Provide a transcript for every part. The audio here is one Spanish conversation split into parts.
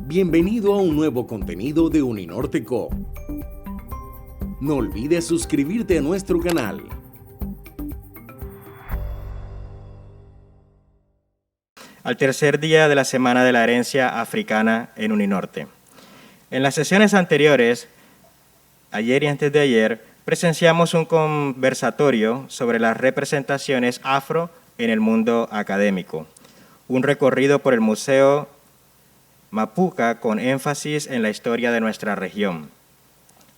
Bienvenido a un nuevo contenido de Uninorte.co. No olvides suscribirte a nuestro canal. Al tercer día de la Semana de la Herencia Africana en Uninorte. En las sesiones anteriores, ayer y antes de ayer, presenciamos un conversatorio sobre las representaciones afro en el mundo académico, un recorrido por el Museo Mapuca con énfasis en la historia de nuestra región.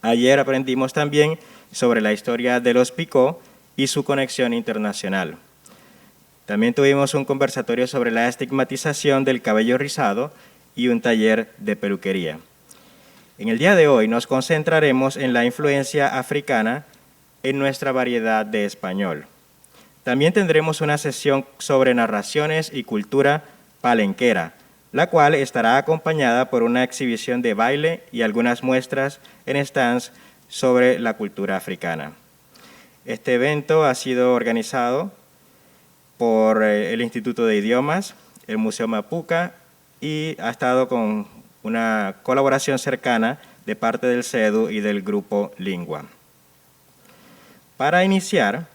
Ayer aprendimos también sobre la historia de los Picó y su conexión internacional. También tuvimos un conversatorio sobre la estigmatización del cabello rizado y un taller de peluquería. En el día de hoy nos concentraremos en la influencia africana en nuestra variedad de español. También tendremos una sesión sobre narraciones y cultura palenquera, la cual estará acompañada por una exhibición de baile y algunas muestras en stands sobre la cultura africana. Este evento ha sido organizado por el Instituto de Idiomas, el Museo Mapuca y ha estado con una colaboración cercana de parte del CEDU y del Grupo Lingua. Para iniciar,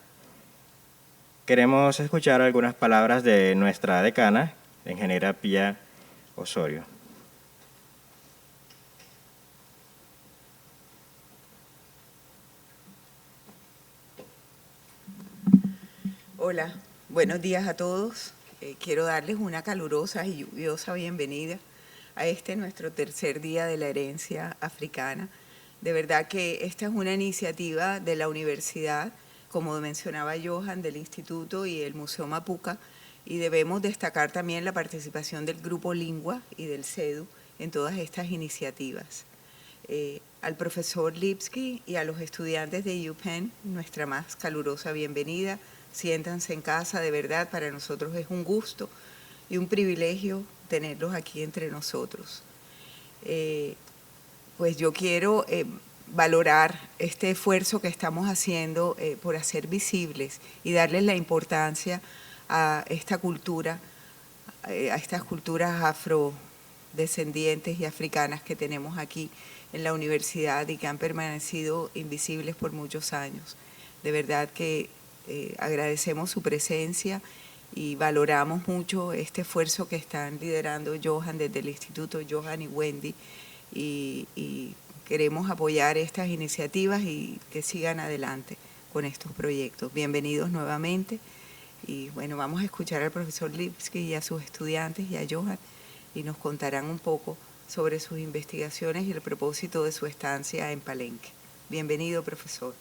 queremos escuchar algunas palabras de nuestra decana, la ingeniera Pía Osorio. Hola, buenos días a todos. Quiero darles una calurosa y lluviosa bienvenida a nuestro tercer día de la herencia africana. De verdad que esta es una iniciativa de la universidad, como mencionaba Johan, del Instituto y el Museo Mapuca, y debemos destacar también la participación del Grupo Lingua y del CEDU en todas estas iniciativas. Al profesor Lipsky y a los estudiantes de UPenn, nuestra más calurosa bienvenida. Siéntanse en casa, de verdad, para nosotros es un gusto y un privilegio tenerlos aquí entre nosotros. Pues yo quiero valorar este esfuerzo que estamos haciendo por hacer visibles y darles la importancia a esta cultura, a estas culturas afrodescendientes y africanas que tenemos aquí en la universidad y que han permanecido invisibles por muchos años. De verdad que agradecemos su presencia y valoramos mucho este esfuerzo que están liderando Johan desde el Instituto, Johan y Wendy, y queremos apoyar estas iniciativas y que sigan adelante con estos proyectos. Bienvenidos nuevamente y bueno, vamos a escuchar al profesor Lipsky y a sus estudiantes y a Johan y nos contarán un poco sobre sus investigaciones y el propósito de su estancia en Palenque. Bienvenido, profesor.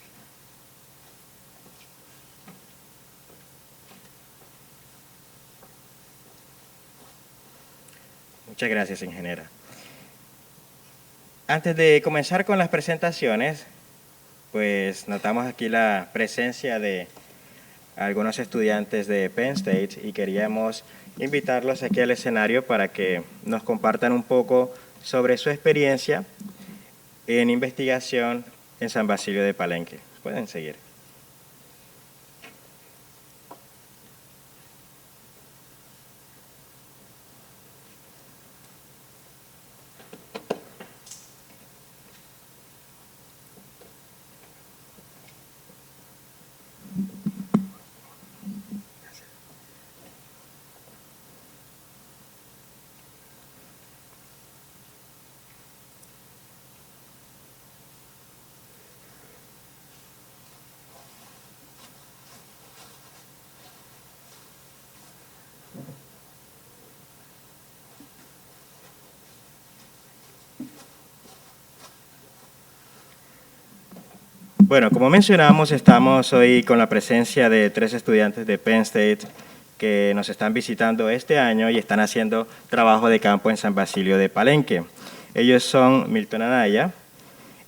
Muchas gracias, ingeniera. Antes de comenzar con las presentaciones, pues notamos aquí la presencia de algunos estudiantes de Penn State y queríamos invitarlos aquí al escenario para que nos compartan un poco sobre su experiencia en investigación en San Basilio de Palenque. Pueden seguir. Bueno, como mencionamos, estamos hoy con la presencia de 3 estudiantes de Penn State que nos están visitando este año y están haciendo trabajo de campo en San Basilio de Palenque. Ellos son Milton Anaya,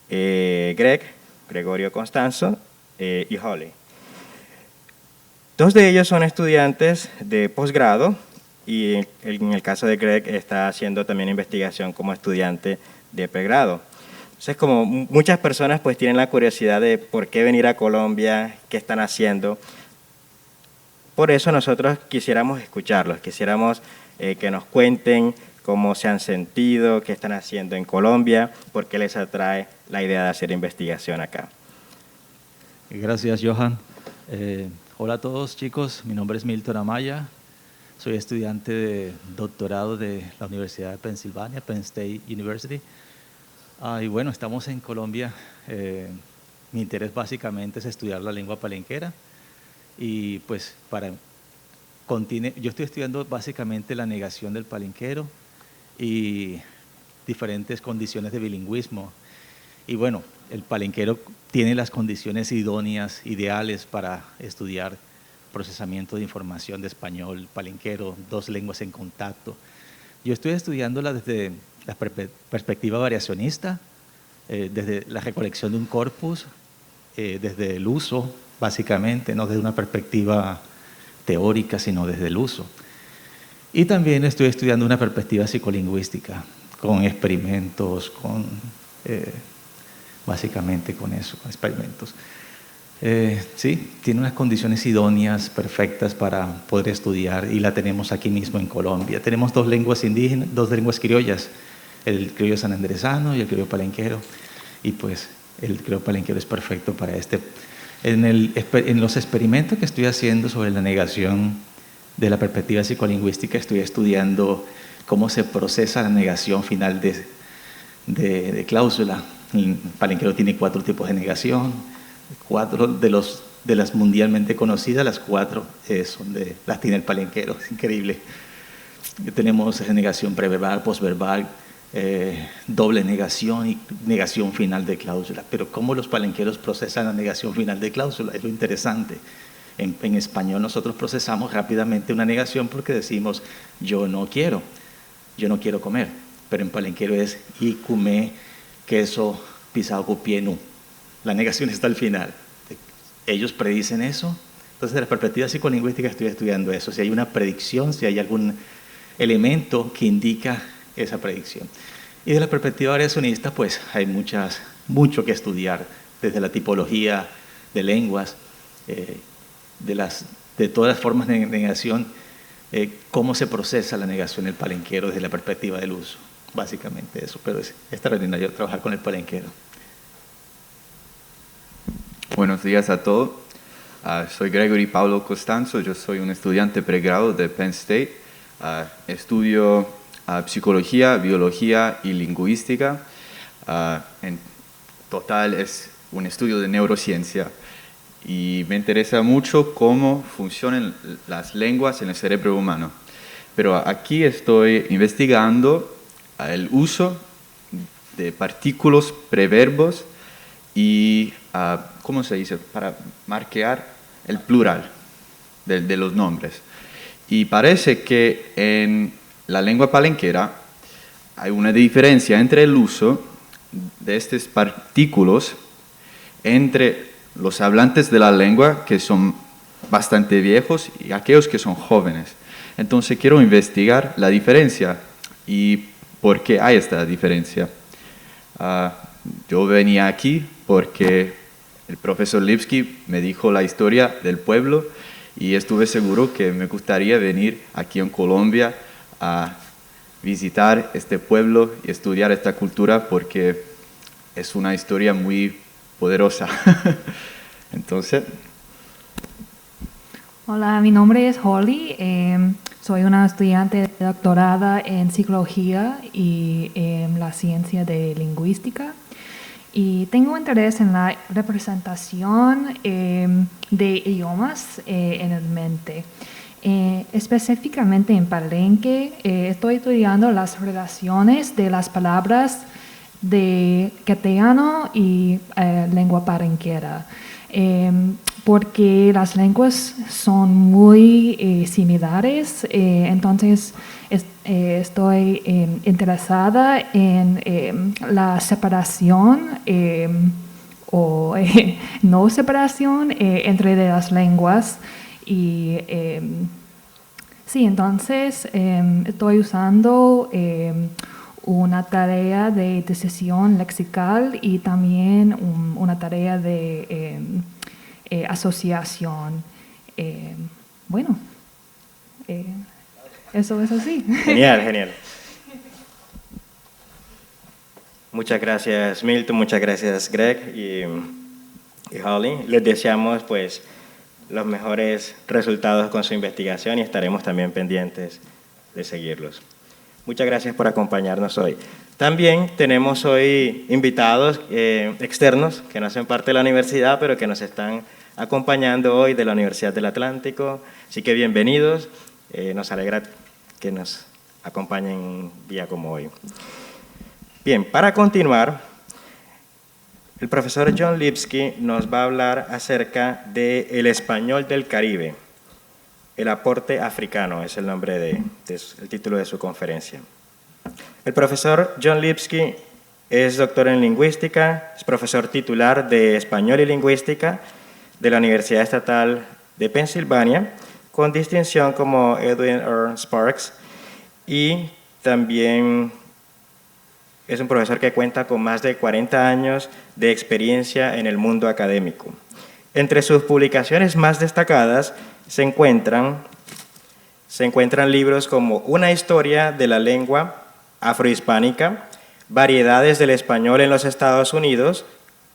Gregorio Constanzo y Holly. 2 de ellos son estudiantes de posgrado y en el caso de Greg está haciendo también investigación como estudiante de pregrado. Entonces, como muchas personas pues tienen la curiosidad de por qué venir a Colombia, qué están haciendo, por eso nosotros quisiéramos escucharlos, quisiéramos que nos cuenten cómo se han sentido, qué están haciendo en Colombia, por qué les atrae la idea de hacer investigación acá. Gracias, Johan. Hola a todos, chicos. Mi nombre es Milton Amaya. Soy estudiante de doctorado de la Universidad de Pensilvania, Penn State University. Y bueno, estamos en Colombia. Mi interés básicamente es estudiar la lengua palenquera. Y pues yo estoy estudiando básicamente la negación del palenquero y diferentes condiciones de bilingüismo. Y bueno, el palenquero tiene las condiciones idóneas, ideales para estudiar procesamiento de información de español, palenquero, dos lenguas en contacto. Yo estoy estudiándola desde la perspectiva variacionista, desde la recolección de un corpus, desde el uso, básicamente, no desde una perspectiva teórica, sino desde el uso. Y también estoy estudiando una perspectiva psicolingüística, con experimentos, básicamente con eso, con experimentos. Sí, tiene unas condiciones idóneas, perfectas para poder estudiar y la tenemos aquí mismo en Colombia. Tenemos dos lenguas indígenas, dos lenguas criollas, el criollo sanandresano y el criollo palenquero. Y pues el criollo palenquero es perfecto para este. En los experimentos que estoy haciendo sobre la negación de la perspectiva psicolingüística, estoy estudiando cómo se procesa la negación final de cláusula. El palenquero tiene 4 tipos de negación, 4 de las mundialmente conocidas, las 4 las tiene el palenquero, es increíble. Tenemos negación preverbal, postverbal, doble negación y negación final de cláusula. Pero ¿cómo los palenqueros procesan la negación final de cláusula? Es lo interesante. En español nosotros procesamos rápidamente una negación porque decimos yo no quiero comer. Pero en palenquero es y comé queso pisado cupienu. La negación está al final. Ellos predicen eso. Entonces, de la perspectiva psicolingüística estoy estudiando eso. Si hay una predicción, si hay algún elemento que indica esa predicción. Y de la perspectiva variacionista, pues hay mucho que estudiar, desde la tipología de lenguas, de todas las formas de negación, cómo se procesa la negación del palenquero desde la perspectiva del uso. Básicamente eso, pero es extraordinario trabajar con el palenquero. Buenos días a todos. Soy Gregory Paulo Costanzo, yo soy un estudiante pregrado de Penn State. Estudio psicología, biología y lingüística. En total es un estudio de neurociencia y me interesa mucho cómo funcionan las lenguas en el cerebro humano. Pero aquí estoy investigando el uso de partículas, preverbos y, ¿cómo se dice?, para marcar el plural de los nombres. Y parece que en la lengua palenquera hay una diferencia entre el uso de estas partículas entre los hablantes de la lengua que son bastante viejos y aquellos que son jóvenes. Entonces quiero investigar la diferencia y por qué hay esta diferencia. Yo venía aquí porque el profesor Lipsky me dijo la historia del pueblo y estuve seguro que me gustaría venir aquí en Colombia a visitar este pueblo y estudiar esta cultura porque es una historia muy poderosa. Entonces... Hola, mi nombre es Holly. Soy una estudiante doctorada en psicología y en la ciencia de lingüística. Y tengo interés en la representación de idiomas en mente. Específicamente en palenque, estoy estudiando las relaciones de las palabras de castellano y lengua palenquera. Porque las lenguas son muy similares, entonces estoy interesada en la separación o no separación entre las lenguas. Y sí, entonces estoy usando una tarea de decisión lexical y también una tarea de asociación. Bueno, eso es así. Genial, genial. Muchas gracias, Milton, muchas gracias, Greg y Holly. Les deseamos pues los mejores resultados con su investigación y estaremos también pendientes de seguirlos. Muchas gracias por acompañarnos hoy. También tenemos hoy invitados externos que no hacen parte de la universidad, pero que nos están acompañando hoy de la Universidad del Atlántico. Así que bienvenidos, nos alegra que nos acompañen un día como hoy. Bien, para continuar, el profesor John Lipsky nos va a hablar acerca del español del Caribe. El aporte africano es el nombre el título de su conferencia. El profesor John Lipsky es doctor en lingüística, es profesor titular de español y lingüística de la Universidad Estatal de Pensilvania, con distinción como Edwin R. Sparks, y también es un profesor que cuenta con más de 40 años de experiencia en el mundo académico. Entre sus publicaciones más destacadas se encuentran libros como Una historia de la lengua afrohispánica, Variedades del español en los Estados Unidos,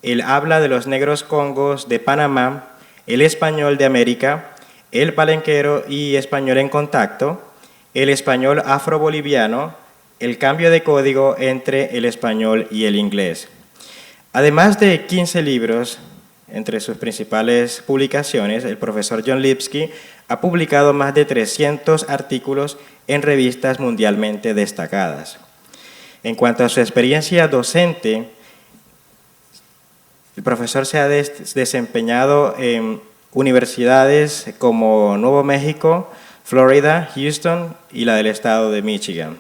El habla de los negros congos de Panamá, El español de América, El palenquero y español en contacto, El español afroboliviano, El cambio de código entre el español y el inglés. Además de 15 libros, entre sus principales publicaciones, el profesor John Lipsky ha publicado más de 300 artículos en revistas mundialmente destacadas. En cuanto a su experiencia docente, el profesor se ha desempeñado en universidades como Nuevo México, Florida, Houston y la del estado de Michigan.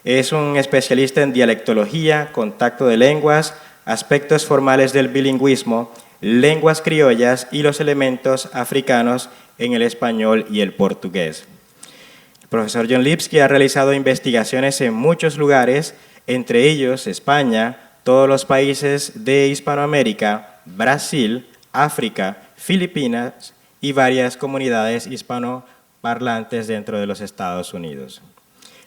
Es un especialista en dialectología, contacto de lenguas, aspectos formales del bilingüismo, lenguas criollas y los elementos africanos en el español y el portugués. El profesor John Lipsky ha realizado investigaciones en muchos lugares, entre ellos España, todos los países de Hispanoamérica, Brasil, África, Filipinas y varias comunidades hispanoparlantes dentro de los Estados Unidos.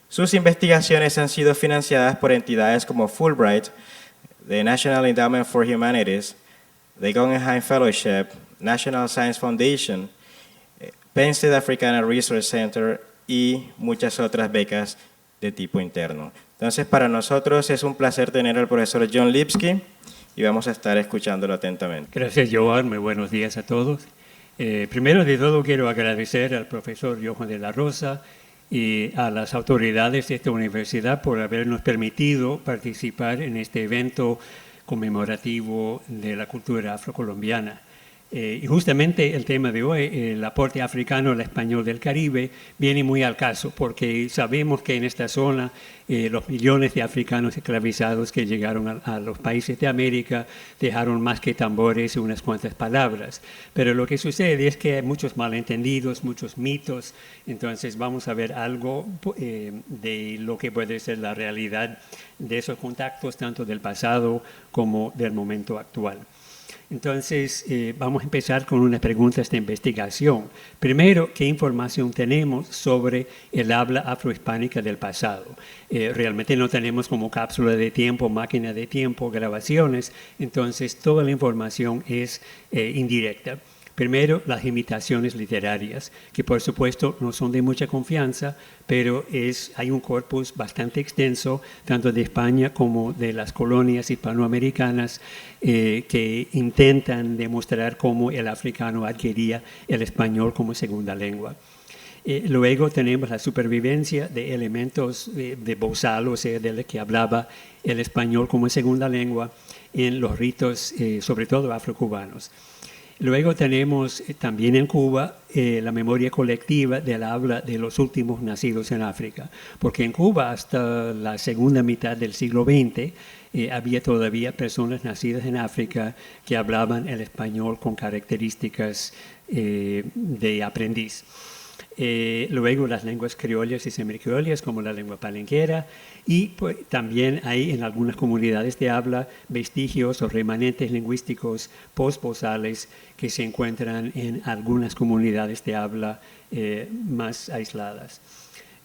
Sus investigaciones han sido financiadas por entidades como Fulbright, the National Endowment for Humanities, the Guggenheim Fellowship, National Science Foundation, Penn State Africana Research Center y muchas otras becas de tipo interno. Entonces, para nosotros es un placer tener al profesor John Lipsky y vamos a estar escuchándolo atentamente. Gracias, Joan. Muy buenos días a todos. Primero de todo, quiero agradecer al profesor Johan de la Rosa y a las autoridades de esta universidad por habernos permitido participar en este evento conmemorativo de la cultura afrocolombiana. Y justamente el tema de hoy, el aporte africano al español del Caribe, viene muy al caso, porque sabemos que en esta zona los millones de africanos esclavizados que llegaron a los países de América dejaron más que tambores y unas cuantas palabras. Pero lo que sucede es que hay muchos malentendidos, muchos mitos, entonces vamos a ver algo de lo que puede ser la realidad de esos contactos, tanto del pasado como del momento actual. Entonces, vamos a empezar con unas preguntas de investigación. Primero, ¿qué información tenemos sobre el habla afrohispánica del pasado? Realmente no tenemos como cápsula de tiempo, máquina de tiempo, grabaciones, entonces toda la información es indirecta. Primero, las imitaciones literarias, que por supuesto no son de mucha confianza, pero hay un corpus bastante extenso, tanto de España como de las colonias hispanoamericanas, que intentan demostrar cómo el africano adquiría el español como segunda lengua. Luego tenemos la supervivencia de elementos de bozal, o sea, de los que hablaba el español como segunda lengua en los ritos, sobre todo afrocubanos. Luego tenemos también en Cuba la memoria colectiva del habla de los últimos nacidos en África, porque en Cuba hasta la segunda mitad del siglo XX había todavía personas nacidas en África que hablaban el español con características de aprendiz. Luego las lenguas criollas y semicriollas como la lengua palenquera y pues, también hay en algunas comunidades de habla vestigios o remanentes lingüísticos posbozales que se encuentran en algunas comunidades de habla más aisladas.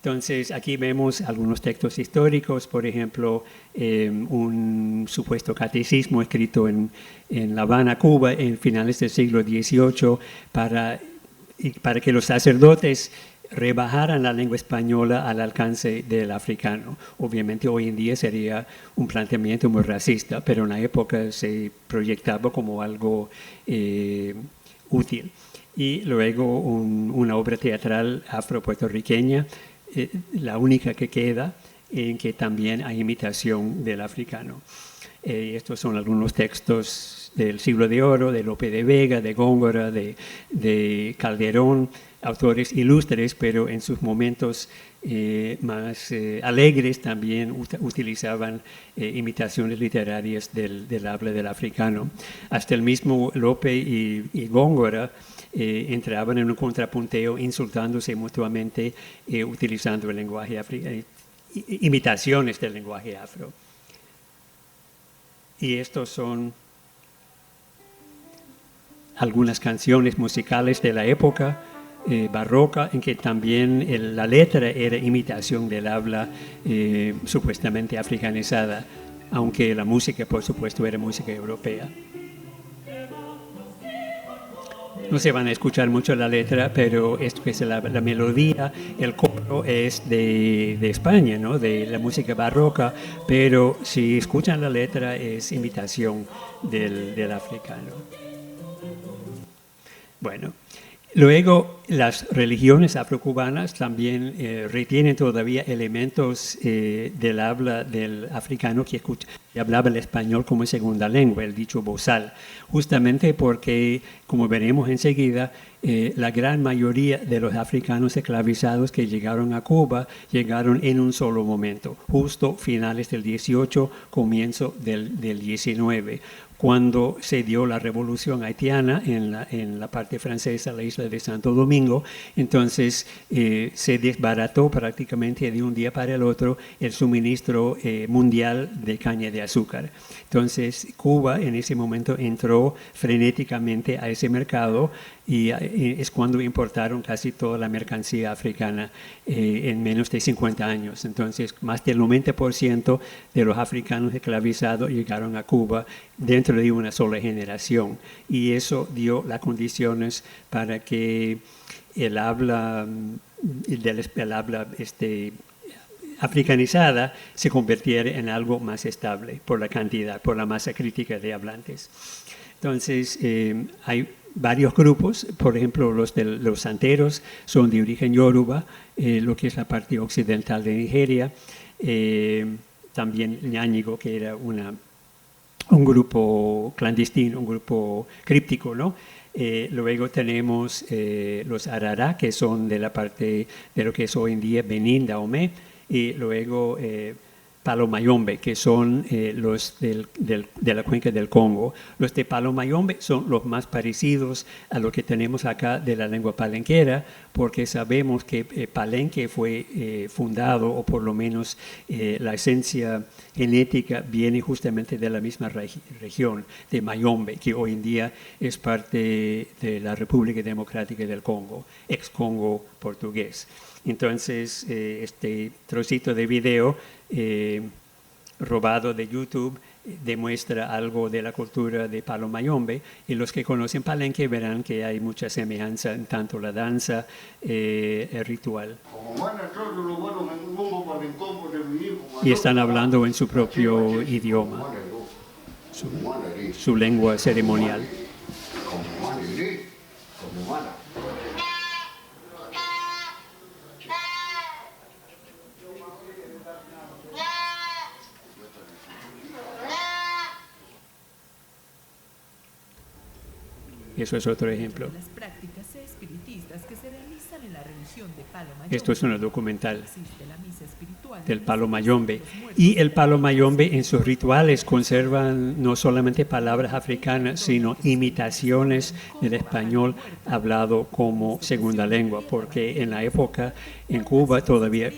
Entonces, aquí vemos algunos textos históricos, por ejemplo, un supuesto catecismo escrito en La Habana, Cuba, en finales del siglo XVIII, para que los sacerdotes rebajaran la lengua española al alcance del africano. Obviamente hoy en día sería un planteamiento muy racista, pero en la época se proyectaba como algo útil. Y luego una obra teatral afro-puertorriqueña, la única que queda, en que también hay imitación del africano. Estos son algunos textos del Siglo de Oro, de Lope de Vega, de Góngora, de Calderón, autores ilustres, pero en sus momentos más alegres también utilizaban imitaciones literarias del habla del africano. Hasta el mismo Lope y Góngora entraban en un contrapunteo insultándose mutuamente, utilizando el lenguaje imitaciones del lenguaje afro. Y estos son algunas canciones musicales de la época barroca, en que también la letra era imitación del habla supuestamente africanizada, aunque la música, por supuesto, era música europea. No se van a escuchar mucho la letra, pero esto es la melodía, el coro es de España, ¿no? De la música barroca, pero si escuchan la letra es imitación del africano. Bueno, luego las religiones afrocubanas también retienen todavía elementos del habla del africano que hablaba el español como segunda lengua, el dicho bozal, justamente porque, como veremos enseguida, la gran mayoría de los africanos esclavizados que llegaron a Cuba llegaron en un solo momento, justo finales del 18, comienzo del 19. Cuando se dio la revolución haitiana en la parte francesa, la isla de Santo Domingo, entonces se desbarató prácticamente de un día para el otro el suministro mundial de caña de azúcar. Entonces Cuba en ese momento entró frenéticamente a ese mercado y es cuando importaron casi toda la mercancía africana en menos de 50 años. Entonces más del 90% de los africanos esclavizados llegaron a Cuba dentro de una sola generación, y eso dio las condiciones para que el habla africanizada se convirtiera en algo más estable por la cantidad, por la masa crítica de hablantes. Entonces hay varios grupos, por ejemplo los santeros son de origen yoruba, lo que es la parte occidental de Nigeria, también ñáñigo, que era un grupo clandestino, un grupo críptico, ¿no? Luego tenemos los Arará, que son de la parte de lo que es hoy en día Benín, Dahomey, y luego Palo-Mayombe, que son los de la cuenca del Congo. Los de Palo-Mayombe son los más parecidos a lo que tenemos acá de la lengua palenquera, porque sabemos que Palenque fue fundado, o por lo menos la esencia genética viene justamente de la misma región de Mayombe, que hoy en día es parte de la República Democrática del Congo, ex-Congo portugués. Entonces, este trocito de video robado de YouTube demuestra algo de la cultura de Palo-Mayombe, y los que conocen Palenque verán que hay mucha semejanza en tanto la danza, el ritual. Y están hablando en su propio idioma, su lengua ceremonial. Eso es otro ejemplo. Las prácticas espiritistas que se realizan en la religión de Palo-Mayombe. Esto es un documental del Palo-Mayombe. Y el Palo-Mayombe en sus rituales conservan no solamente palabras africanas, sino imitaciones del español hablado como segunda lengua, porque en la época en Cuba todavía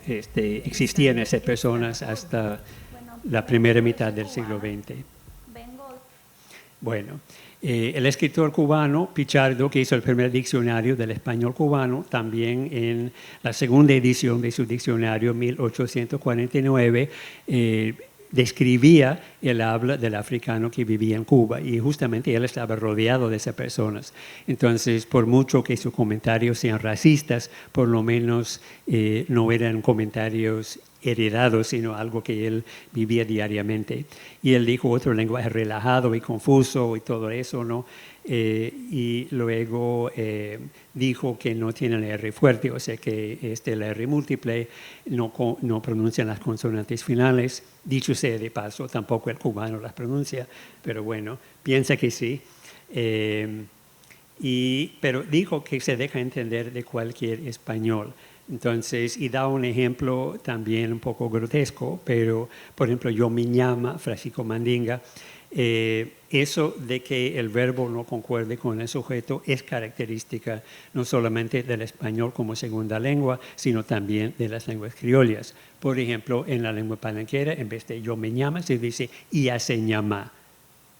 existían esas personas hasta la primera mitad del siglo XX. Bueno, El escritor cubano Pichardo, que hizo el primer diccionario del español cubano, también en la segunda edición de su diccionario, 1849, describía el habla del africano que vivía en Cuba y justamente él estaba rodeado de esas personas. Entonces, por mucho que sus comentarios sean racistas, por lo menos no eran comentarios heredados, sino algo que él vivía diariamente. Y él dijo otro lenguaje relajado y confuso y todo eso, ¿no? Y luego dijo que no tiene la R fuerte, o sea que la R múltiple no pronuncian las consonantes finales. Dicho sea de paso, tampoco el cubano las pronuncia, pero bueno, piensa que sí. Pero dijo que se deja entender de cualquier español. Entonces, y da un ejemplo también un poco grotesco, pero, por ejemplo, yo me llama Francisco Mandinga. Eso de que el verbo no concuerde con el sujeto es característica no solamente del español como segunda lengua, sino también de las lenguas criollas. Por ejemplo, en la lengua palenquera, en vez de yo me llama, se dice y se llama.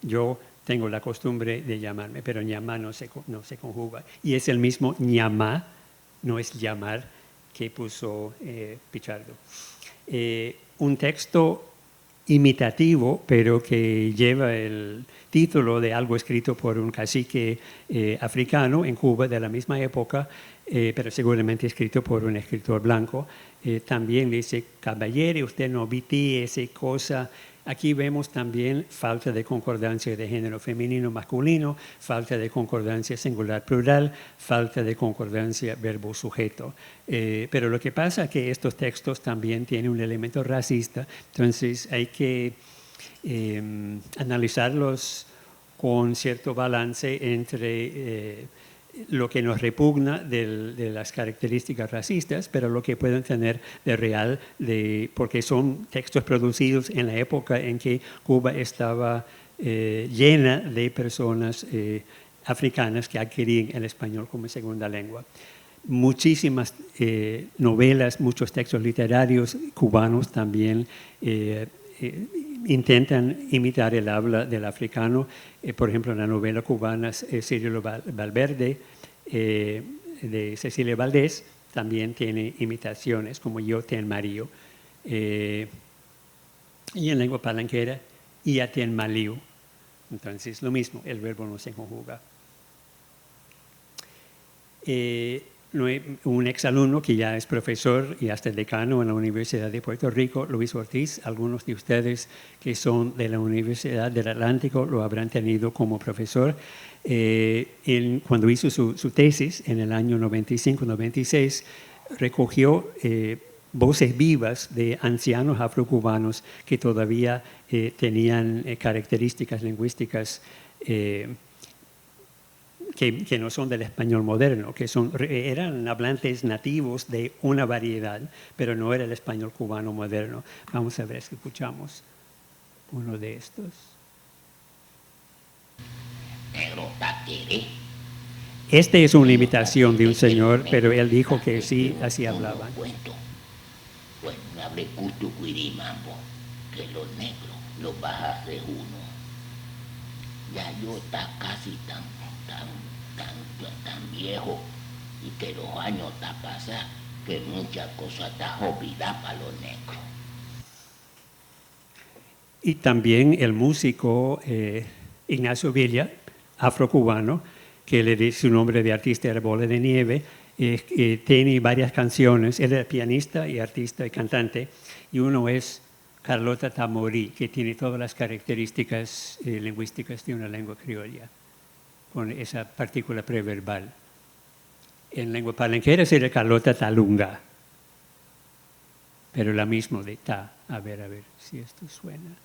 Yo tengo la costumbre de llamarme, pero ñamá no se conjuga. Y es el mismo ñamá, no es llamar, que puso Pichardo. Un texto imitativo, pero que lleva el título de algo escrito por un cacique africano en Cuba de la misma época, pero seguramente escrito por un escritor blanco. También dice, caballero, usted no viti esa cosa. Aquí vemos también falta de concordancia de género femenino masculino, falta de concordancia singular plural, falta de concordancia verbo sujeto. Pero lo que pasa es que estos textos también tienen un elemento racista, entonces hay que analizarlos con cierto balance entre lo que nos repugna de las características racistas, pero lo que pueden tener de real, porque son textos producidos en la época en que Cuba estaba llena de personas africanas que adquirían el español como segunda lengua. Muchísimas novelas, muchos textos literarios cubanos también intentan imitar el habla del africano. Por ejemplo, en la novela cubana Cirilo Valverde, de Cecilia Valdés, también tiene imitaciones como Yo te enmarío. Y en lengua palenquera, Ya te enmaliu. Entonces, lo mismo, el verbo no se conjuga. Un exalumno que ya es profesor y hasta decano en la Universidad de Puerto Rico, Luis Ortiz, algunos de ustedes que son de la Universidad del Atlántico lo habrán tenido como profesor. Cuando hizo su tesis en el año 95-96, recogió voces vivas de ancianos afrocubanos que todavía tenían características lingüísticas que no son del español moderno, que eran hablantes nativos de una variedad, pero no era el español cubano moderno. Vamos a ver si escuchamos uno de estos. Este es una imitación de un señor, pero él dijo que sí, así hablaban. Pues me hablé cutucuirimambo, que los negros los bajas de uno. Ya yo está casi tan viejo y que los años está pasando, que muchas cosas está olvidadas para los negros. Y también el músico Ignacio Villa, afrocubano, que le dice su nombre de artista era Bola de Nieve, tiene varias canciones. Él era pianista y artista y cantante, y uno es Carlota Tamorí, que tiene todas las características lingüísticas de una lengua criolla, con esa partícula preverbal. En lengua palenquera sería Carlota Talunga, pero la misma de ta. A ver si esto suena.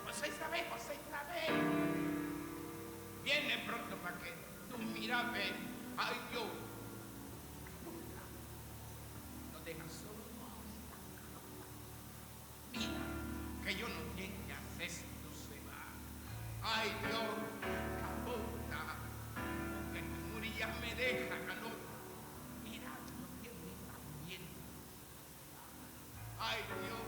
José Isabel, viene pronto para que tú mira, ve. Ay, yo. No dejas solo. Mira, que yo no tenga esto se va. Ay, Dios, cabota, que tu murilla me deja calor. Mira lo que me está viendo. Ay, Dios,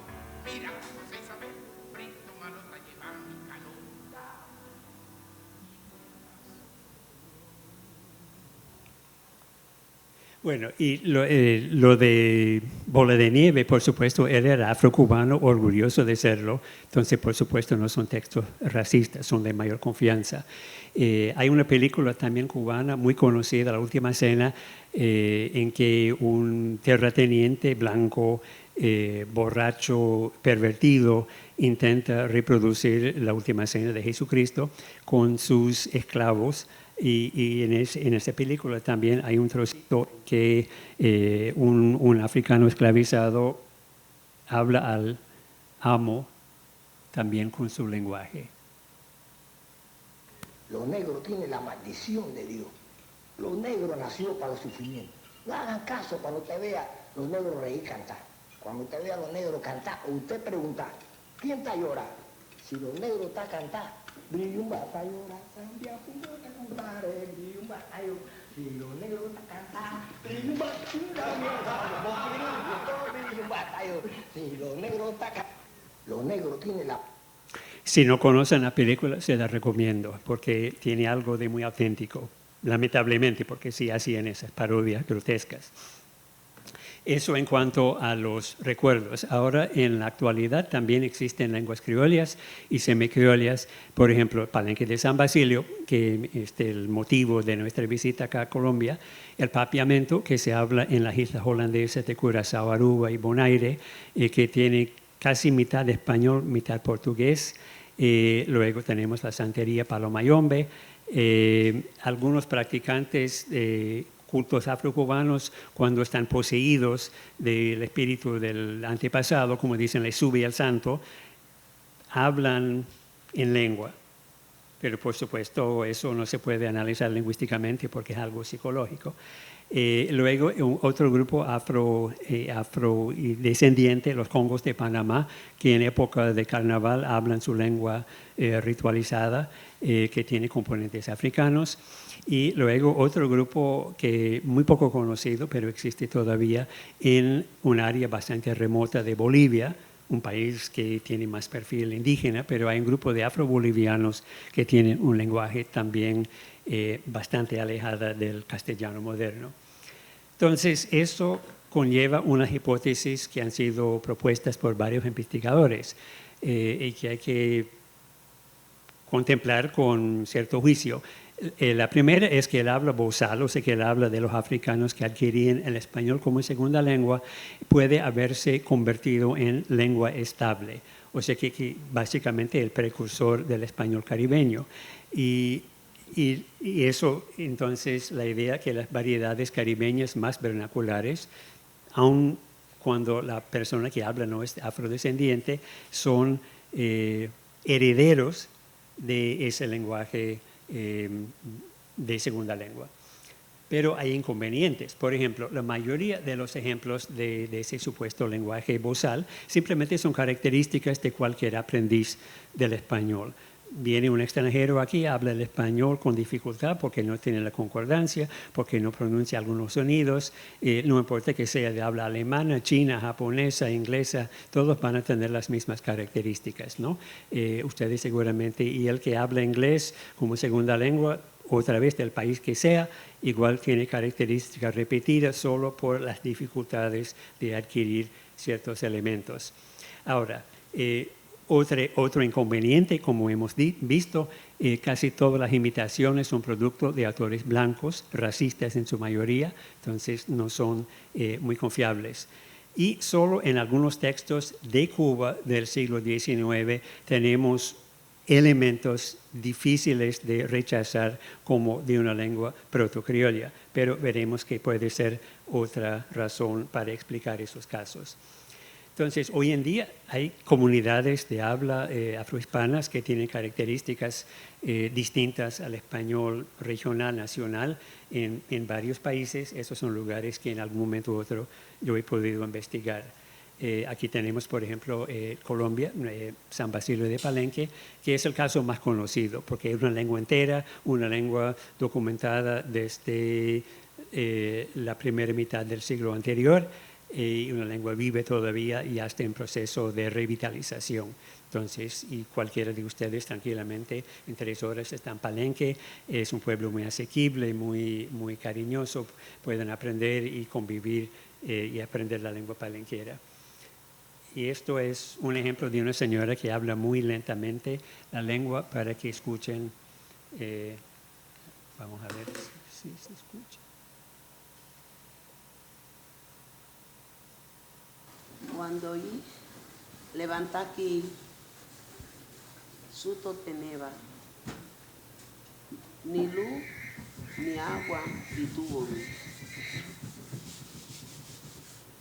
Bueno, y lo de Bola de Nieve, por supuesto, él era afrocubano, orgulloso de serlo, entonces, por supuesto, no son textos racistas, son de mayor confianza. Hay una película también cubana muy conocida, La Última Cena, en que un terrateniente blanco, borracho, pervertido, intenta reproducir la Última Cena de Jesucristo con sus esclavos. Y en esa película también hay un trocito que un africano esclavizado habla al amo también con su lenguaje. Los negros tienen la maldición de Dios. Los negros nacieron para los sufrimientos. No hagan caso cuando usted vea los negros reír y cantar. Cuando usted vea a los negros cantar, usted pregunta, ¿quién está llorando? Si los negros están cantando, brillumba está llorando, cambia fumata, compadre, brillumba está llorando. Si los negros están cantando, brillumba está llorando. Si los negros están cantando, los negros tienen la... Si no conocen la película, se la recomiendo, porque tiene algo de muy auténtico, lamentablemente, porque sí hacían esas parodias grotescas. Eso en cuanto a los recuerdos. Ahora, en la actualidad, también existen lenguas criollas y semicriollas. Por ejemplo, Palenque de San Basilio, que es el motivo de nuestra visita acá a Colombia, el papiamento, que se habla en las islas holandesas de Curazao, Aruba y Bonaire, que tiene casi mitad español, mitad portugués. Luego tenemos la santería palomayombe. Algunos practicantes cultos afrocubanos, cuando están poseídos del espíritu del antepasado, como dicen, le sube al santo, hablan en lengua. Pero por supuesto eso no se puede analizar lingüísticamente porque es algo psicológico. Luego otro grupo afrodescendiente, los congos de Panamá, que en época de carnaval hablan su lengua ritualizada, que tiene componentes africanos. Y luego otro grupo que muy poco conocido, pero existe todavía en un área bastante remota de Bolivia, un país que tiene más perfil indígena, pero hay un grupo de afrobolivianos que tienen un lenguaje también bastante alejado del castellano moderno. Entonces, eso conlleva unas hipótesis que han sido propuestas por varios investigadores y que hay que contemplar con cierto juicio. La primera es que el habla bozal, o sea, que el habla de los africanos que adquirían el español como segunda lengua, puede haberse convertido en lengua estable, o sea, que básicamente el precursor del español caribeño. Y eso, entonces, la idea que las variedades caribeñas más vernaculares, aun cuando la persona que habla no es afrodescendiente, son herederos de ese lenguaje de segunda lengua. Pero hay inconvenientes. Por ejemplo, la mayoría de los ejemplos de ese supuesto lenguaje bozal simplemente son características de cualquier aprendiz del español. Viene un extranjero aquí, habla el español con dificultad porque no tiene la concordancia, porque no pronuncia algunos sonidos, no importa que sea de habla alemana, china, japonesa, inglesa, todos van a tener las mismas características, ¿no? Ustedes seguramente, y el que habla inglés como segunda lengua, otra vez del país que sea, igual tiene características repetidas solo por las dificultades de adquirir ciertos elementos. Ahora, otro inconveniente, como hemos visto, casi todas las imitaciones son producto de autores blancos, racistas en su mayoría, entonces no son muy confiables. Y solo en algunos textos de Cuba del siglo XIX tenemos elementos difíciles de rechazar como de una lengua protocriolla, pero veremos que puede ser otra razón para explicar esos casos. Entonces, hoy en día hay comunidades de habla afrohispanas que tienen características distintas al español regional, nacional, en varios países. Esos son lugares que en algún momento u otro yo he podido investigar. Aquí tenemos, por ejemplo, Colombia, San Basilio de Palenque, que es el caso más conocido, porque es una lengua entera, una lengua documentada desde la primera mitad del siglo anterior. y una lengua viva todavía y hasta en proceso de revitalización. Entonces, y cualquiera de ustedes tranquilamente en 3 horas está en Palenque, es un pueblo muy asequible, muy cariñoso, pueden aprender y convivir y aprender la lengua palenquera. Y esto es un ejemplo de una señora que habla muy lentamente la lengua para que escuchen. Vamos a ver si se escucha. Cuando levanta aquí, suto teneva, ni luz, ni agua, y tuvo luz.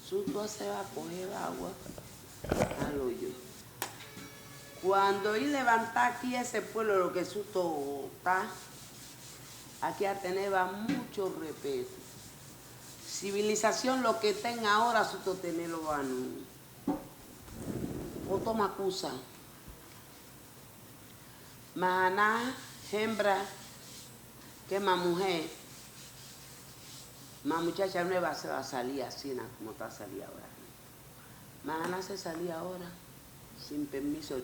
Suto se va a coger agua al hoyo. Cuando levanta aquí ese pueblo, lo que suto está, aquí a teneva mucho respeto. Civilización lo que tenga ahora suto tenerlo van. O toma acusa. Maná, hembra, que más mujer, más muchacha nueva se va a salir así, ¿no? Como está salida ahora. Maná se salía ahora, sin permiso.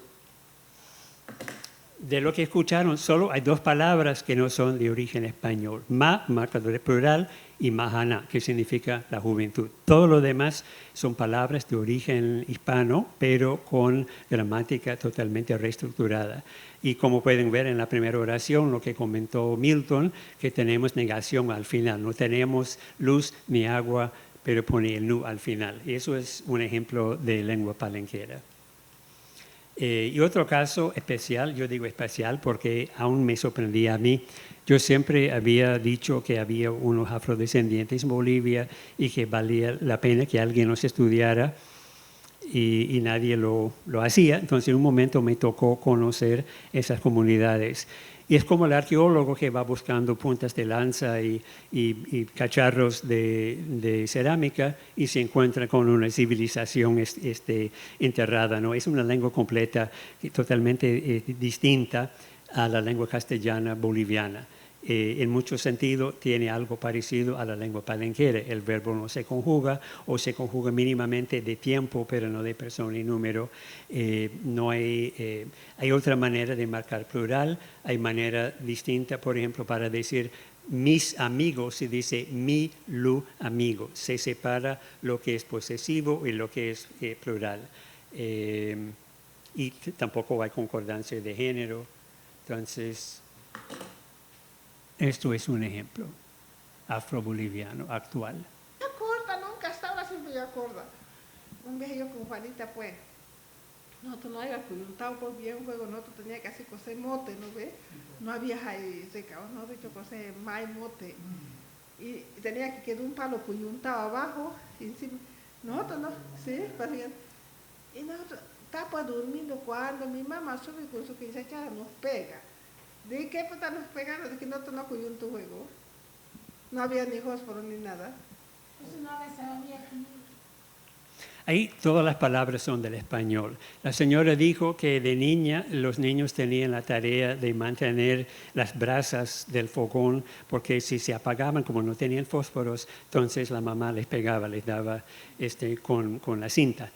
De lo que escucharon, solo hay 2 palabras que no son de origen español. Marcador de plural, y mahana, que significa la juventud. Todo lo demás son palabras de origen hispano, pero con gramática totalmente reestructurada. Y como pueden ver en la primera oración, lo que comentó Milton, que tenemos negación al final. No tenemos luz ni agua, pero pone el nu al final. Y eso es un ejemplo de lengua palenquera. Y otro caso especial, yo digo especial porque aún me sorprendía a mí. Yo siempre había dicho que había unos afrodescendientes en Bolivia y que valía la pena que alguien los estudiara y nadie lo hacía. Entonces en un momento me tocó conocer esas comunidades. Y es como el arqueólogo que va buscando puntas de lanza y cacharros de cerámica y se encuentra con una civilización enterrada, ¿no? Es una lengua completa, totalmente distinta a la lengua castellana boliviana. En muchos sentidos tiene algo parecido a la lengua palenquera. El verbo no se conjuga o se conjuga mínimamente de tiempo, pero no de persona y número. No hay otra manera de marcar plural. Hay manera distinta, por ejemplo, para decir mis amigos, se dice mi, lu, amigo. Se separa lo que es posesivo y lo que es plural. Y tampoco hay concordancia de género. Entonces, esto es un ejemplo afro-boliviano actual. Me acuerdo, nunca hasta ahora siempre me acuerdo. Un viaje yo con Juanita, pues, nosotros no había preguntado por bien juego, nosotros teníamos que hacer coser mote, ¿no ves? No había ahí seca, no he dicho coser más mote. Y tenía que quedar un palo cuyuntado abajo, y encima, nosotros no, sí, parecían. Y nosotros estábamos durmiendo cuando mi mamá sube con su quinceañera nos pega. ¿De qué puta nos pegaron? De que nosotros no cogimos tu juego. No había ni fósforo ni nada. Eso no le sabía aquí. Ahí todas las palabras son del español. La señora dijo que de niña los niños tenían la tarea de mantener las brasas del fogón porque si se apagaban, como no tenían fósforos, entonces la mamá les pegaba, les daba con la cinta.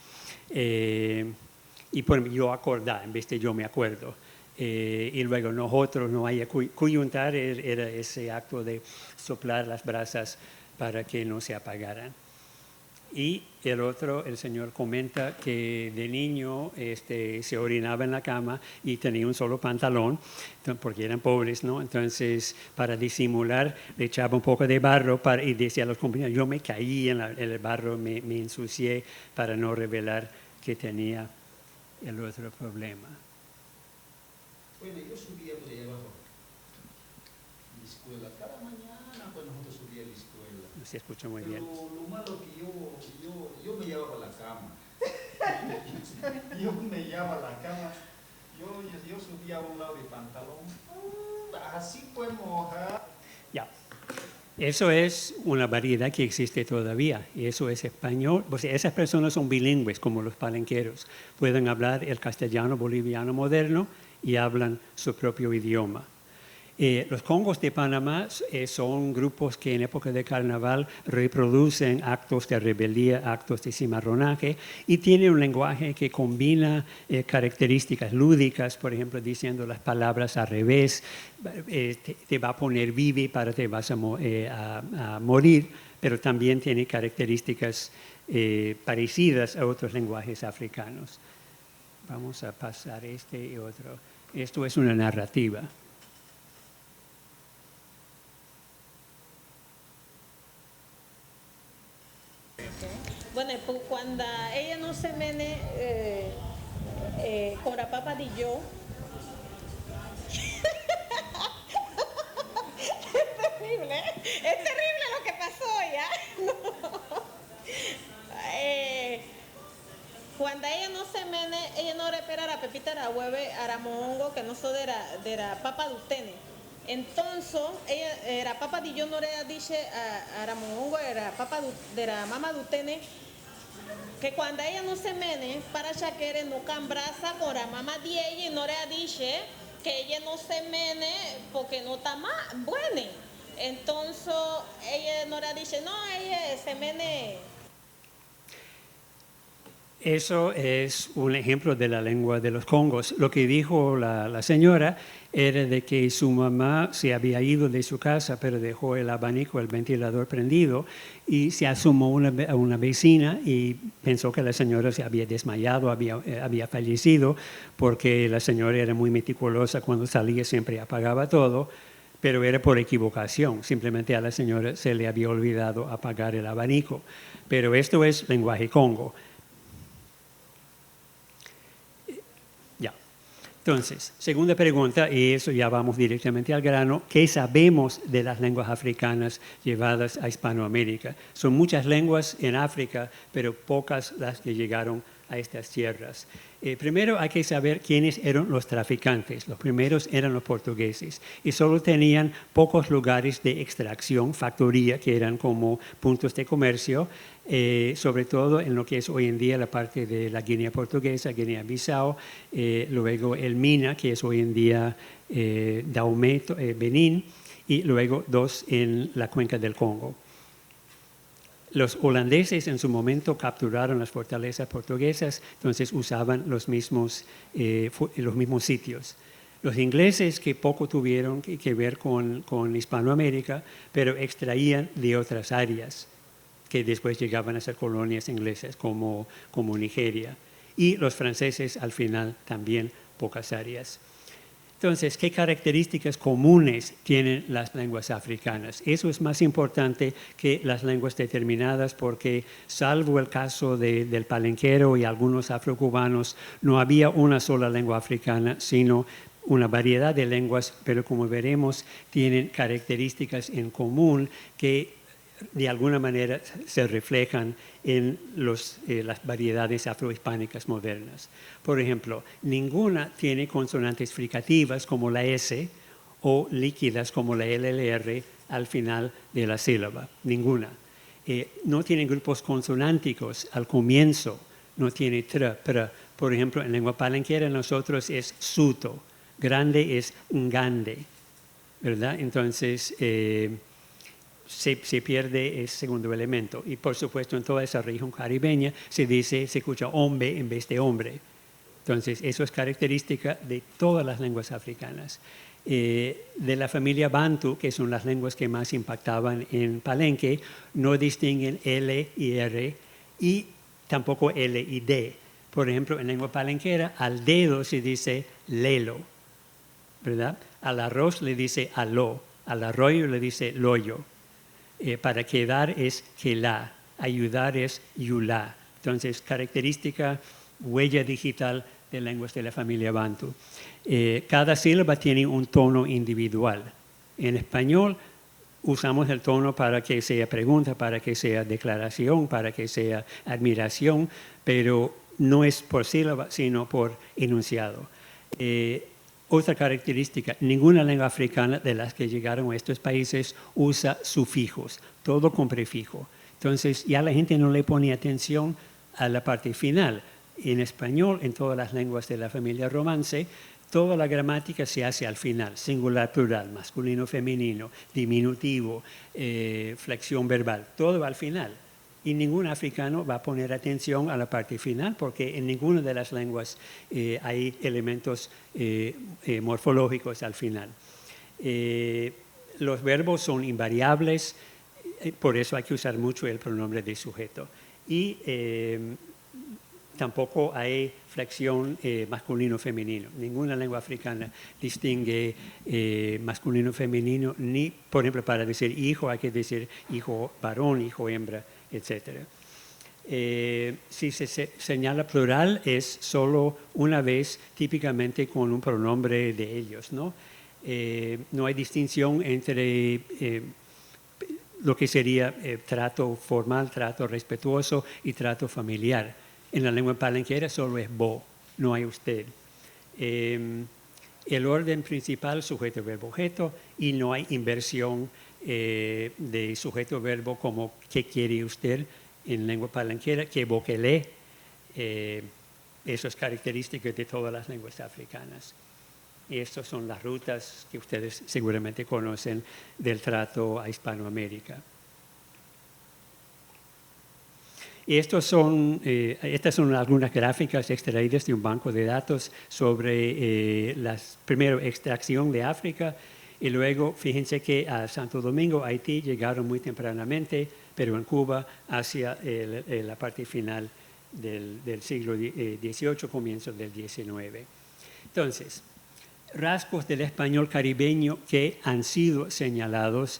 Y por yo acordaba, en vez de yo me acuerdo. Y luego nosotros no hay cuyuntar, era ese acto de soplar las brasas para que no se apagaran. Y el señor comenta que de niño se orinaba en la cama y tenía un solo pantalón, porque eran pobres, ¿no? Entonces, para disimular, le echaba un poco de barro y decía a los compañeros, yo me caí en el barro, me ensucié para no revelar que tenía el otro problema. Bueno, yo subía por allá abajo, la escuela, cada mañana pues nosotros subíamos a la escuela. No se escucha muy bien. Pero lo malo que yo me llevaba a la cama. Yo me llevaba a la cama, yo subía a un lado de pantalón, así pues mojar. Ya. Eso es una variedad que existe todavía, y eso es español. O sea, esas personas son bilingües, como los palenqueros. Pueden hablar el castellano boliviano moderno y hablan su propio idioma. Los congos de Panamá son grupos que en época de carnaval reproducen actos de rebeldía, actos de cimarronaje, y tienen un lenguaje que combina características lúdicas, por ejemplo, diciendo las palabras al revés, te va a poner vive para te vas a morir, pero también tiene características parecidas a otros lenguajes africanos. Vamos a pasar este y otro. Esto es una narrativa. Bueno, pues cuando ella no se mene con la papa de yo, es terrible lo que pasó ya. No. Cuando ella no se mene, ella no repera la pepita la hueve a la mongo que no so de la papa de ustedes. Entonces, ella, la papa de yo no le dice a la mongo, la papa de la mamá de ustedes, que cuando ella no se mene, para chaquere no cambraza con la mamá de ella y no le dice que ella no se mene porque no está más buena. Entonces, ella no le dice, no, ella se mene. Eso es un ejemplo de la lengua de los congos. Lo que dijo la señora era de que su mamá se había ido de su casa, pero dejó el abanico, el ventilador prendido, y se asomó a una vecina y pensó que la señora se había desmayado, había fallecido, porque la señora era muy meticulosa, cuando salía siempre apagaba todo, pero era por equivocación, simplemente a la señora se le había olvidado apagar el abanico. Pero esto es lenguaje congo. Entonces, segunda pregunta, y eso ya vamos directamente al grano, ¿qué sabemos de las lenguas africanas llevadas a Hispanoamérica? Son muchas lenguas en África, pero pocas las que llegaron a estas tierras. Primero hay que saber quiénes eran los traficantes. Los primeros eran los portugueses y solo tenían pocos lugares de extracción, factoría, que eran como puntos de comercio, sobre todo en lo que es hoy en día la parte de la Guinea portuguesa, Guinea-Bissau, luego el Mina, que es hoy en día Dahomey, Benín, y luego dos en la cuenca del Congo. Los holandeses en su momento capturaron las fortalezas portuguesas, entonces usaban los mismos sitios. Los ingleses, que poco tuvieron que ver con Hispanoamérica, pero extraían de otras áreas que después llegaban a ser colonias inglesas, como Nigeria. Y los franceses, al final, también pocas áreas. Entonces, ¿qué características comunes tienen las lenguas africanas? Eso es más importante que las lenguas determinadas porque, salvo el caso del palenquero y algunos afrocubanos, no había una sola lengua africana, sino una variedad de lenguas, pero como veremos, tienen características en común que de alguna manera se reflejan en las variedades afrohispánicas modernas. Por ejemplo, ninguna tiene consonantes fricativas como la S o líquidas como la LLR al final de la sílaba, ninguna. No tienen grupos consonánticos al comienzo, no tiene tr, pr. Por ejemplo, en lengua palenquera nosotros es suto, grande es ngande, ¿verdad? Entonces, se pierde ese segundo elemento. Y por supuesto en toda esa región caribeña se escucha hombre en vez de hombre. Entonces eso es característica de todas las lenguas africanas. De la familia Bantu, que son las lenguas que más impactaban en Palenque, no distinguen L y R y tampoco L y D. Por ejemplo, en lengua palenquera al dedo se dice lelo, ¿verdad? Al arroz le dice aló, al arroyo le dice loyo. Para quedar es quelá, ayudar es yulá. Entonces, característica, huella digital de lenguas de la familia Bantu. Cada sílaba tiene un tono individual. En español usamos el tono para que sea pregunta, para que sea declaración, para que sea admiración, pero no es por sílaba, sino por enunciado. Otra característica, ninguna lengua africana de las que llegaron a estos países usa sufijos, todo con prefijo. Entonces ya la gente no le pone atención a la parte final. En español, en todas las lenguas de la familia romance, toda la gramática se hace al final, singular, plural, masculino, femenino, diminutivo, flexión verbal, todo al final. Y ningún africano va a poner atención a la parte final porque en ninguna de las lenguas hay elementos morfológicos al final. Los verbos son invariables, por eso hay que usar mucho el pronombre de sujeto. Y tampoco hay flexión masculino-femenino. Ninguna lengua africana distingue masculino-femenino, ni, por ejemplo, para decir hijo hay que decir hijo varón, hijo hembra, etc. Si se señala plural es solo una vez, típicamente con un pronombre de ellos, ¿no? No hay distinción entre lo que sería trato formal, trato respetuoso y trato familiar. En la lengua palenquera solo es vos, no hay usted. El orden principal, sujeto, verbo, objeto, y no hay inversión de sujeto, verbo como ¿qué quiere usted? En lengua palenquera, que vos que lee. Eso es característico de todas las lenguas africanas. Y estas son las rutas que ustedes seguramente conocen del trato a Hispanoamérica. Y estas son algunas gráficas extraídas de un banco de datos sobre primero extracción de África y luego fíjense que a Santo Domingo, Haití, llegaron muy tempranamente, pero en Cuba hacia la parte final del siglo XVIII, comienzo del XIX. Entonces, rasgos del español caribeño que han sido señalados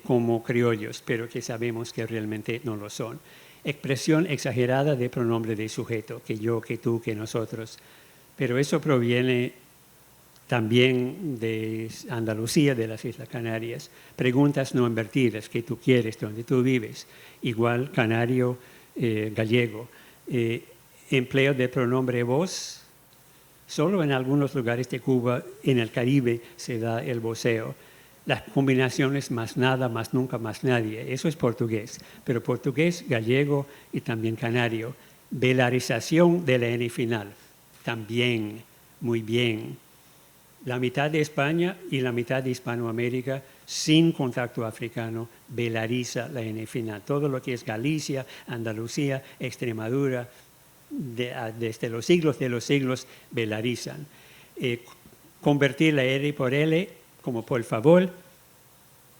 como criollos, pero que sabemos que realmente no lo son. Expresión exagerada de pronombre de sujeto, que yo, que tú, que nosotros. Pero eso proviene también de Andalucía, de las Islas Canarias. Preguntas no invertidas, que tú quieres, donde tú vives. Igual canario, gallego. Empleo de pronombre vos. Solo en algunos lugares de Cuba, en el Caribe, se da el voceo. Las combinaciones más nada, más nunca, más nadie. Eso es portugués, pero portugués, gallego y también canario. Velarización de la N final, también, muy bien. La mitad de España y la mitad de Hispanoamérica, sin contacto africano, velariza la N final. Todo lo que es Galicia, Andalucía, Extremadura, desde los siglos de los siglos, velarizan. Convertir la R por L, como por favor,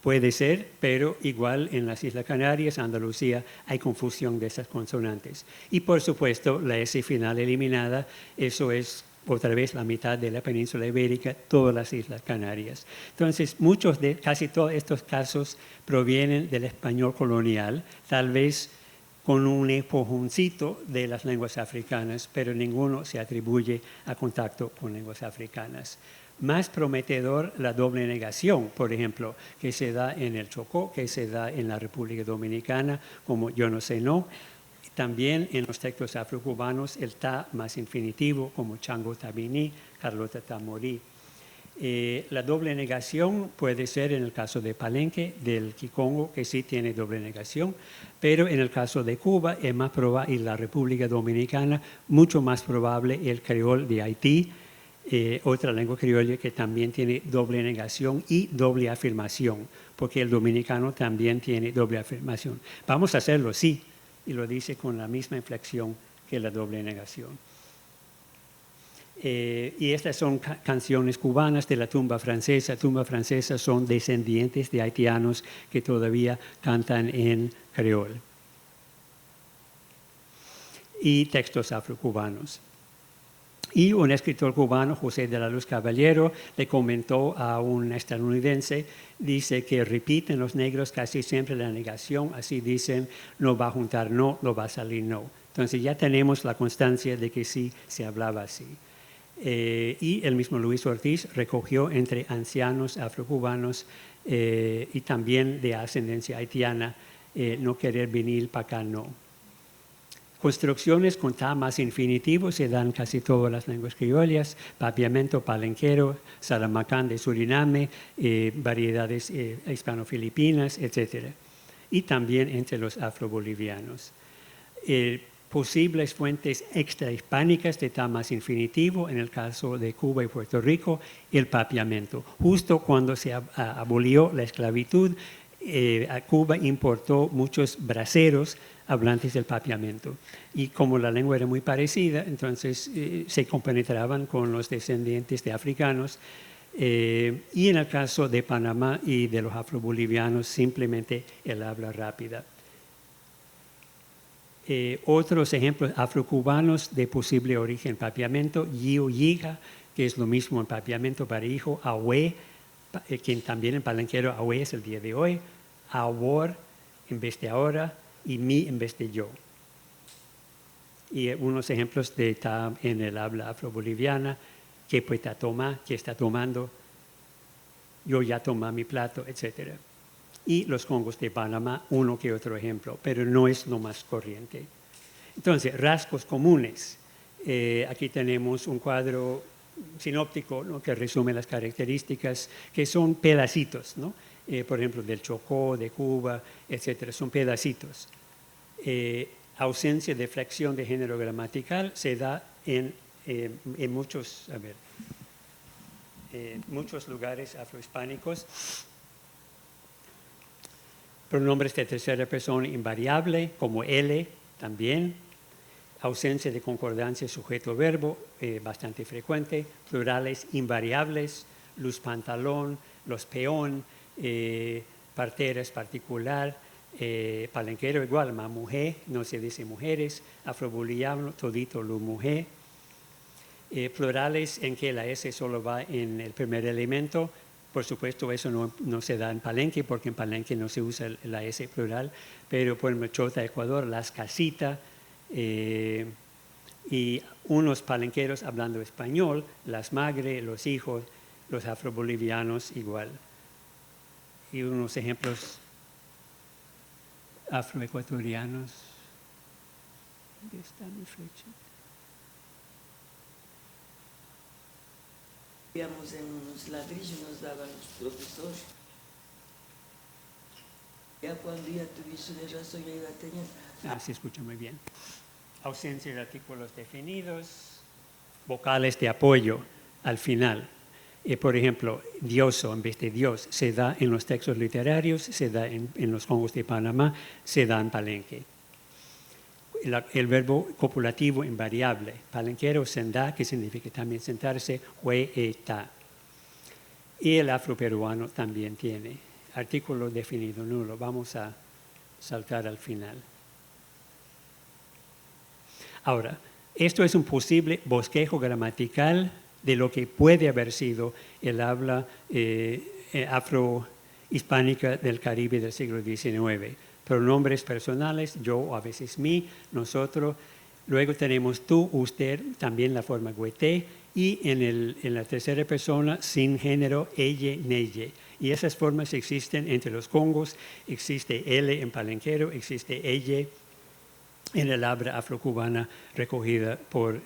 puede ser, pero igual en las Islas Canarias, Andalucía, hay confusión de esas consonantes. Y por supuesto, la S final eliminada, eso es otra vez la mitad de la península ibérica, todas las Islas Canarias. Entonces, casi todos estos casos provienen del español colonial, tal vez con un empujoncito de las lenguas africanas, pero ninguno se atribuye a contacto con lenguas africanas. Más prometedor la doble negación, por ejemplo, que se da en el Chocó, que se da en la República Dominicana, como yo no sé, no. También en los textos afrocubanos el ta más infinitivo, como Chango Tabini, Carlota Tamorí. La doble negación puede ser en el caso de Palenque, del Kikongo, que sí tiene doble negación, pero en el caso de Cuba es más probable, y la República Dominicana, mucho más probable el creol de Haití, otra lengua criolla que también tiene doble negación y doble afirmación, porque el dominicano también tiene doble afirmación. Vamos a hacerlo, sí, y lo dice con la misma inflexión que la doble negación. Y estas son canciones cubanas de la tumba francesa. Tumba francesa son descendientes de haitianos que todavía cantan en creol. Y textos afrocubanos. Y un escritor cubano, José de la Luz Caballero, le comentó a un estadounidense, dice que repiten los negros casi siempre la negación, así dicen, no va a juntar no, no va a salir no. Entonces ya tenemos la constancia de que sí se hablaba así. Y el mismo Luis Ortiz recogió entre ancianos afrocubanos y también de ascendencia haitiana, no querer venir para acá no. Construcciones con ta más infinitivo se dan casi todas las lenguas criollas, papiamento palenquero, salamacán de Suriname, variedades hispano-filipinas, etc. Y también entre los afrobolivianos. posibles fuentes extrahispánicas de ta más infinitivo, en el caso de Cuba y Puerto Rico, el papiamento. Justo cuando se abolió la esclavitud, a Cuba importó muchos braceros hablantes del papiamento. Y como la lengua era muy parecida, entonces se compenetraban con los descendientes de africanos. Y en el caso de Panamá y de los afrobolivianos, simplemente el habla rápida. Otros ejemplos afrocubanos de posible origen papiamento: Yiu Yiga, que es lo mismo en papiamento para hijo; Ahue, quien también en palenquero Ahue es el día de hoy; Awor en vez de ahora, y mi en vez de yo. Y unos ejemplos de ta en el habla afroboliviana: que pues toma, que está tomando, yo ya tomé mi plato, etc. Y los congos de Panamá, uno que otro ejemplo, pero no es lo más corriente. Entonces, rasgos comunes. Aquí tenemos un cuadro sinóptico, ¿no?, que resume las características, que son pedacitos, ¿no? Por ejemplo, del Chocó, de Cuba, etc. Son pedacitos. Ausencia de flexión de género gramatical se da en muchos, muchos lugares afrohispánicos. Pronombres de tercera persona invariable, como él también. Ausencia de concordancia sujeto-verbo, bastante frecuente. Plurales invariables, luz pantalón, los peón, parteras particular, palenquero igual, ma mujer, no se dice mujeres. Afroboliviano, todito lu mujer. Plurales en que la S solo va en el primer elemento. Por supuesto, eso no se da en Palenque, porque en Palenque no se usa la S plural, pero por ejemplo, Chota, Ecuador, las casitas, y unos palenqueros hablando español, las magre, los hijos, los afrobolivianos igual. Y unos ejemplos afroecuatorianos. ¿Dónde está mi flecha? Íbamos en unos ladrillos, nos daban los profesores. Ya cuando ya tuviste de razón, ya iba teniendo. Se escucha muy bien. Ausencia de artículos definidos, vocales de apoyo al final. Por ejemplo, dioso en vez de Dios se da en los textos literarios, se da en los congos de Panamá, se da en Palenque. El verbo copulativo invariable, palenquero, senda, que significa también sentarse, hue, ta. Y el afroperuano también tiene artículo definido nulo. Vamos a saltar al final. Ahora, esto es un posible bosquejo gramatical de lo que puede haber sido el habla afrohispánica del Caribe del siglo XIX. Pronombres personales, yo o a veces mi, nosotros. Luego tenemos tú, usted, también la forma güete, y en la tercera persona sin género, ella, neye. Y esas formas existen entre los congos. Existe ele en palenquero, existe ella en el habla afrocubana recogida por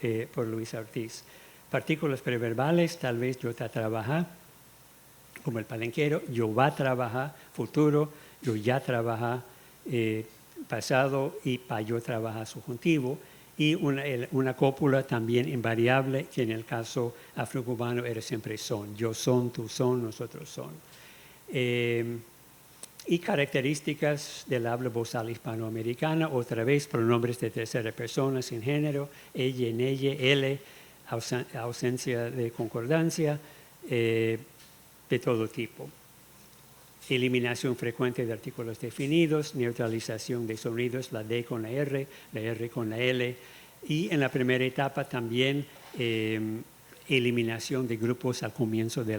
Luis Ortiz. Partículas preverbales, tal vez yo ta trabaja, como el palenquero, yo va a trabajar, futuro, yo ya trabaja, pasado, y pa yo trabaja subjuntivo. Y una cópula también invariable, que en el caso afrocubano era siempre son. Yo son, tú son, nosotros son. Y características del habla vozal hispanoamericana, otra vez pronombres de tercera persona sin género, ella, ella, él, ausencia de concordancia, de todo tipo. Eliminación frecuente de artículos definidos, neutralización de sonidos, la D con la R con la L, y en la primera etapa también eliminación de grupos al comienzo de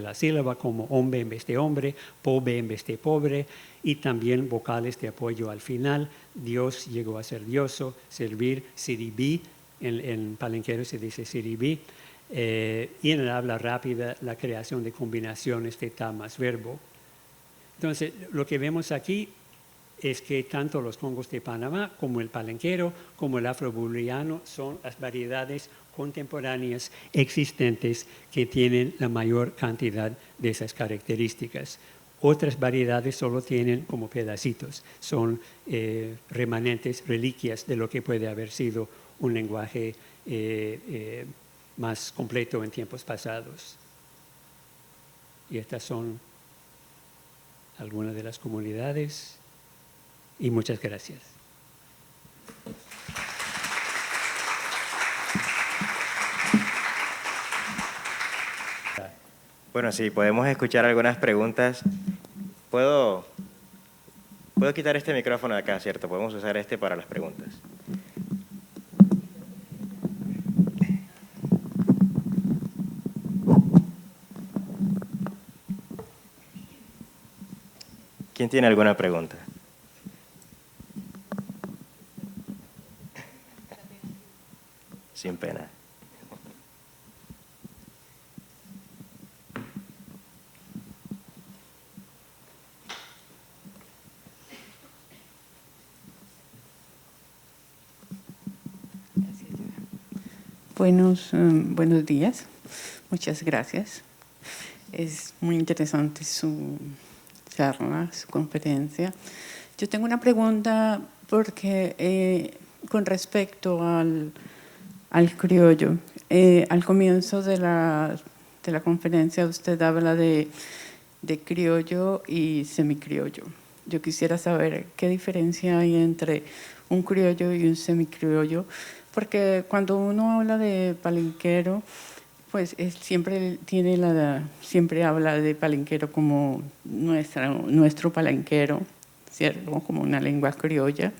la sílaba, como hombre en vez de hombre, pobre en vez de pobre, y también vocales de apoyo al final. Dios llegó a ser dioso, servir, siribí, en palenquero se dice siribí, y en el habla rápida la creación de combinaciones de ta más verbo. Entonces, lo que vemos aquí es que tanto los congos de Panamá como el palenquero como el afroboliviano son las variedades contemporáneas existentes que tienen la mayor cantidad de esas características. Otras variedades solo tienen como pedacitos, son remanentes, reliquias de lo que puede haber sido un lenguaje más completo en tiempos pasados. Y estas son algunas de las comunidades, y muchas gracias. Bueno, sí, podemos escuchar algunas preguntas. ¿Puedo quitar este micrófono de acá, cierto? Podemos usar este para las preguntas. ¿Quién tiene alguna pregunta? Sin pena. Buenos días, muchas gracias. Es muy interesante su charla, su conferencia. Yo tengo una pregunta porque con respecto al criollo, al comienzo de la conferencia usted habla de criollo y semicriollo. Yo quisiera saber qué diferencia hay entre un criollo y un semicriollo, porque cuando uno habla de palenquero, pues siempre habla de palenquero como nuestro palenquero, ¿cierto? Como una lengua criolla.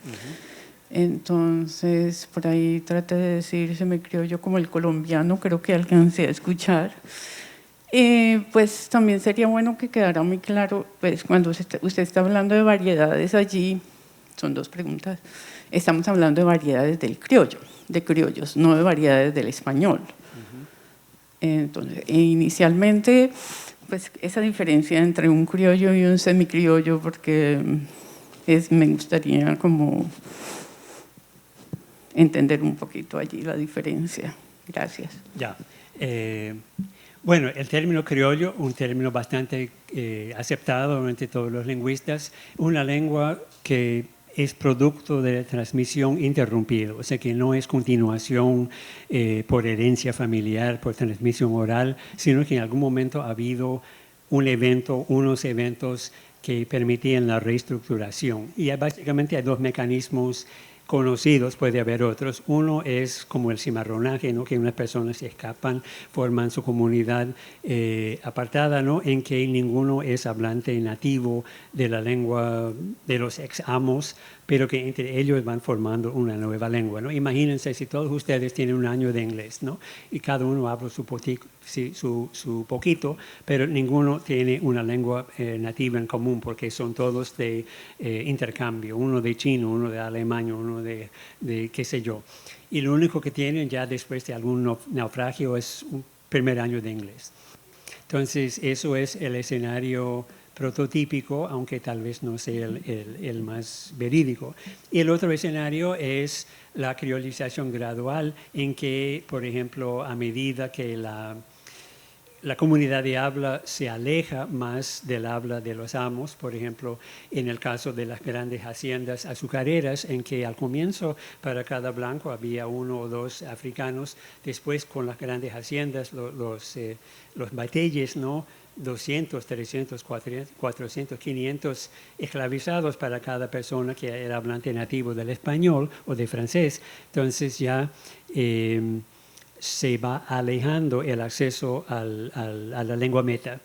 Entonces, por ahí trate de decir semicriollo como el colombiano, creo que alcancé a escuchar. Pues también sería bueno que quedara muy claro, pues cuando usted está hablando de variedades allí, son dos preguntas, estamos hablando de variedades del criollo, de criollos, no de variedades del español. Entonces, inicialmente, pues esa diferencia entre un criollo y un semicriollo, porque me gustaría como entender un poquito allí la diferencia. Gracias. Ya. Bueno, el término criollo, un término bastante aceptado entre todos los lingüistas, una lengua que es producto de transmisión interrumpida, o sea que no es continuación por herencia familiar, por transmisión oral, sino que en algún momento ha habido unos eventos que permitían la reestructuración. Y básicamente hay dos mecanismos conocidos, puede haber otros. Uno es como el cimarronaje, ¿no? Que unas personas se escapan, forman su comunidad apartada, ¿no? En que ninguno es hablante nativo de la lengua de los ex amos, pero que entre ellos van formando una nueva lengua, ¿no? Imagínense si todos ustedes tienen un año de inglés, ¿no? Y cada uno habla su poquito, pero ninguno tiene una lengua nativa en común porque son todos de intercambio, uno de chino, uno de alemán, uno de qué sé yo. Y lo único que tienen ya después de algún naufragio es un primer año de inglés. Entonces, eso es el escenario prototípico, aunque tal vez no sea el más verídico. Y el otro escenario es la criolización gradual, en que, por ejemplo, a medida que la comunidad de habla se aleja más del habla de los amos, por ejemplo, en el caso de las grandes haciendas azucareras, en que al comienzo para cada blanco había uno o dos africanos, después con las grandes haciendas, los batalles, ¿no? 200, 300, 400, 500 esclavizados para cada persona que era hablante nativo del español o de francés. Entonces ya se va alejando el acceso a la lengua meta.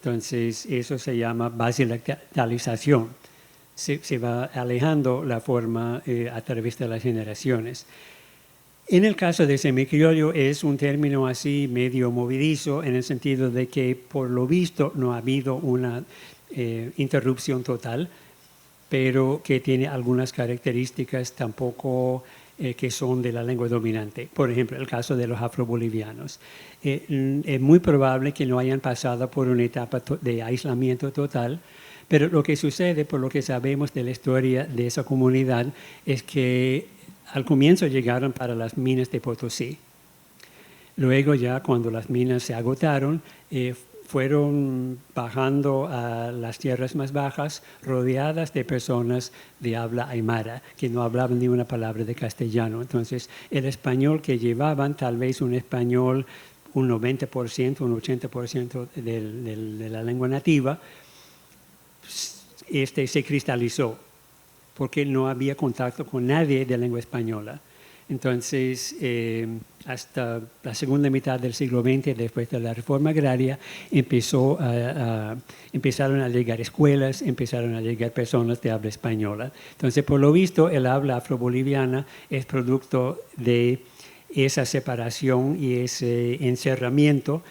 Entonces eso se llama basilatalización. Se va alejando la forma a través de las generaciones. En el caso de semicriollo es un término así medio movedizo en el sentido de que por lo visto no ha habido una interrupción total, pero que tiene algunas características tampoco que son de la lengua dominante. Por ejemplo, el caso de los afrobolivianos. Es muy probable que no hayan pasado por una etapa de aislamiento total, pero lo que sucede, por lo que sabemos de la historia de esa comunidad, es que al comienzo llegaron para las minas de Potosí. Luego ya cuando las minas se agotaron, fueron bajando a las tierras más bajas, rodeadas de personas de habla aymara, que no hablaban ni una palabra de castellano. Entonces, el español que llevaban, tal vez un español, un 90%, un 80% de la lengua nativa, se cristalizó, porque no había contacto con nadie de lengua española. Entonces, hasta la segunda mitad del siglo XX, después de la reforma agraria, empezaron a llegar escuelas, empezaron a llegar personas de habla española. Entonces, por lo visto, el habla afroboliviana es producto de esa separación y ese encerramiento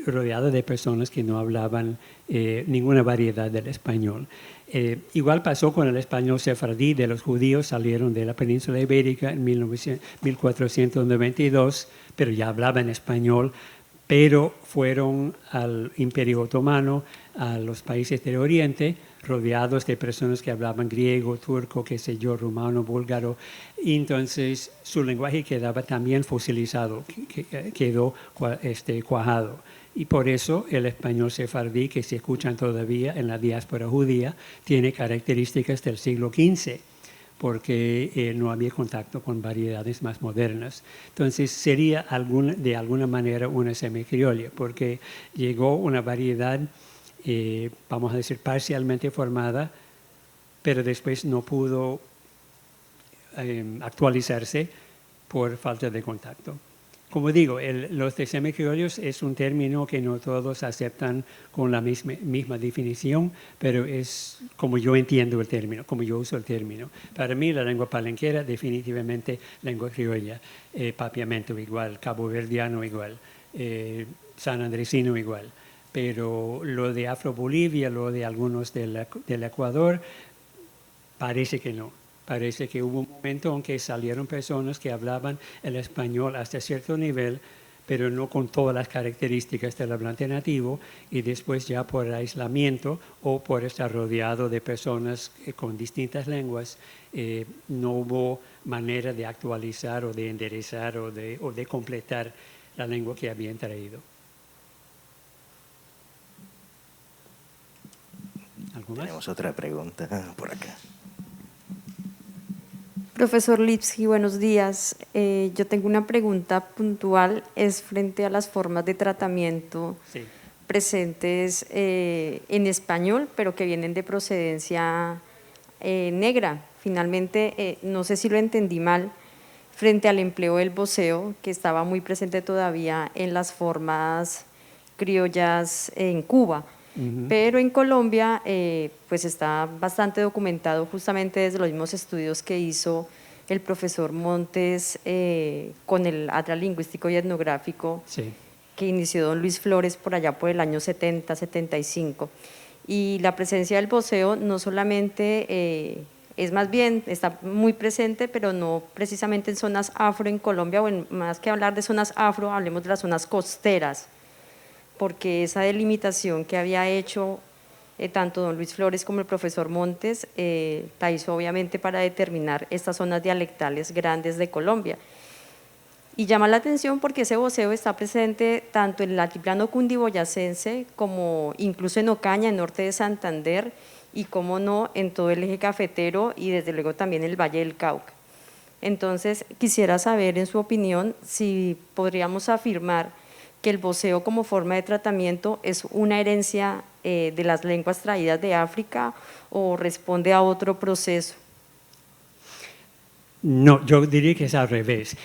rodeado de personas que no hablaban ninguna variedad del español. Igual pasó con el español sefardí de los judíos, salieron de la península ibérica en 1492, pero ya hablaban español, pero fueron al Imperio Otomano, a los países del Oriente, rodeados de personas que hablaban griego, turco, qué sé yo, rumano, búlgaro, y entonces su lenguaje quedaba también fosilizado, quedó cuajado. Y por eso el español sefardí, que se escuchan todavía en la diáspora judía, tiene características del siglo XV, porque no había contacto con variedades más modernas. Entonces sería de alguna manera una semicriolla, porque llegó una variedad, vamos a decir, parcialmente formada, pero después no pudo actualizarse por falta de contacto. Como digo, los de semicriollos es un término que no todos aceptan con la misma definición, pero es como yo entiendo el término, como yo uso el término. Para mí, la lengua palenquera, definitivamente lengua criolla, papiamento igual, caboverdiano igual, sanandresino igual. Pero lo de Afro-Bolivia, lo de algunos del Ecuador, parece que no. Parece que hubo un momento en que salieron personas que hablaban el español hasta cierto nivel, pero no con todas las características del hablante nativo, y después ya por aislamiento o por estar rodeado de personas con distintas lenguas, no hubo manera de actualizar o de enderezar o de completar la lengua que habían traído. ¿Algo más? Tenemos otra pregunta por acá. Profesor Lipski, buenos días. Yo tengo una pregunta puntual, es frente a las formas de tratamiento presentes en español, pero que vienen de procedencia negra. Finalmente, no sé si lo entendí mal, frente al empleo del voceo, que estaba muy presente todavía en las formas criollas en Cuba. Pero en Colombia pues está bastante documentado justamente desde los mismos estudios que hizo el profesor Montes con el Atlas Lingüístico y Etnográfico que inició don Luis Flores por allá por el año 70, 75. Y la presencia del voceo no solamente es más bien, está muy presente, pero no precisamente en zonas afro en Colombia, o más que hablar de zonas afro, hablemos de las zonas costeras, porque esa delimitación que había hecho tanto don Luis Flores como el profesor Montes la hizo obviamente para determinar estas zonas dialectales grandes de Colombia. Y llama la atención porque ese voceo está presente tanto en el altiplano cundiboyacense como incluso en Ocaña, en norte de Santander, y como no en todo el eje cafetero y desde luego también en el Valle del Cauca. Entonces quisiera saber en su opinión si podríamos afirmar que el voceo como forma de tratamiento es una herencia de las lenguas traídas de África o responde a otro proceso. No, yo diría que es al revés.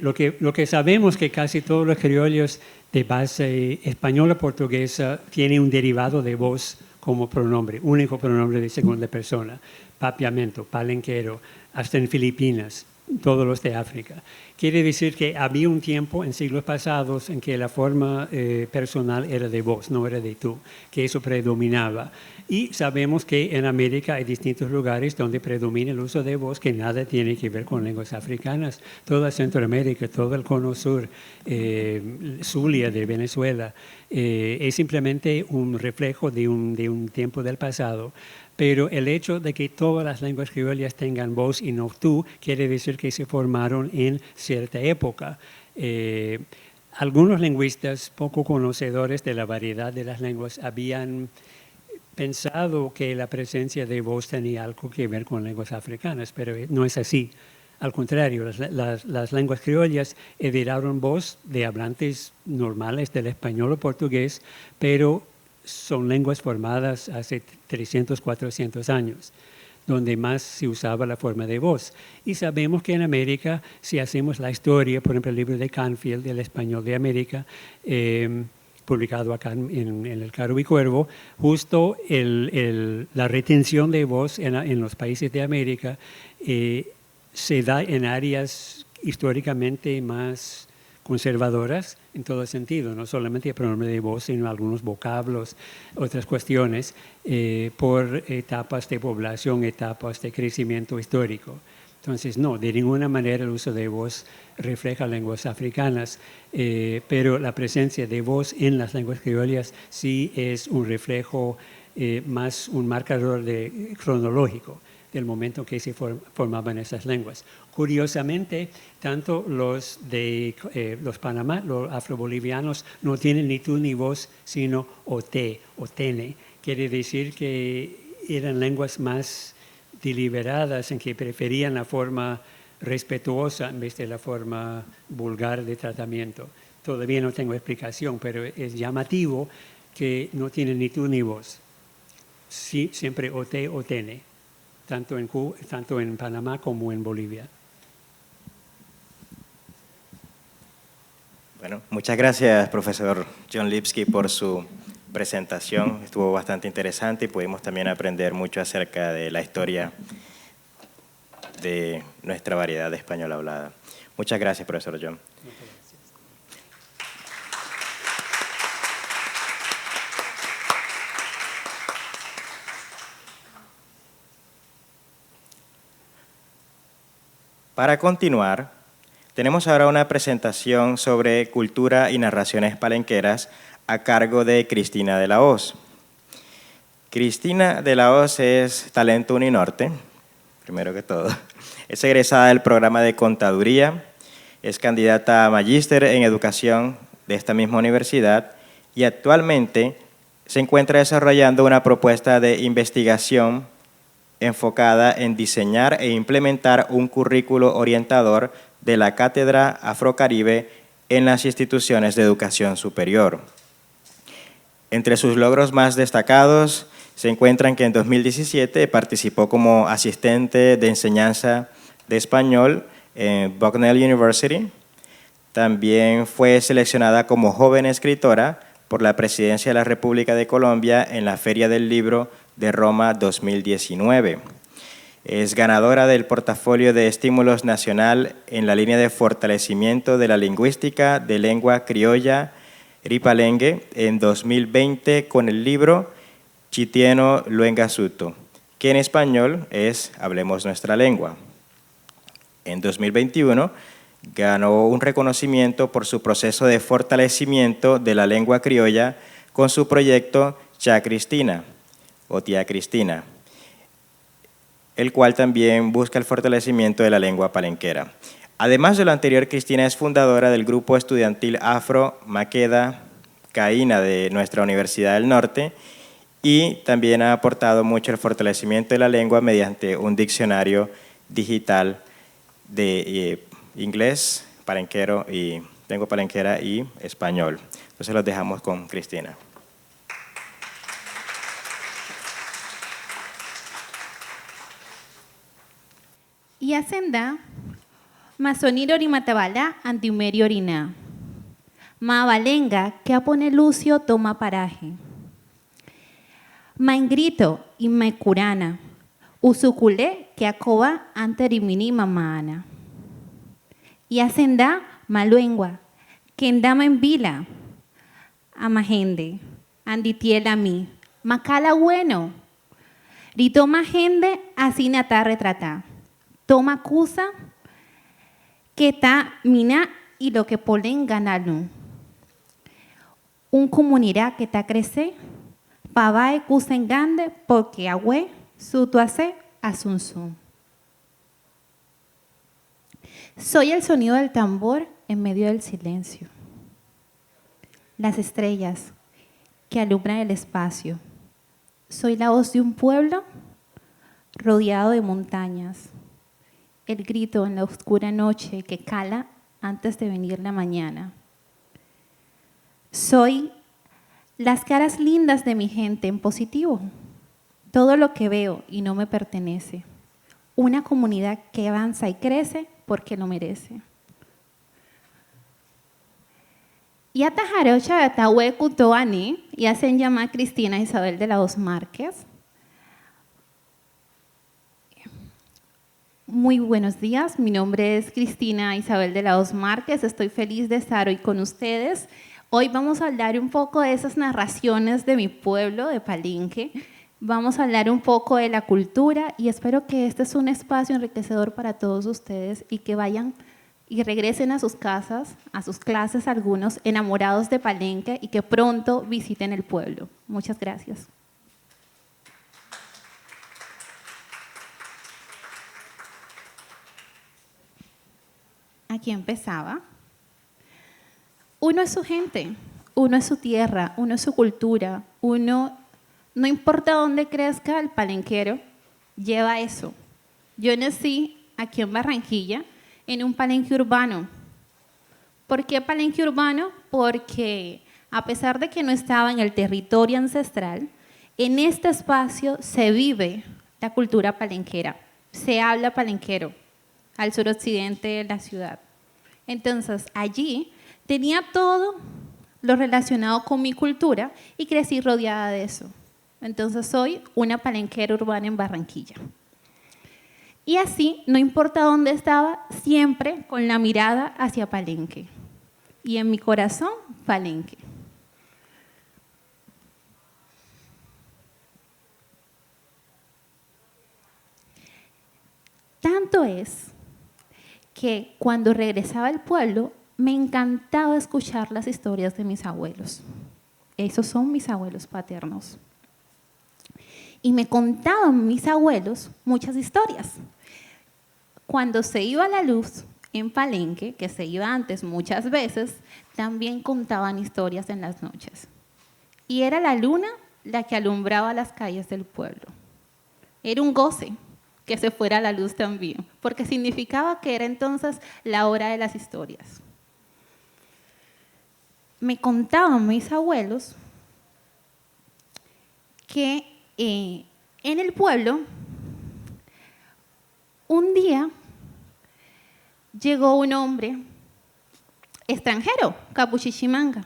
Lo que sabemos es que casi todos los criollos de base española portuguesa tienen un derivado de voz como pronombre, único pronombre de segunda persona, papiamento, palenquero, hasta en Filipinas, todos los de África. Quiere decir que había un tiempo en siglos pasados en que la forma personal era de vos, no era de tú, que eso predominaba. Y sabemos que en América hay distintos lugares donde predomina el uso de vos que nada tiene que ver con lenguas africanas. Toda Centroamérica, todo el cono sur, Zulia de Venezuela, es simplemente un reflejo de un tiempo del pasado. Pero el hecho de que todas las lenguas criollas tengan voz y no tú quiere decir que se formaron en cierta época. algunos lingüistas poco conocedores de la variedad de las lenguas habían pensado que la presencia de voz tenía algo que ver con lenguas africanas, pero no es así. Al contrario, las lenguas criollas heredaron voz de hablantes normales del español o portugués, pero son lenguas formadas hace 300, 400 años, donde más se usaba la forma de voz. Y sabemos que en América, si hacemos la historia, por ejemplo, el libro de Canfield, El español de América, publicado acá en el Caro y Cuervo, justo la retención de voz en los países de América se da en áreas históricamente más conservadoras en todo sentido, no solamente el pronombre de voz, sino algunos vocablos, otras cuestiones, por etapas de población, etapas de crecimiento histórico. Entonces, no, de ninguna manera el uso de voz refleja lenguas africanas, pero la presencia de voz en las lenguas criollas sí es un reflejo, más un marcador cronológico del momento que se formaban esas lenguas. Curiosamente, tanto los de los Panamá, los afrobolivianos, no tienen ni tú ni vos, sino ote o tene. Quiere decir que eran lenguas más deliberadas, en que preferían la forma respetuosa en vez de la forma vulgar de tratamiento. Todavía no tengo explicación, pero es llamativo que no tienen ni tú ni vos. Sí, siempre ote o tene. Tanto en Panamá como en Bolivia. Bueno, muchas gracias, profesor John Lipsky, por su presentación. Estuvo bastante interesante y pudimos también aprender mucho acerca de la historia de nuestra variedad de español hablada. Muchas gracias, profesor John. Para continuar, tenemos ahora una presentación sobre cultura y narraciones palenqueras a cargo de Cristina de la Hoz. Cristina de la Hoz es talento Uninorte, primero que todo. Es egresada del programa de Contaduría, es candidata a magíster en educación de esta misma universidad y actualmente se encuentra desarrollando una propuesta de investigación enfocada en diseñar e implementar un currículo orientador de la Cátedra Afrocaribe en las instituciones de educación superior. Entre sus logros más destacados se encuentran que en 2017 participó como asistente de enseñanza de español en Bucknell University. También fue seleccionada como joven escritora por la Presidencia de la República de Colombia en la Feria del Libro de Roma 2019. Es ganadora del portafolio de estímulos nacional en la línea de fortalecimiento de la lingüística de lengua criolla ripalengue en 2020 con el libro Chitieno Luengasuto, que en español es Hablemos nuestra lengua. En 2021 ganó un reconocimiento por su proceso de fortalecimiento de la lengua criolla con su proyecto Cha Cristina, o Tía Cristina, el cual también busca el fortalecimiento de la lengua palenquera. Además de lo anterior, Cristina es fundadora del grupo estudiantil Afro Maqueda Caína de nuestra Universidad del Norte y también ha aportado mucho el fortalecimiento de la lengua mediante un diccionario digital de inglés, palenquero y lengua palenquera y español. Entonces los dejamos con Cristina. Y hacenda, masoniro orimatabala, antiumeri orina. Mabalenga, que apone lucio toma paraje. Maingrito y mecurana, usuculé que acoba anterimini mamana. Y hacenda, maluengua, que endama en vila, amagende, anditiela mi, macala bueno. Ritoma gente, así nata retrata. Toma cusa, que ta mina y lo que polen ganarlo. Un comunidad que ta crece, pavae cusa en gande, porque agüe, su tuace, asunción. Soy el sonido del tambor en medio del silencio. las estrellas que alumbran el espacio. Soy la voz de un pueblo rodeado de montañas, el grito en la oscura noche que cala antes de venir la mañana. Soy las caras lindas de mi gente en positivo, todo lo que veo y no me pertenece, una comunidad que avanza y crece porque lo merece. Y a Tajarocha de Tahue Cutoani, y hacen llamar Cristina Isabel de la Hoz Márquez. Muy buenos días, mi nombre es Cristina Isabel de la Hoz Márquez, estoy feliz de estar hoy con ustedes. Hoy vamos a hablar un poco de esas narraciones de mi pueblo, de Palenque. Vamos a hablar un poco de la cultura y espero que este es un espacio enriquecedor para todos ustedes y que vayan y regresen a sus casas, a sus clases algunos, enamorados de Palenque y que pronto visiten el pueblo. Muchas gracias. Aquí empezaba. Uno es su gente, uno es su tierra, uno es su cultura, uno, no importa dónde crezca el palenquero, lleva eso. Yo nací aquí en Barranquilla, en un palenque urbano. ¿Por qué palenque urbano? Porque a pesar de que no estaba en el territorio ancestral, en este espacio se vive la cultura palenquera, se habla palenquero al suroccidente de la ciudad. Entonces, allí tenía todo lo relacionado con mi cultura y crecí rodeada de eso. Entonces, soy una palenquera urbana en Barranquilla. Y así, no importa dónde estaba, siempre con la mirada hacia Palenque. Y en mi corazón, Palenque. Tanto es que cuando regresaba al pueblo, me encantaba escuchar las historias de mis abuelos. Esos son mis abuelos paternos. Y me contaban mis abuelos muchas historias. Cuando se iba la luz en Palenque, que se iba antes muchas veces, también contaban historias en las noches. Y era la luna la que alumbraba las calles del pueblo. Era un goce que se fuera la luz también, porque significaba que era entonces la hora de las historias. Me contaban mis abuelos que en el pueblo, un día llegó un hombre extranjero, capuchichimanga,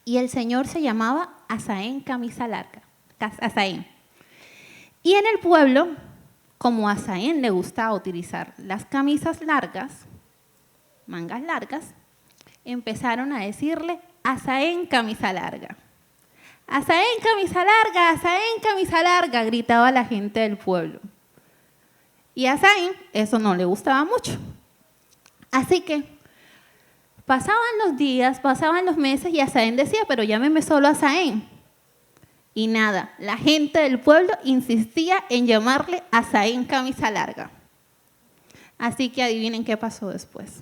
y el señor se llamaba Azaén Camisa Larga, Azaén. Y en el pueblo, como a Azaén le gustaba utilizar las camisas largas, mangas largas, empezaron a decirle Azaén Camisa Larga. Azaén Camisa Larga, Azaén Camisa Larga, gritaba la gente del pueblo. Y a Azaén eso no le gustaba mucho. Así que pasaban los días, pasaban los meses y Azaén decía, pero llámeme solo Azaén. Y nada, la gente del pueblo insistía en llamarle Azaén Camisa Larga. Así que adivinen qué pasó después.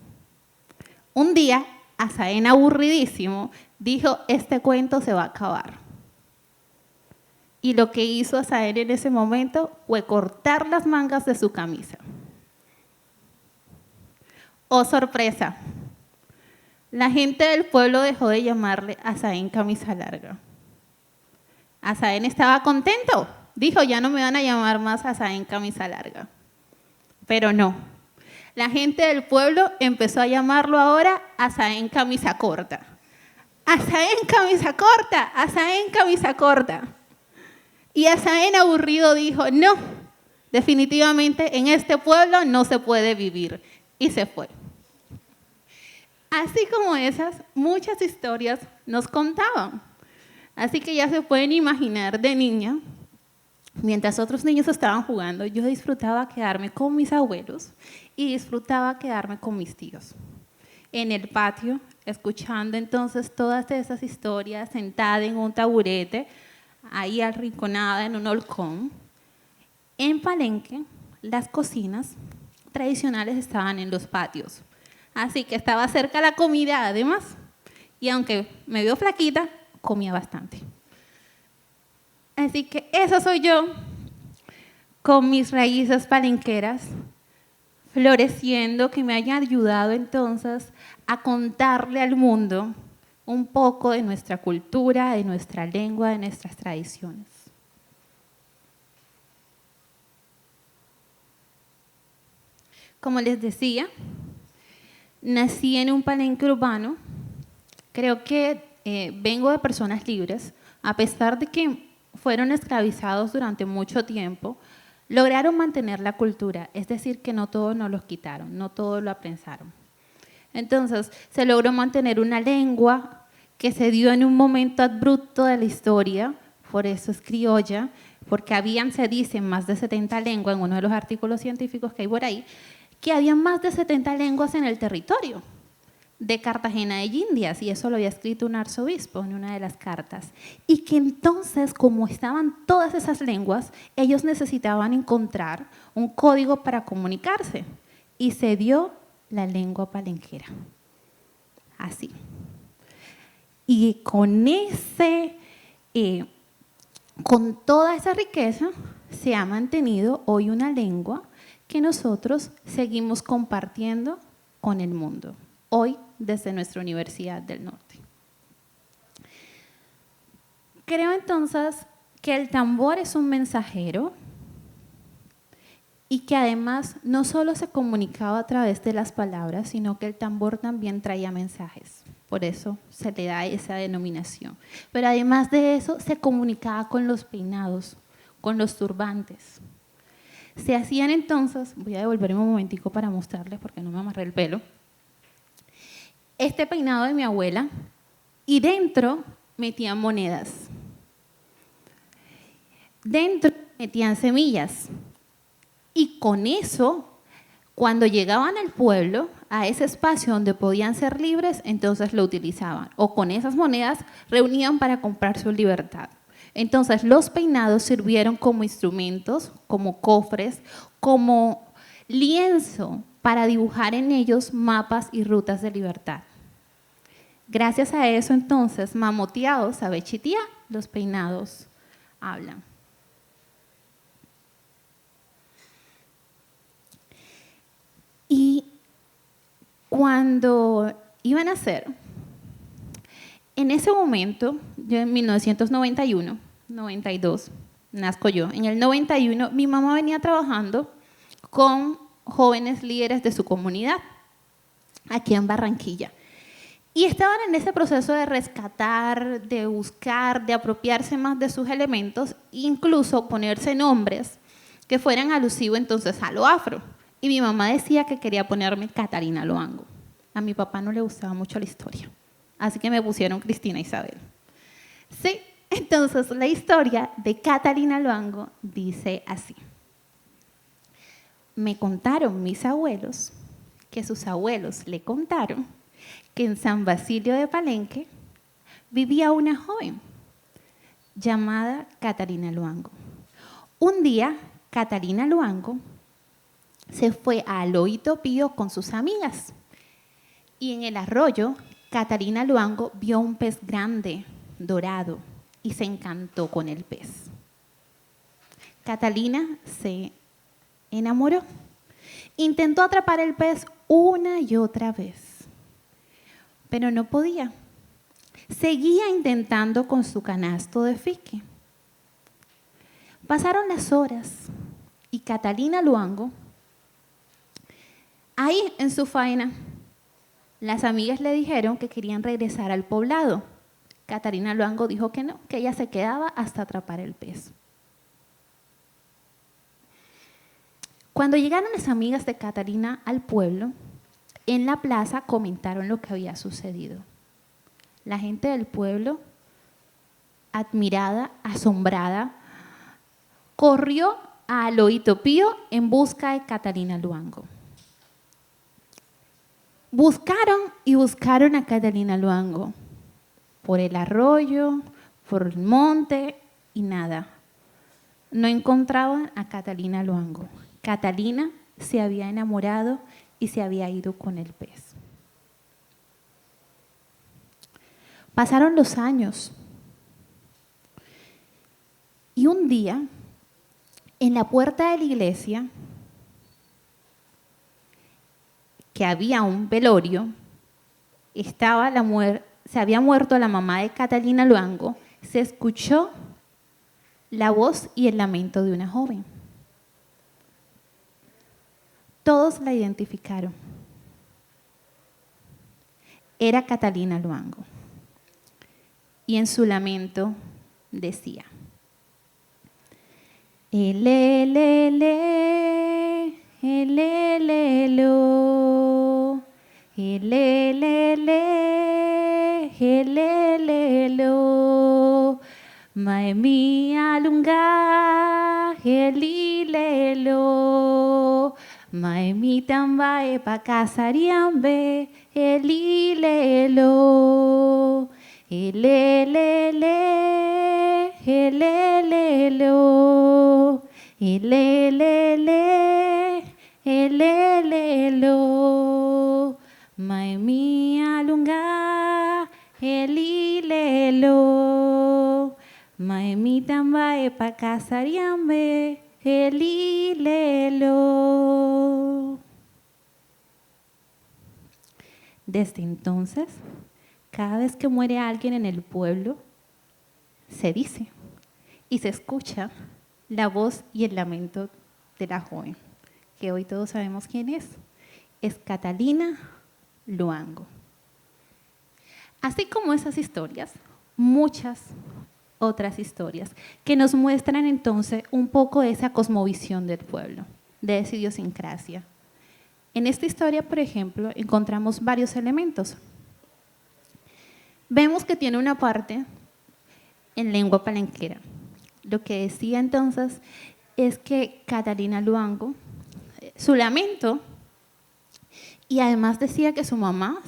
Un día, Azaén, aburridísimo, dijo, este cuento se va a acabar. Y lo que hizo Azaén en ese momento fue cortar las mangas de su camisa. ¡Oh, sorpresa! La gente del pueblo dejó de llamarle Azaén Camisa Larga. Azaén estaba contento. Dijo, ya no me van a llamar más Azaén Camisa Larga. Pero no. La gente del pueblo empezó a llamarlo ahora Azaén Camisa Corta. Azaén Camisa Corta, Azaén Camisa Corta. Y Azaén aburrido dijo, no, definitivamente en este pueblo no se puede vivir. Y se fue. Así como esas, muchas historias nos contaban. Así que ya se pueden imaginar de niña, mientras otros niños estaban jugando, yo disfrutaba quedarme con mis abuelos y disfrutaba quedarme con mis tíos. En el patio, escuchando entonces todas esas historias, sentada en un taburete, ahí arrinconada en un holcón. En Palenque, las cocinas tradicionales estaban en los patios. Así que estaba cerca la comida, además, Y aunque me veo flaquita, comía bastante. Así que eso soy yo, con mis raíces palenqueras, floreciendo, que me hayan ayudado entonces a contarle al mundo un poco de nuestra cultura, de nuestra lengua, de nuestras tradiciones. Como les decía, nací en un palenque urbano. Creo que vengo de personas libres, a pesar de que fueron esclavizados durante mucho tiempo, lograron mantener la cultura, es decir, que no todos nos los quitaron, no todos lo aprensaron. Entonces, se logró mantener una lengua que se dio en un momento abrupto de la historia, por eso es criolla, porque habían, se dice, más de 70 lenguas, en uno de los artículos científicos que hay por ahí, que había más de 70 lenguas en el territorio de Cartagena de Indias, y eso lo había escrito un arzobispo en una de las cartas, y que entonces, como estaban todas esas lenguas, ellos necesitaban encontrar un código para comunicarse, y se dio la lengua palenquera, así. Y con toda esa riqueza se ha mantenido hoy una lengua que nosotros seguimos compartiendo con el mundo, hoy desde nuestra Universidad del Norte. Creo entonces que el tambor es un mensajero y que además no solo se comunicaba a través de las palabras, sino que el tambor también traía mensajes. Por eso se le da esa denominación. Pero además de eso, se comunicaba con los peinados, con los turbantes. Se hacían entonces, voy a devolverme un momentico para mostrarles porque no me amarré el pelo, este peinado de mi abuela, y dentro metían monedas. Dentro metían semillas. Y con eso, cuando llegaban al pueblo, a ese espacio donde podían ser libres, entonces lo utilizaban. O con esas monedas reunían para comprar su libertad. Entonces los peinados sirvieron como instrumentos, como cofres, como lienzo para dibujar en ellos mapas y rutas de libertad. Gracias a eso entonces, mamoteados, a Bechitía, los peinados hablan. Y cuando iban a nacer, en ese momento, yo en 1991, 92, nazco yo. En el 91, mi mamá venía trabajando con jóvenes líderes de su comunidad, aquí en Barranquilla. Y estaban en ese proceso de rescatar, de buscar, de apropiarse más de sus elementos, incluso ponerse nombres que fueran alusivos entonces a lo afro. Y mi mamá decía que quería ponerme Catalina Luango. A mi papá no le gustaba mucho la historia, así que me pusieron Cristina Isabel. Sí, entonces la historia de Catalina Luango dice así. Me contaron mis abuelos, que sus abuelos le contaron, que en San Basilio de Palenque vivía una joven llamada Catalina Luango. Un día, Catalina Luango se fue a Aloito Pío con sus amigas y en el arroyo, Catalina Luango vio un pez grande, dorado, y se encantó con el pez. Catalina se enamoró. Intentó atrapar el pez una y otra vez, pero no podía. Seguía intentando con su canasto de fique. Pasaron las horas y Catalina Luango, ahí en su faena, las amigas le dijeron que querían regresar al poblado. Catalina Luango dijo que no, que ella se quedaba hasta atrapar el pez. Cuando llegaron las amigas de Catalina al pueblo, en la plaza comentaron lo que había sucedido. La gente del pueblo, admirada, asombrada, corrió a Aloito Pío en busca de Catalina Luango. Buscaron y buscaron a Catalina Luango por el arroyo, por el monte y nada. No encontraban a Catalina Luango. Catalina se había enamorado y se había ido con el pez. Pasaron los años. Y un día, en la puerta de la iglesia, que había un velorio, se había muerto la mamá de Catalina Luango, se escuchó la voz y el lamento de una joven. Todos la identificaron. Era Catalina Luango. Y en su lamento decía: elelele, elelelo, elelele, elelelo, maemi alunga, elilelo, maemi tambae pa casariambe, elilelo, elelele, elelelo, elelele, elelelo, maemi alunga, elilelo, maemi tambae pa casariambe, elilelo. Desde entonces, cada vez que muere alguien en el pueblo, se dice y se escucha la voz y el lamento de la joven, que hoy todos sabemos quién es. Es Catalina Luango. Así como esas historias, muchas otras historias que nos muestran entonces un poco de esa cosmovisión del pueblo, de esa idiosincrasia. En esta historia, por ejemplo, encontramos varios elementos. Vemos que tiene una parte en lengua palenquera. Lo que decía entonces es que Catalina Luango, su lamento, y además decía que su mamá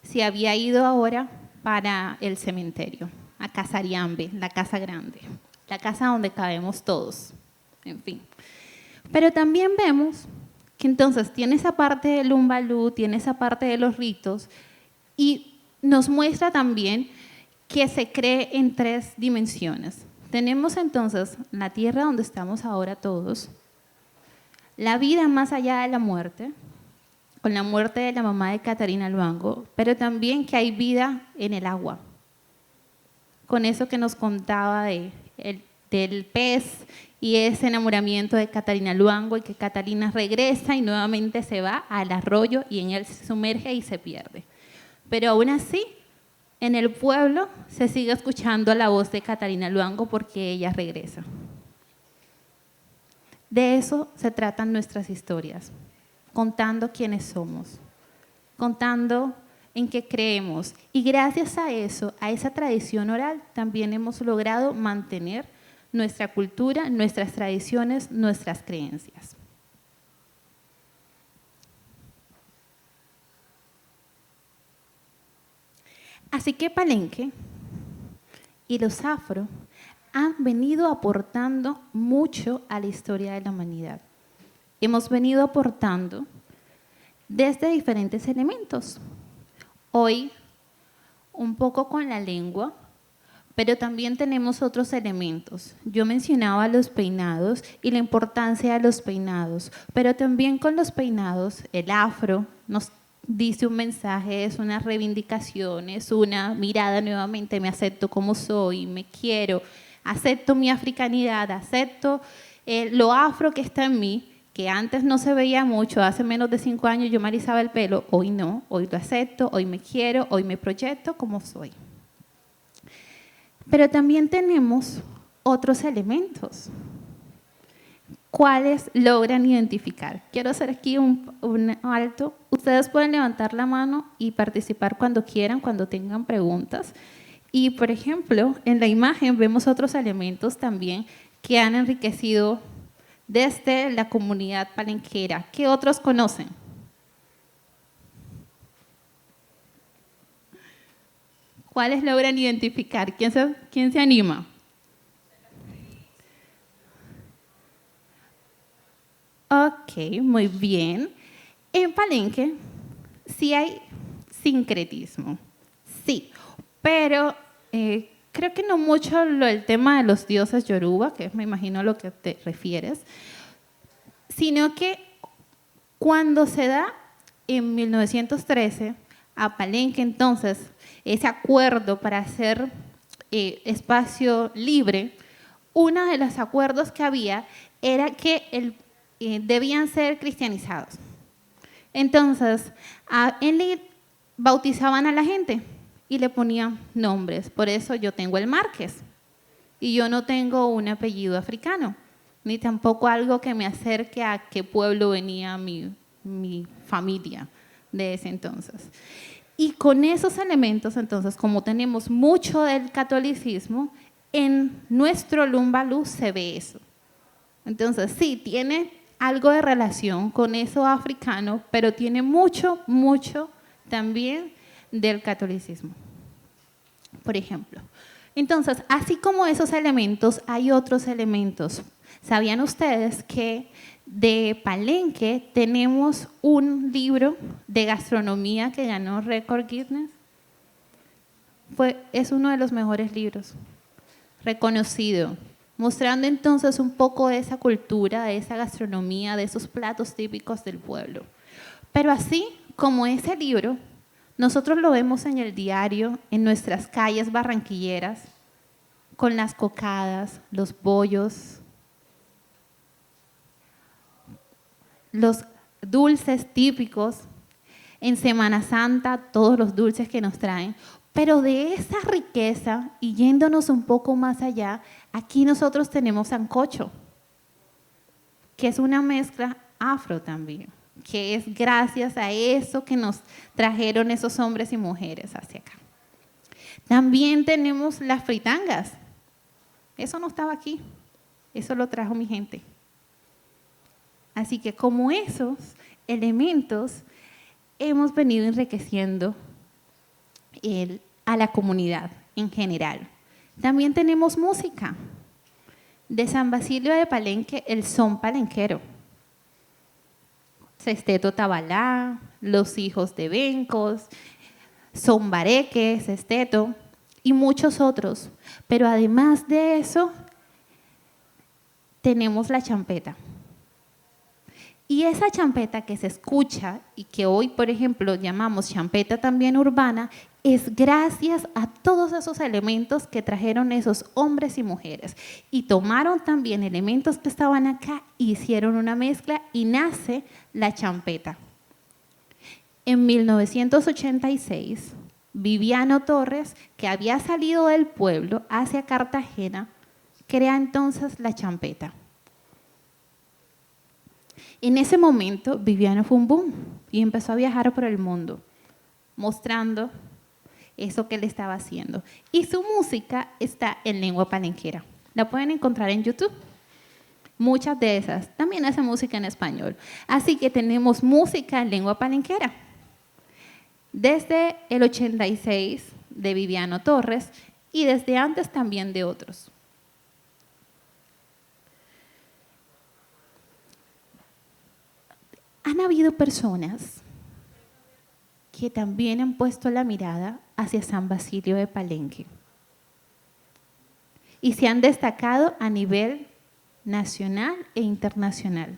se había ido ahora para el cementerio, a Casariambe, la casa grande, la casa donde cabemos todos, en fin. Pero también vemos que entonces tiene esa parte del umbalú, tiene esa parte de los ritos, y nos muestra también que se cree en 3 dimensiones. Tenemos entonces la tierra donde estamos ahora todos, la vida más allá de la muerte, con la muerte de la mamá de Catalina Luango, pero también que hay vida en el agua. Con eso que nos contaba del pez y ese enamoramiento de Catalina Luango, y que Catalina regresa y nuevamente se va al arroyo y en él se sumerge y se pierde. Pero aún así, en el pueblo se sigue escuchando la voz de Catalina Luango porque ella regresa. De eso se tratan nuestras historias, contando quiénes somos, contando en qué creemos. Y gracias a eso, a esa tradición oral, también hemos logrado mantener nuestra cultura, nuestras tradiciones, nuestras creencias. Así que Palenque y los afro han venido aportando mucho a la historia de la humanidad. Hemos venido aportando desde diferentes elementos. Hoy, un poco con la lengua, pero también tenemos otros elementos. Yo mencionaba los peinados y la importancia de los peinados, pero también con los peinados, el afro nos dice un mensaje, es una reivindicación, es una mirada nuevamente, me acepto como soy, me quiero, acepto mi africanidad, acepto lo afro que está en mí, que antes no se veía mucho, hace menos de 5 años yo me alisaba el pelo, hoy no, hoy lo acepto, hoy me quiero, hoy me proyecto como soy. Pero también tenemos otros elementos. ¿Cuáles logran identificar? Quiero hacer aquí un alto. Ustedes pueden levantar la mano y participar cuando quieran, cuando tengan preguntas. Y, por ejemplo, en la imagen vemos otros elementos también que han enriquecido desde la comunidad palenquera. ¿Qué otros conocen? ¿Cuáles logran identificar? ¿Quién se anima? Ok, muy bien. En Palenque sí hay sincretismo, sí, Pero creo que no mucho el tema de los dioses yoruba, que me imagino a lo que te refieres, sino que cuando se da en 1913 a Palenque entonces ese acuerdo para hacer espacio libre, uno de los acuerdos que había era que debían ser cristianizados. Entonces, bautizaban a la gente y le ponían nombres. Por eso yo tengo el Márquez y yo no tengo un apellido africano, ni tampoco algo que me acerque a qué pueblo venía mi familia de ese entonces. Y con esos elementos, entonces, como tenemos mucho del catolicismo, en nuestro Lumbalú se ve eso. Entonces, sí, tiene algo de relación con eso africano, pero tiene mucho, mucho también del catolicismo, por ejemplo. Entonces, así como esos elementos, hay otros elementos. ¿Sabían ustedes que de Palenque tenemos un libro de gastronomía que ganó récord Guinness? Es uno de los mejores libros, reconocido, mostrando entonces un poco de esa cultura, de esa gastronomía, de esos platos típicos del pueblo. Pero así como ese libro, nosotros lo vemos en el diario, en nuestras calles barranquilleras, con las cocadas, los bollos, los dulces típicos, en Semana Santa, todos los dulces que nos traen. Pero de esa riqueza, y yéndonos un poco más allá, aquí nosotros tenemos sancocho, que es una mezcla afro también, que es gracias a eso que nos trajeron esos hombres y mujeres hacia acá. También tenemos las fritangas. Eso no estaba aquí, eso lo trajo mi gente. Así que como esos elementos hemos venido enriqueciendo a la comunidad en general. También tenemos música. De San Basilio de Palenque, el son palenquero. Sesteto Tabalá, los hijos de Bencos, son Bareque, Sesteto y muchos otros. Pero además de eso, tenemos la champeta. Y esa champeta que se escucha y que hoy, por ejemplo, llamamos champeta también urbana, es gracias a todos esos elementos que trajeron esos hombres y mujeres. Y tomaron también elementos que estaban acá, hicieron una mezcla y nace la champeta. En 1986, Viviano Torres, que había salido del pueblo hacia Cartagena, crea entonces la champeta. En ese momento, Viviano fue un boom y empezó a viajar por el mundo, mostrando eso que él estaba haciendo. Y su música está en lengua palenquera. La pueden encontrar en YouTube. Muchas de esas. También hace música en español. Así que tenemos música en lengua palenquera. Desde el 86 de Viviano Torres y desde antes también de otros. Han habido personas que también han puesto la mirada hacia San Basilio de Palenque y se han destacado a nivel nacional e internacional.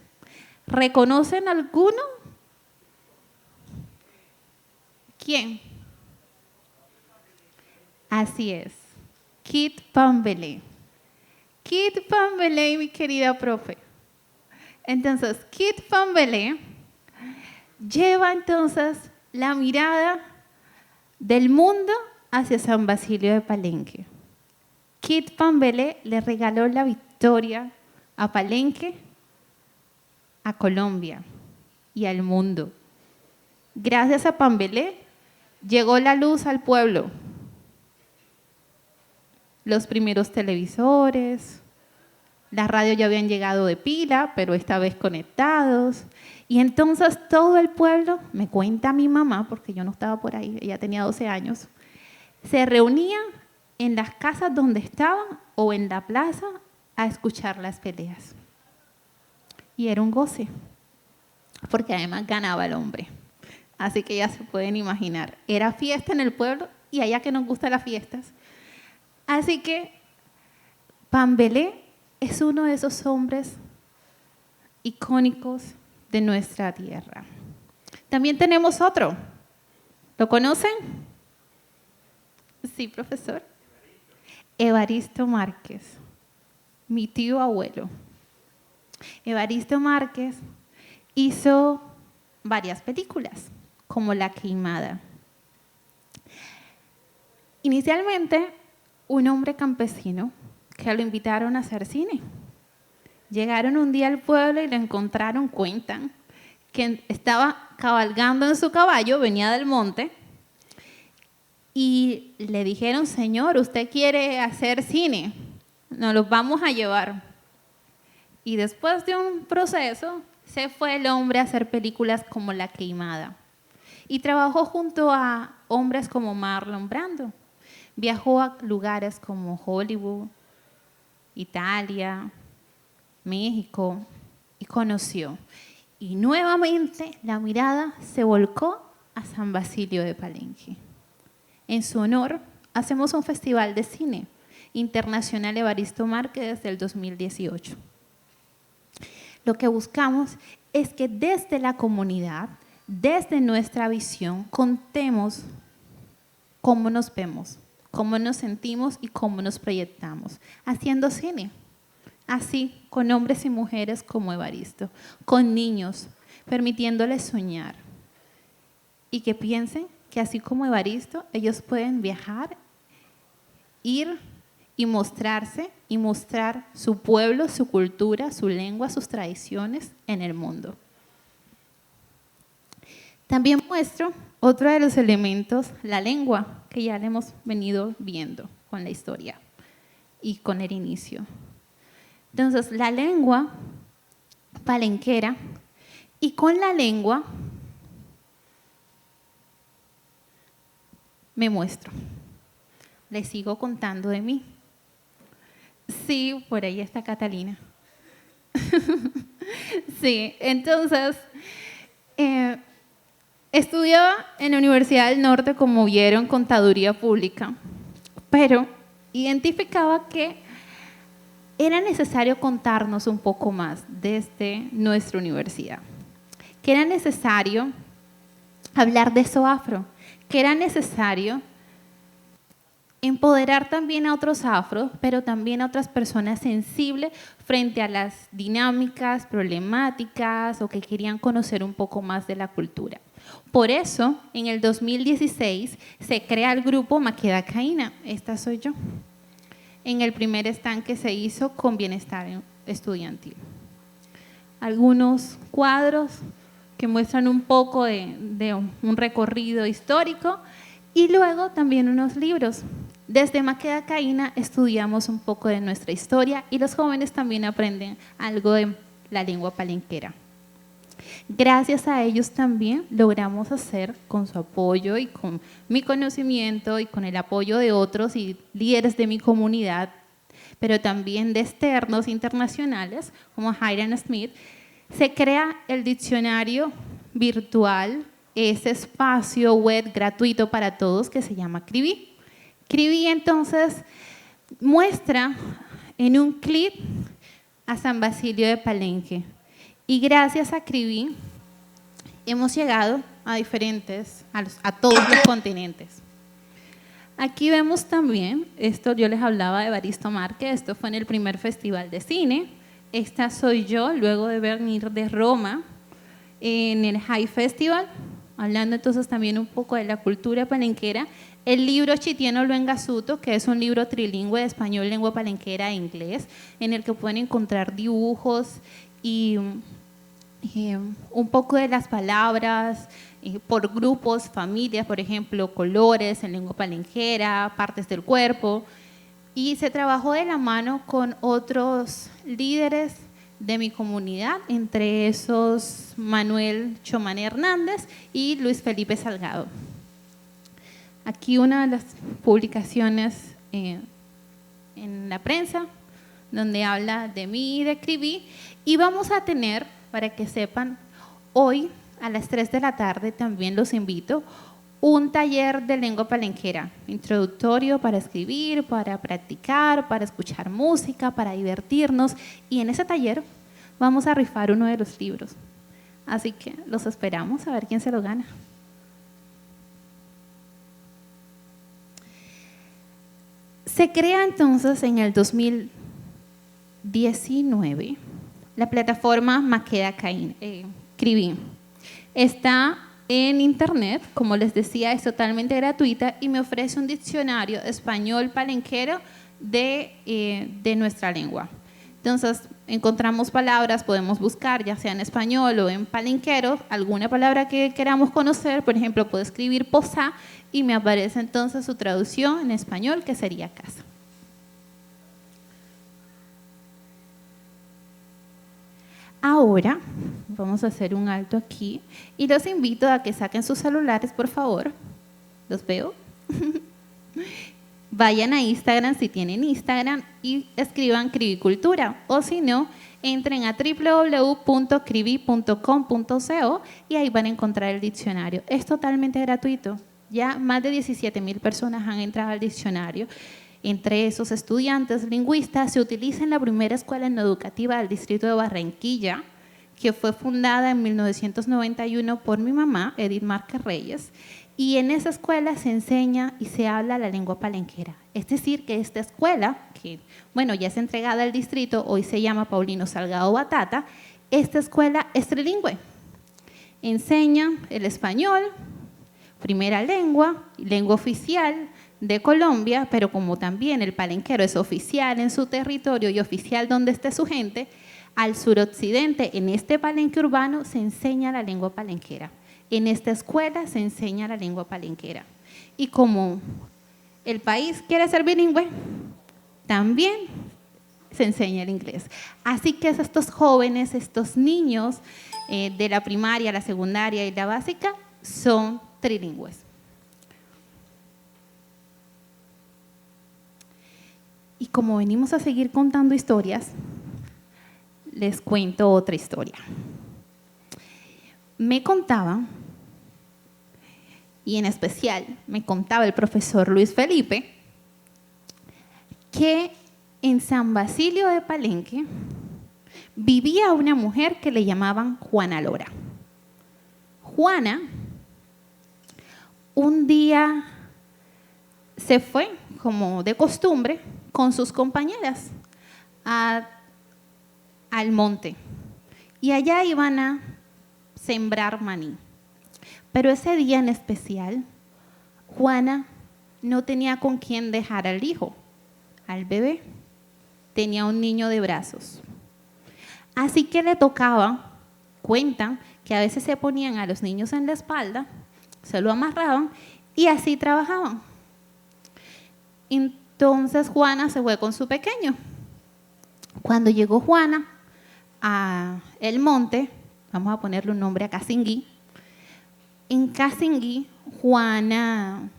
¿Reconocen alguno? ¿Quién? Así es, Kit Pambelé. Kit Pambelé, mi querida profe. Entonces, Kit Pambelé lleva entonces la mirada del mundo hacia San Basilio de Palenque. Kit Pambelé le regaló la victoria a Palenque, a Colombia y al mundo. Gracias a Pambelé llegó la luz al pueblo. Los primeros televisores, la radio ya habían llegado de pila, pero esta vez conectados. Y entonces todo el pueblo, me cuenta mi mamá, porque yo no estaba por ahí, ella tenía 12 años, se reunía en las casas donde estaban o en la plaza a escuchar las peleas. Y era un goce, porque además ganaba el hombre. Así que ya se pueden imaginar, era fiesta en el pueblo y allá que nos gustan las fiestas. Así que Pambelé es uno de esos hombres icónicos de nuestra tierra. También tenemos otro. ¿Lo conocen? Sí, profesor. Evaristo Márquez, mi tío abuelo. Evaristo Márquez hizo varias películas, como La Queimada. Inicialmente, un hombre campesino que lo invitaron a hacer cine. Llegaron un día al pueblo y lo encontraron, cuentan, que estaba cabalgando en su caballo, venía del monte, y le dijeron, señor, ¿usted quiere hacer cine? Nos los vamos a llevar. Y después de un proceso, se fue el hombre a hacer películas como La Queimada. Y trabajó junto a hombres como Marlon Brando. Viajó a lugares como Hollywood, Italia, México, y conoció. Y nuevamente la mirada se volcó a San Basilio de Palenque. En su honor, hacemos un festival de cine internacional Evaristo Márquez desde el 2018. Lo que buscamos es que desde la comunidad, desde nuestra visión, contemos cómo nos vemos, cómo nos sentimos y cómo nos proyectamos, haciendo cine. Así, con hombres y mujeres como Evaristo, con niños, permitiéndoles soñar y que piensen que así como Evaristo, ellos pueden viajar, ir y mostrarse y mostrar su pueblo, su cultura, su lengua, sus tradiciones en el mundo. También muestro otro de los elementos, la lengua, que ya le hemos venido viendo con la historia y con el inicio. Entonces, la lengua palenquera, y con la lengua me muestro. Les sigo contando de mí. Sí, por ahí está Catalina. Sí, entonces, estudiaba en la Universidad del Norte, como vieron, contaduría pública, pero identificaba que era necesario contarnos un poco más desde nuestra universidad, que era necesario hablar de eso afro, que era necesario empoderar también a otros afros, pero también a otras personas sensibles frente a las dinámicas, problemáticas o que querían conocer un poco más de la cultura. Por eso, en el 2016 se crea el grupo Maqueda Caína, esta soy yo, en el primer stand que se hizo con bienestar estudiantil. Algunos cuadros que muestran un poco de un recorrido histórico y luego también unos libros. Desde Maqueda Caína estudiamos un poco de nuestra historia y los jóvenes también aprenden algo de la lengua palenquera. Gracias a ellos también logramos hacer, con su apoyo y con mi conocimiento y con el apoyo de otros y líderes de mi comunidad, pero también de externos internacionales como Hiram Smith, se crea el diccionario virtual, ese espacio web gratuito para todos que se llama Cribí. Cribí entonces muestra en un clip a San Basilio de Palenque. Y gracias a Cribí hemos llegado a a todos los continentes. Aquí vemos también, esto yo les hablaba de Evaristo Márquez, esto fue en el primer festival de cine. Esta soy yo, luego de venir de Roma, en el High Festival, hablando entonces también un poco de la cultura palenquera. El libro Chitieno Luengasuto, que es un libro trilingüe de español, lengua palenquera e inglés, en el que pueden encontrar dibujos y un poco de las palabras por grupos, familias, por ejemplo, colores en lengua palenquera, partes del cuerpo. Y se trabajó de la mano con otros líderes de mi comunidad, entre esos Manuel Chomané Hernández y Luis Felipe Salgado. Aquí una de las publicaciones en la prensa, donde habla de mí y de Cribí. Y vamos a tener, para que sepan, hoy a las 3 de la tarde también los invito, un taller de lengua palenquera, introductorio para escribir, para practicar, para escuchar música, para divertirnos. Y en ese taller vamos a rifar uno de los libros. Así que los esperamos a ver quién se lo gana. Se crea entonces en el 2019 la plataforma Makeda Cribin. Está en internet, como les decía, es totalmente gratuita y me ofrece un diccionario español palenquero de nuestra lengua. Entonces, encontramos palabras, podemos buscar, ya sea en español o en palenquero, alguna palabra que queramos conocer. Por ejemplo, puedo escribir posá y me aparece entonces su traducción en español, que sería casa. Ahora, vamos a hacer un alto aquí y los invito a que saquen sus celulares, por favor. ¿Los veo? Vayan a Instagram si tienen Instagram y escriban Cribicultura, o si no, entren a www.cribi.com.co y ahí van a encontrar el diccionario. Es totalmente gratuito. Ya más de 17,000 personas han entrado al diccionario. Entre esos estudiantes lingüistas se utiliza en la primera escuela no educativa del distrito de Barranquilla, que fue fundada en 1991 por mi mamá, Edith Márquez Reyes. Y en esa escuela se enseña y se habla la lengua palenquera. Es decir, que esta escuela, que bueno, ya es entregada al distrito, hoy se llama Paulino Salgado Batata, esta escuela es trilingüe. Enseña el español, primera lengua, lengua oficial de Colombia, pero como también el palenquero es oficial en su territorio y oficial donde esté su gente, al suroccidente, en este palenque urbano, se enseña la lengua palenquera. En esta escuela se enseña la lengua palenquera. Y como el país quiere ser bilingüe, también se enseña el inglés. Así que estos jóvenes, estos niños de la primaria, la secundaria y la básica son trilingües. Y como venimos a seguir contando historias, les cuento otra historia. Me contaba, y en especial me contaba el profesor Luis Felipe, que en San Basilio de Palenque vivía una mujer que le llamaban Juana Lora. Juana un día se fue, como de costumbre, con sus compañeras al monte. Y allá iban a sembrar maní. Pero ese día en especial, Juana no tenía con quién dejar al hijo, al bebé. Tenía un niño de brazos. Así que le tocaba, cuentan, que a veces se ponían a los niños en la espalda, se lo amarraban y así trabajaban. Entonces Juana se fue con su pequeño. Cuando llegó Juana a el monte, vamos a ponerle un nombre a Casingui, en Casingui, Juana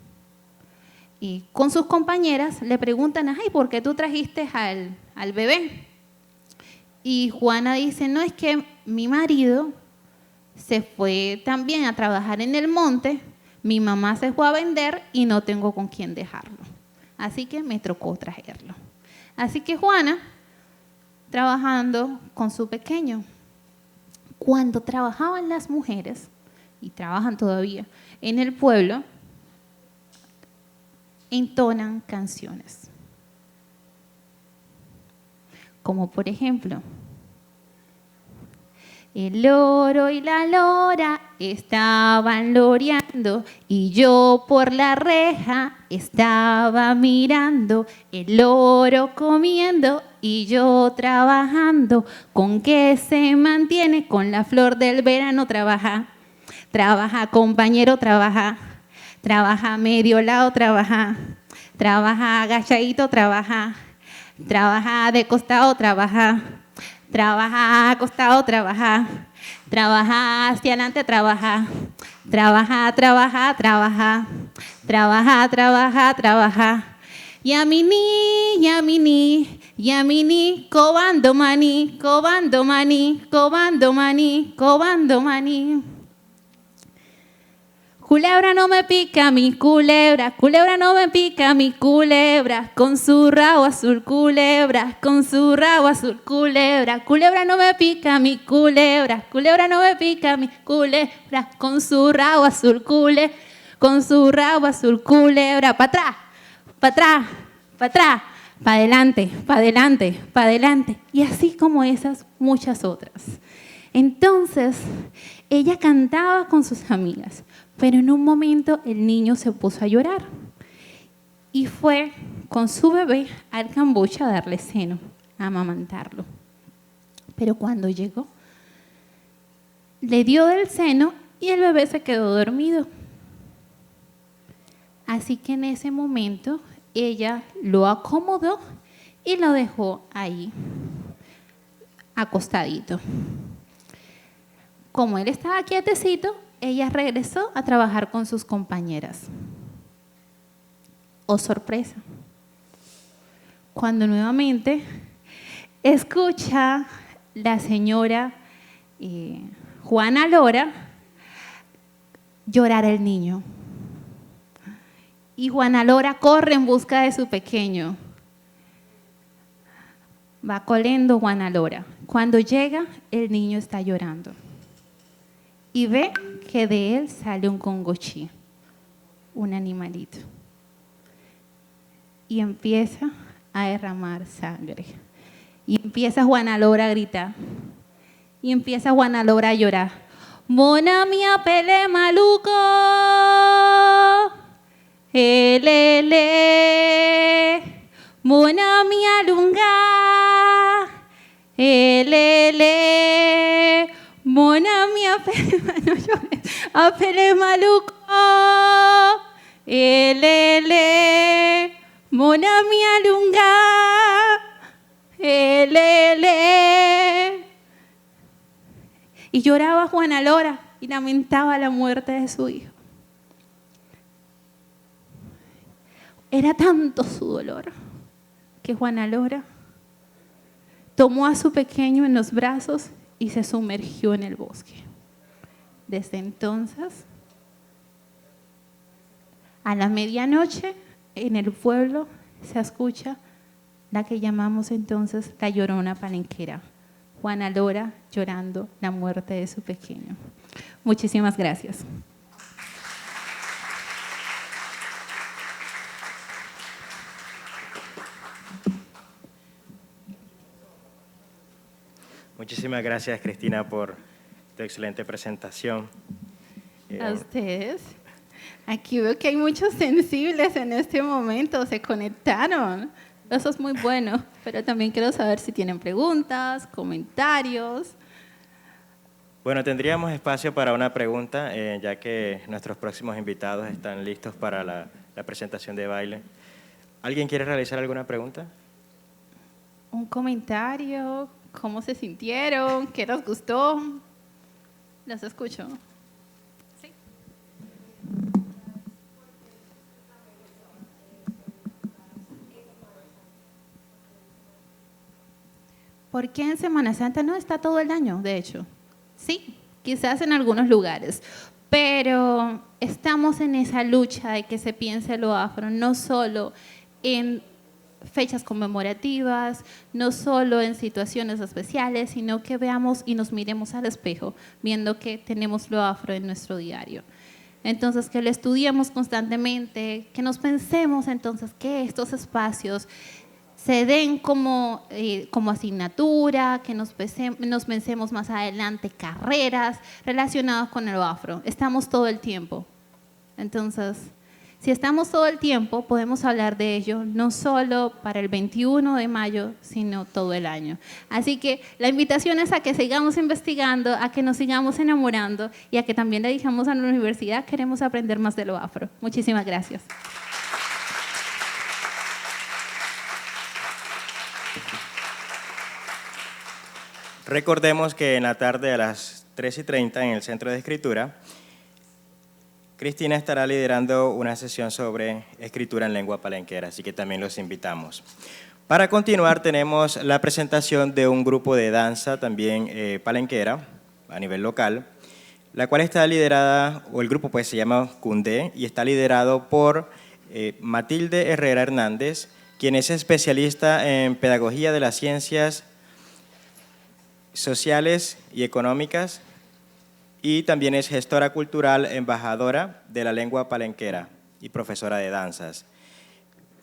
con sus compañeras le preguntan, ay, ¿por qué tú trajiste al bebé? Y Juana dice, no, es que mi marido se fue también a trabajar en el monte, mi mamá se fue a vender y no tengo con quién dejarlo. Así que me tocó traerlo. Así que Juana, trabajando con su pequeño. Cuando trabajaban las mujeres, y trabajan todavía, en el pueblo, entonan canciones. Como por ejemplo, el loro y la lora estaban loreando y yo por la reja estaba mirando, el loro comiendo y yo trabajando. ¿Con qué se mantiene? Con la flor del verano trabaja. Trabaja, compañero, trabaja. Trabaja medio lado, trabaja. Trabaja agachadito, trabaja. Trabaja de costado, trabaja. Trabaja acostado, trabaja. Trabaja hacia adelante, trabaja. Trabaja, trabaja, trabaja. Trabaja, trabaja, trabaja. Yamini, yamini, yamini, cobando maní, cobando maní, cobando maní, cobando maní. Culebra no me pica mi culebra, culebra no me pica mi culebra, con su rabo azul culebra, con su rabo azul culebra, culebra no me pica mi culebra, culebra no me pica mi culebra, con su rabo azul con su rabo azul culebra, para atrás, para atrás, para atrás, para adelante, para adelante, para adelante, y así como esas muchas otras. Entonces, ella cantaba con sus amigas. Pero en un momento el niño se puso a llorar y fue con su bebé al cambuche a darle seno, a amamantarlo. Pero cuando llegó, le dio del seno y el bebé se quedó dormido. Así que en ese momento ella lo acomodó y lo dejó ahí, acostadito. Como él estaba quietecito, ella regresó a trabajar con sus compañeras. Oh, sorpresa. Cuando nuevamente escucha la señora Juana Lora llorar al niño. Y Juana Lora corre en busca de su pequeño. Va corriendo Juana Lora. Cuando llega, el niño está llorando. Y ve que de él sale un congochí, un animalito. Y empieza a derramar sangre. Y empieza Juana Lora a gritar. Y empieza Juana Lora a llorar. Mona mía pele maluco, elele. Mona mía lunga, elele. Mona mía apele maluco, elele. Mona mía lunga, elele. Y lloraba Juana Lora y lamentaba la muerte de su hijo. Era tanto su dolor que Juana Lora tomó a su pequeño en los brazos y se sumergió en el bosque. Desde entonces, a la medianoche, en el pueblo se escucha la que llamamos entonces la Llorona Palenquera. Juana Lora llorando la muerte de su pequeño. Muchísimas gracias. Muchísimas gracias, Cristina, por tu excelente presentación. A ustedes. Aquí veo que hay muchos sensibles en este momento, se conectaron. Eso es muy bueno, pero también quiero saber si tienen preguntas, comentarios. Bueno, tendríamos espacio para una pregunta, ya que nuestros próximos invitados están listos para la presentación de baile. ¿Alguien quiere realizar alguna pregunta? Un comentario, ¿cómo se sintieron? ¿Qué les gustó? Los escucho. Sí. ¿Por qué en Semana Santa? No, está todo el año, de hecho. Sí, quizás en algunos lugares, pero estamos en esa lucha de que se piense lo afro, no solo en fechas conmemorativas, no solo en situaciones especiales, sino que veamos y nos miremos al espejo, viendo que tenemos lo afro en nuestro diario. Entonces, que lo estudiemos constantemente, que nos pensemos entonces que estos espacios se den como asignatura, que nos pensemos más adelante carreras relacionadas con el afro. Estamos todo el tiempo. Entonces, si estamos todo el tiempo, podemos hablar de ello no solo para el 21 de mayo, sino todo el año. Así que la invitación es a que sigamos investigando, a que nos sigamos enamorando y a que también le digamos a la universidad, queremos aprender más de lo afro. Muchísimas gracias. Recordemos que en la tarde a las 3:30 en el Centro de Escritura, Cristina estará liderando una sesión sobre escritura en lengua palenquera, así que también los invitamos. Para continuar, tenemos la presentación de un grupo de danza también palenquera a nivel local. la cual está liderada, o el grupo pues se llama Cundé, y está liderado por Matilde Herrera Hernández, quien es especialista en pedagogía de las ciencias sociales y económicas, y también es gestora cultural, embajadora de la lengua palenquera y profesora de danzas.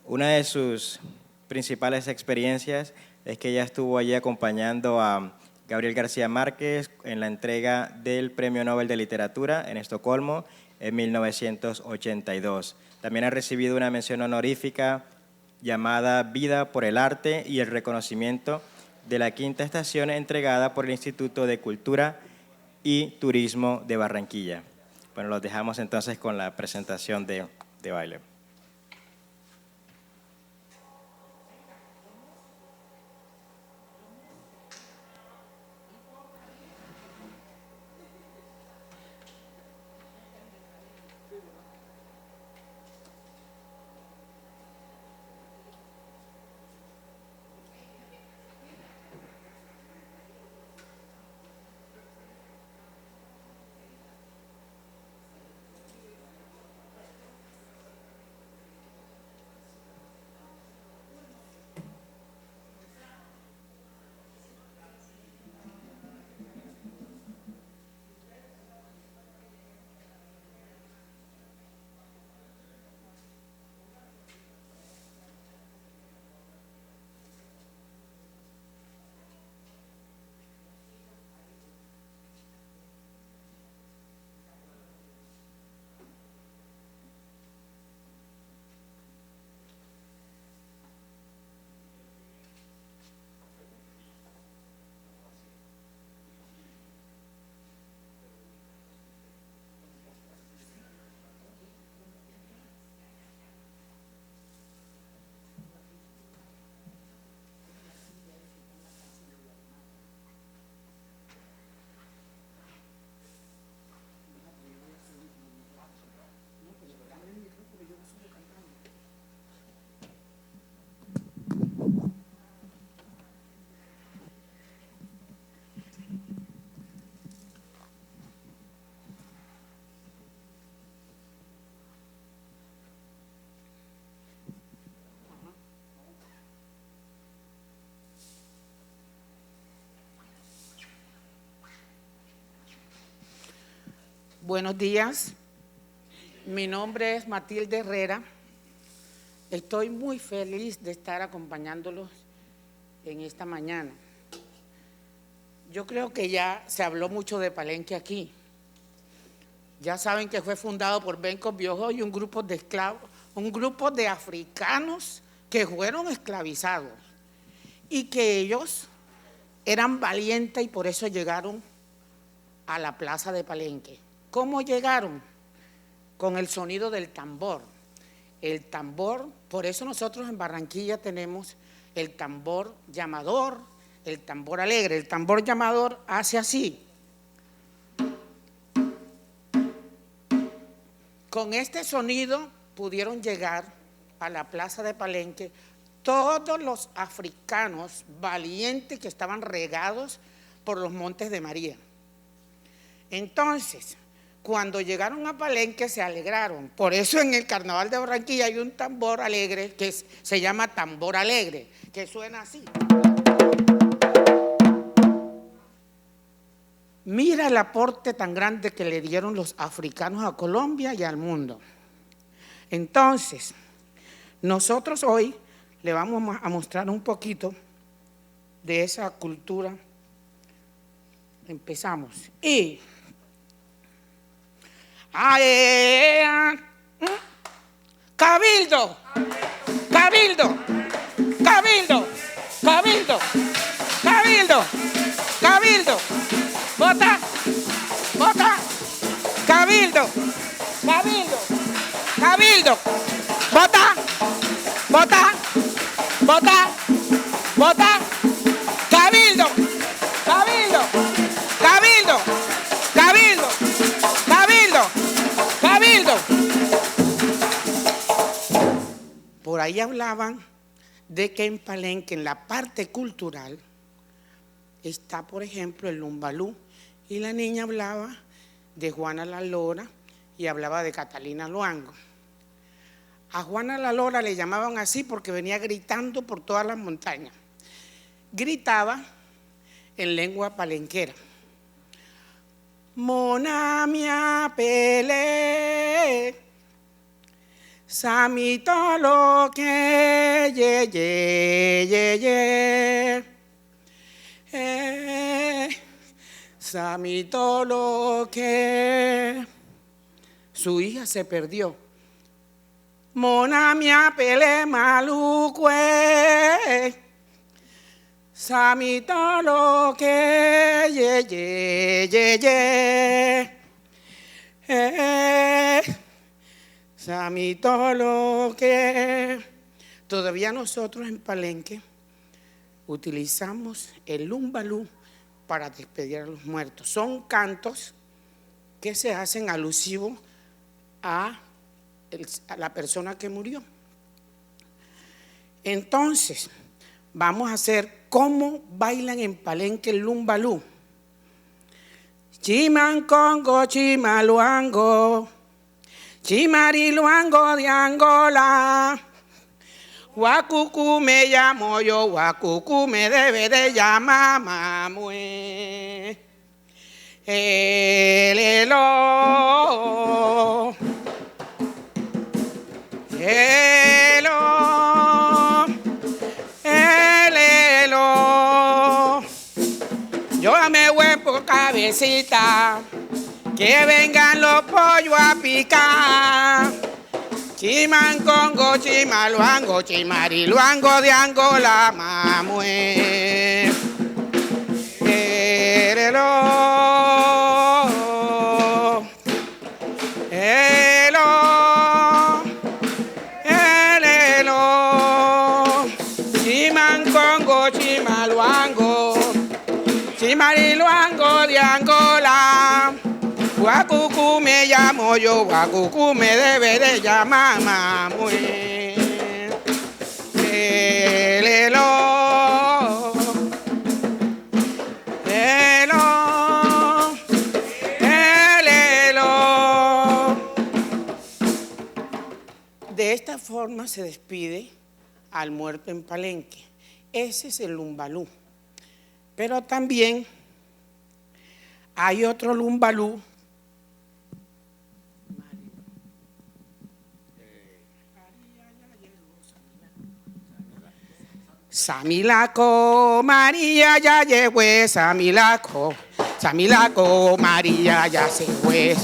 Una de sus principales experiencias es que ella estuvo allí acompañando a Gabriel García Márquez en la entrega del Premio Nobel de Literatura en Estocolmo en 1982. También ha recibido una mención honorífica llamada Vida por el Arte y el reconocimiento de la quinta estación entregada por el Instituto de Cultura y Turismo de Barranquilla. Bueno, los dejamos entonces con la presentación de baile. Buenos días, mi nombre es Matilde Herrera. Estoy muy feliz de estar acompañándolos en esta mañana. Yo creo que ya se habló mucho de Palenque aquí. Ya saben que fue fundado por Benco Biojo y un grupo de esclavos, un grupo de africanos que fueron esclavizados y que ellos eran valientes y por eso llegaron a la plaza de Palenque. ¿Cómo llegaron? Con el sonido del tambor. El tambor, por eso nosotros en Barranquilla tenemos el tambor llamador, el tambor alegre. El tambor llamador hace así. Con este sonido pudieron llegar a la plaza de Palenque todos los africanos valientes que estaban regados por los Montes de María. Entonces, cuando llegaron a Palenque se alegraron. Por eso en el Carnaval de Barranquilla hay un tambor alegre que se llama tambor alegre, que suena así. Mira el aporte tan grande que le dieron los africanos a Colombia y al mundo. Entonces, nosotros hoy le vamos a mostrar un poquito de esa cultura. Empezamos. Y cabildo, cabildo, cabildo, cabildo, cabildo, cabildo, vota, vota, cabildo, cabildo, cabildo, vota, vota, vota, vota, cabildo, cabildo, cabildo, cabildo, cabildo, cabildo. Por ahí hablaban de que en Palenque, en la parte cultural, está, por ejemplo, el lumbalú, y la niña hablaba de Juana la Lora y hablaba de Catalina Luango. A Juana la Lora le llamaban así porque venía gritando por todas las montañas. Gritaba en lengua palenquera. Mona mia pele, samito lo que ye. Samito lo que. Su hija se perdió. Mona mia pele maluque. Samito lo que ye. Samito lo que. Todavía nosotros en Palenque utilizamos el lumbalú para despedir a los muertos. Son cantos que se hacen alusivos a la persona que murió. Entonces, vamos a hacer cómo bailan en Palenque el lumbalú. Chimancongo, chimaluango, chimariluango de Angola. Guacucú me llamo yo, guacucú me debe de llamar mamue. Elelo. Yo me voy por cabecita, que vengan los pollos a picar. Chimancongo, chimaluango, chimariluango de Angola, mamue. Chimancongo, chimaluango, chimariluango de Angola. Guacucú me llamo yo, guacucú me debe de llamar mamue. De esta forma se despide al muerto en Palenque. Ese es el lumbalú. Pero también hay otro lumbalú. Samilaco, María ya llegó, Samilaco, Samilaco, María ya se fue.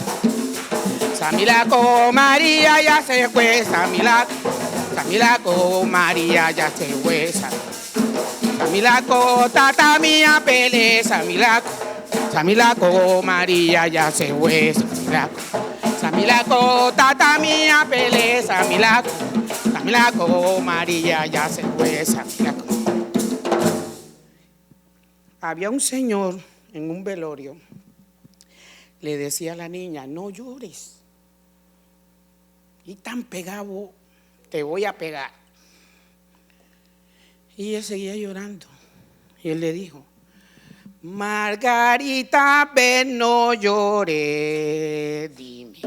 Samilaco, María ya se fue, Samilaco, Samilaco, María ya se fue. Samilaco, tata mía pele, Samilaco, Samilaco, María ya se fue. Samilaco, Samilaco, tata mía pele, Samilaco, Samilaco, María ya se fue. Samilaco. Había un señor en un velorio, le decía a la niña, no llores, y tan pegado te voy a pegar. Y ella seguía llorando, y él le dijo, Margarita, ven, no llores, dime.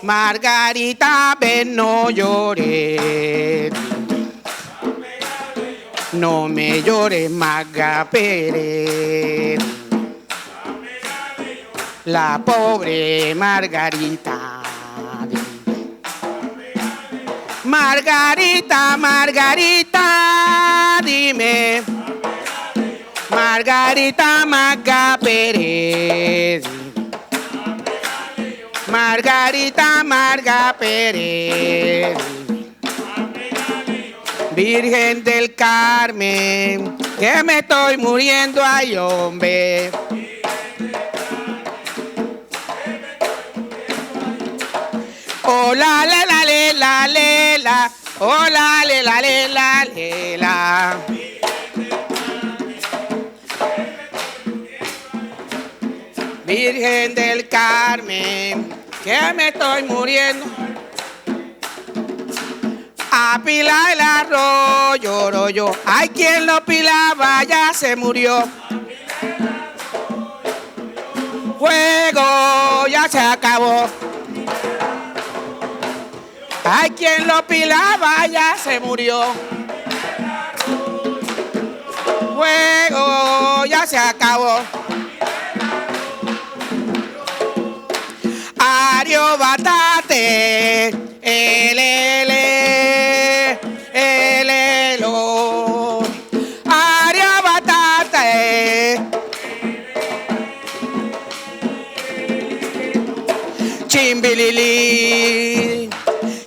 Margarita, ven, no llores, dime. No me llores, Maga Pérez. La pobre Margarita. Margarita, Margarita, dime. Margarita, Maga Pérez. Margarita, Marga Pérez. Virgen del Carmen, que me estoy muriendo, ay hombre. Oh la la la la la la, oh la la la la la. Virgen del Carmen, que me estoy muriendo. A pilar el arroz lloro yo. Hay quien lo pilaba, ya se murió. Fuego ya se acabó. Hay quien lo pilaba, ya se murió. Fuego ya se acabó. Ario batate, elele, elelo. Ario batate. Chimbilili,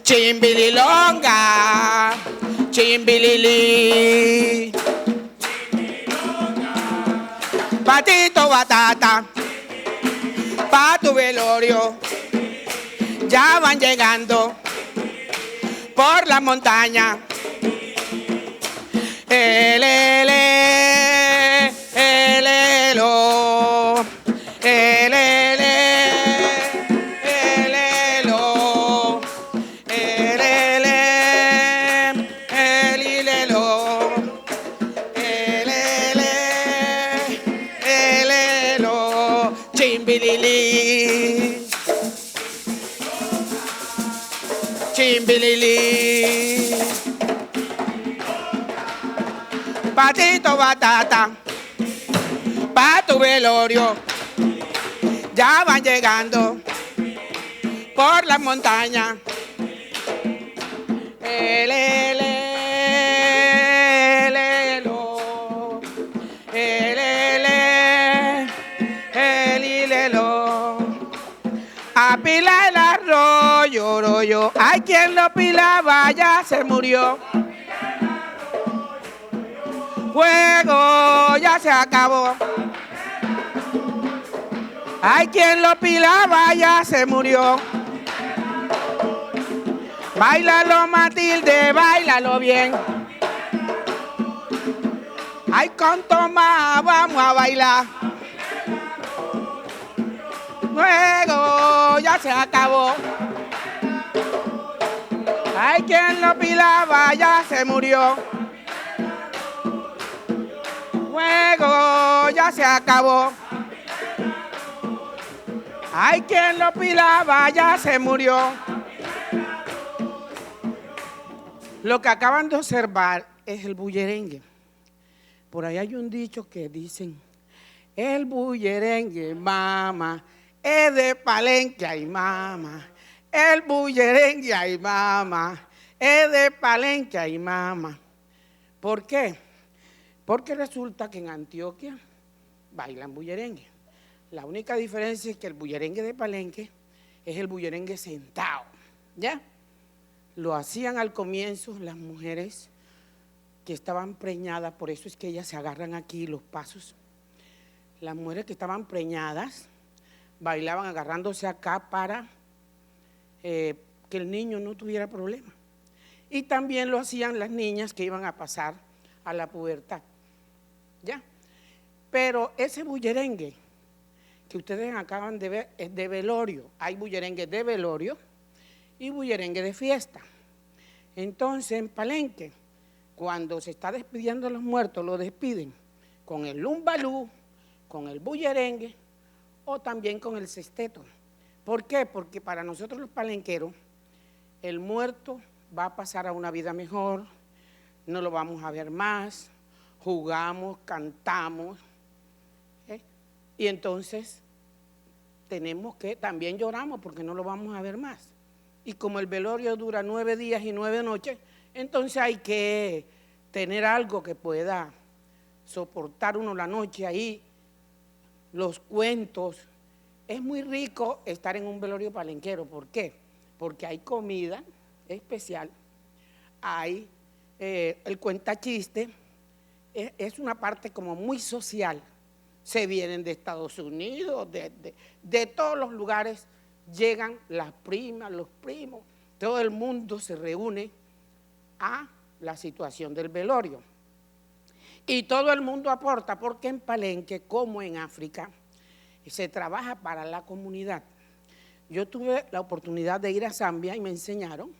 chimbililonga, chimbilili. Patito batata, pa' tu velorio, ya van llegando por la montaña. Elele, elelo, elele, elelo, elele, elilelo, elele, elelo, chimbilili, chimbilili. Patito batata, pa' tu velorio, ya van llegando por la montaña. Elelelo, elele, elilelo. A pila el arroyo, rollo, hay quien lo pilaba, ya se murió. Fuego ya se acabó. Hay quien lo pilaba, ya se murió. Báilalo, Matilde, báilalo bien. Ay, con toma, vamos a bailar. Fuego ya se acabó. Hay quien lo pilaba, ya se murió. Fuego ya se acabó. Hay quien lo pilaba, ya se murió. Lo que acaban de observar es el bullerengue. Por ahí hay un dicho que dicen, el bullerengue, mama, es de Palenque, ay mama. El bullerengue, ay mama, es de Palenque, ay mama. ¿Por qué? Porque resulta que en Antioquia bailan bullerengue. La única diferencia es que el bullerengue de Palenque es el bullerengue sentado, ¿ya? Lo hacían al comienzo las mujeres que estaban preñadas, por eso es que ellas se agarran aquí los pasos. Las mujeres que estaban preñadas bailaban agarrándose acá para que el niño no tuviera problema. Y también lo hacían las niñas que iban a pasar a la pubertad, ¿ya? Pero ese bullerengue que ustedes acaban de ver es de velorio. Hay bullerengue de velorio y bullerengue de fiesta. Entonces, en Palenque, cuando se está despidiendo a los muertos, lo despiden con el lumbalú, con el bullerengue o también con el sexteto. ¿Por qué? Porque para nosotros los palenqueros, el muerto va a pasar a una vida mejor, no lo vamos a ver más, jugamos, cantamos, y entonces tenemos que, también lloramos porque no lo vamos a ver más. Y como el velorio dura 9 días y 9 noches, entonces hay que tener algo que pueda soportar uno la noche ahí, los cuentos. Es muy rico estar en un velorio palenquero. ¿Por qué? Porque hay comida especial, hay el cuentachiste, es una parte como muy social. Se vienen de Estados Unidos, de todos los lugares, llegan las primas, los primos, todo el mundo se reúne a la situación del velorio. Y todo el mundo aporta, porque en Palenque, como en África, se trabaja para la comunidad. Yo tuve la oportunidad de ir a Zambia y me enseñaron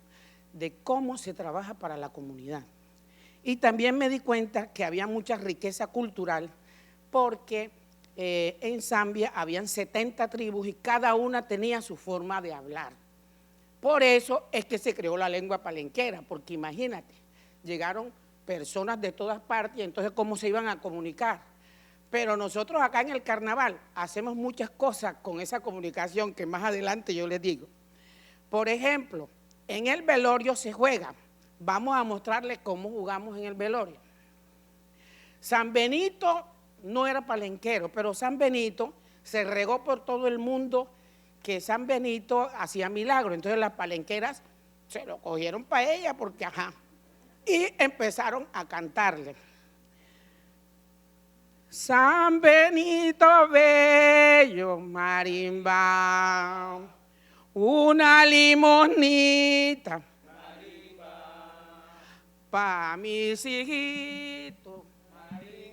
de cómo se trabaja para la comunidad. Y también me di cuenta que había mucha riqueza cultural porque en Zambia habían 70 tribus y cada una tenía su forma de hablar. Por eso es que se creó la lengua palenquera, porque imagínate, llegaron personas de todas partes y entonces ¿cómo se iban a comunicar? Pero nosotros acá en el carnaval hacemos muchas cosas con esa comunicación que más adelante yo les digo. Por ejemplo, en el velorio se juega. Vamos a mostrarles cómo jugamos en el velorio. San Benito no era palenquero, pero San Benito se regó por todo el mundo que San Benito hacía milagros. Entonces las palenqueras se lo cogieron para ella porque ajá. Y empezaron a cantarle. San Benito bello marimba, una limonita pa' mis hijitos.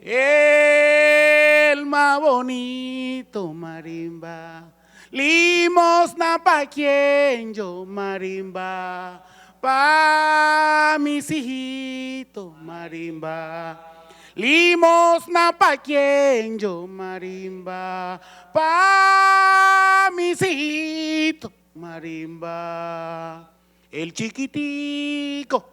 El más bonito marimba, limosna pa' quien yo marimba, pa' mis hijitos marimba. Limosna pa' quien yo marimba, pa' mis hijitos marimba. El chiquitico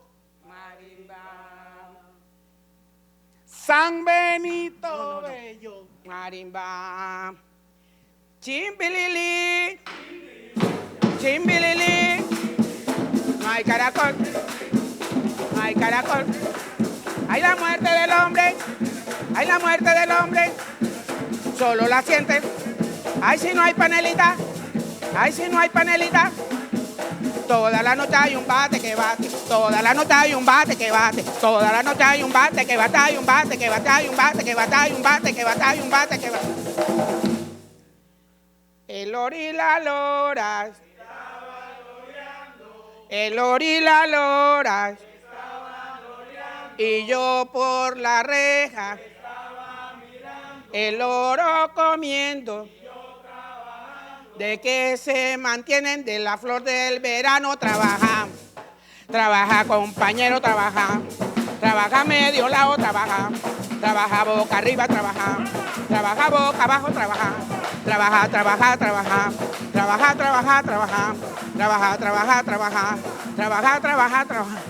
San Benito bello marimba. Chimbilili, chimbilili. No hay caracol, no hay caracol. Hay la muerte del hombre, hay la muerte del hombre. Solo la sienten. Ay, si no hay panelita, ay, si no hay panelita. Toda la noche hay un bate que bate, toda la noche hay un bate que bate, toda la noche hay un bate que bate, hay un bate que bate, hay un bate que bate, hay un bate que bate, hay un bate que bate. El loro y la lora, el loro y la lora, y yo por la reja, el loro comiendo. De que se mantienen de la flor del verano, trabaja, trabaja compañero, trabaja, trabaja medio lado, trabaja, trabaja boca arriba, trabaja, trabaja boca abajo, trabaja, trabaja, trabaja, trabaja, trabaja, trabaja, trabaja, trabaja, trabaja, trabaja, trabaja, trabaja, trabaja.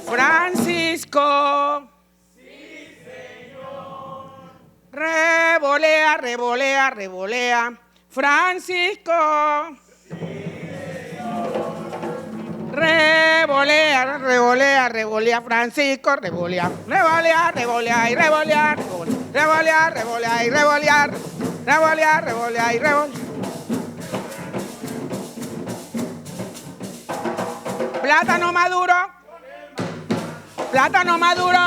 Francisco, sí señor, revolea, revolea, revolea. Francisco, sí, revolea, revolea, revolea, Francisco, revolea, revolea, revolea y revolea, revolea, revolea y revolea, revolea, revolea y revolea. Plátano maduro, plátano maduro.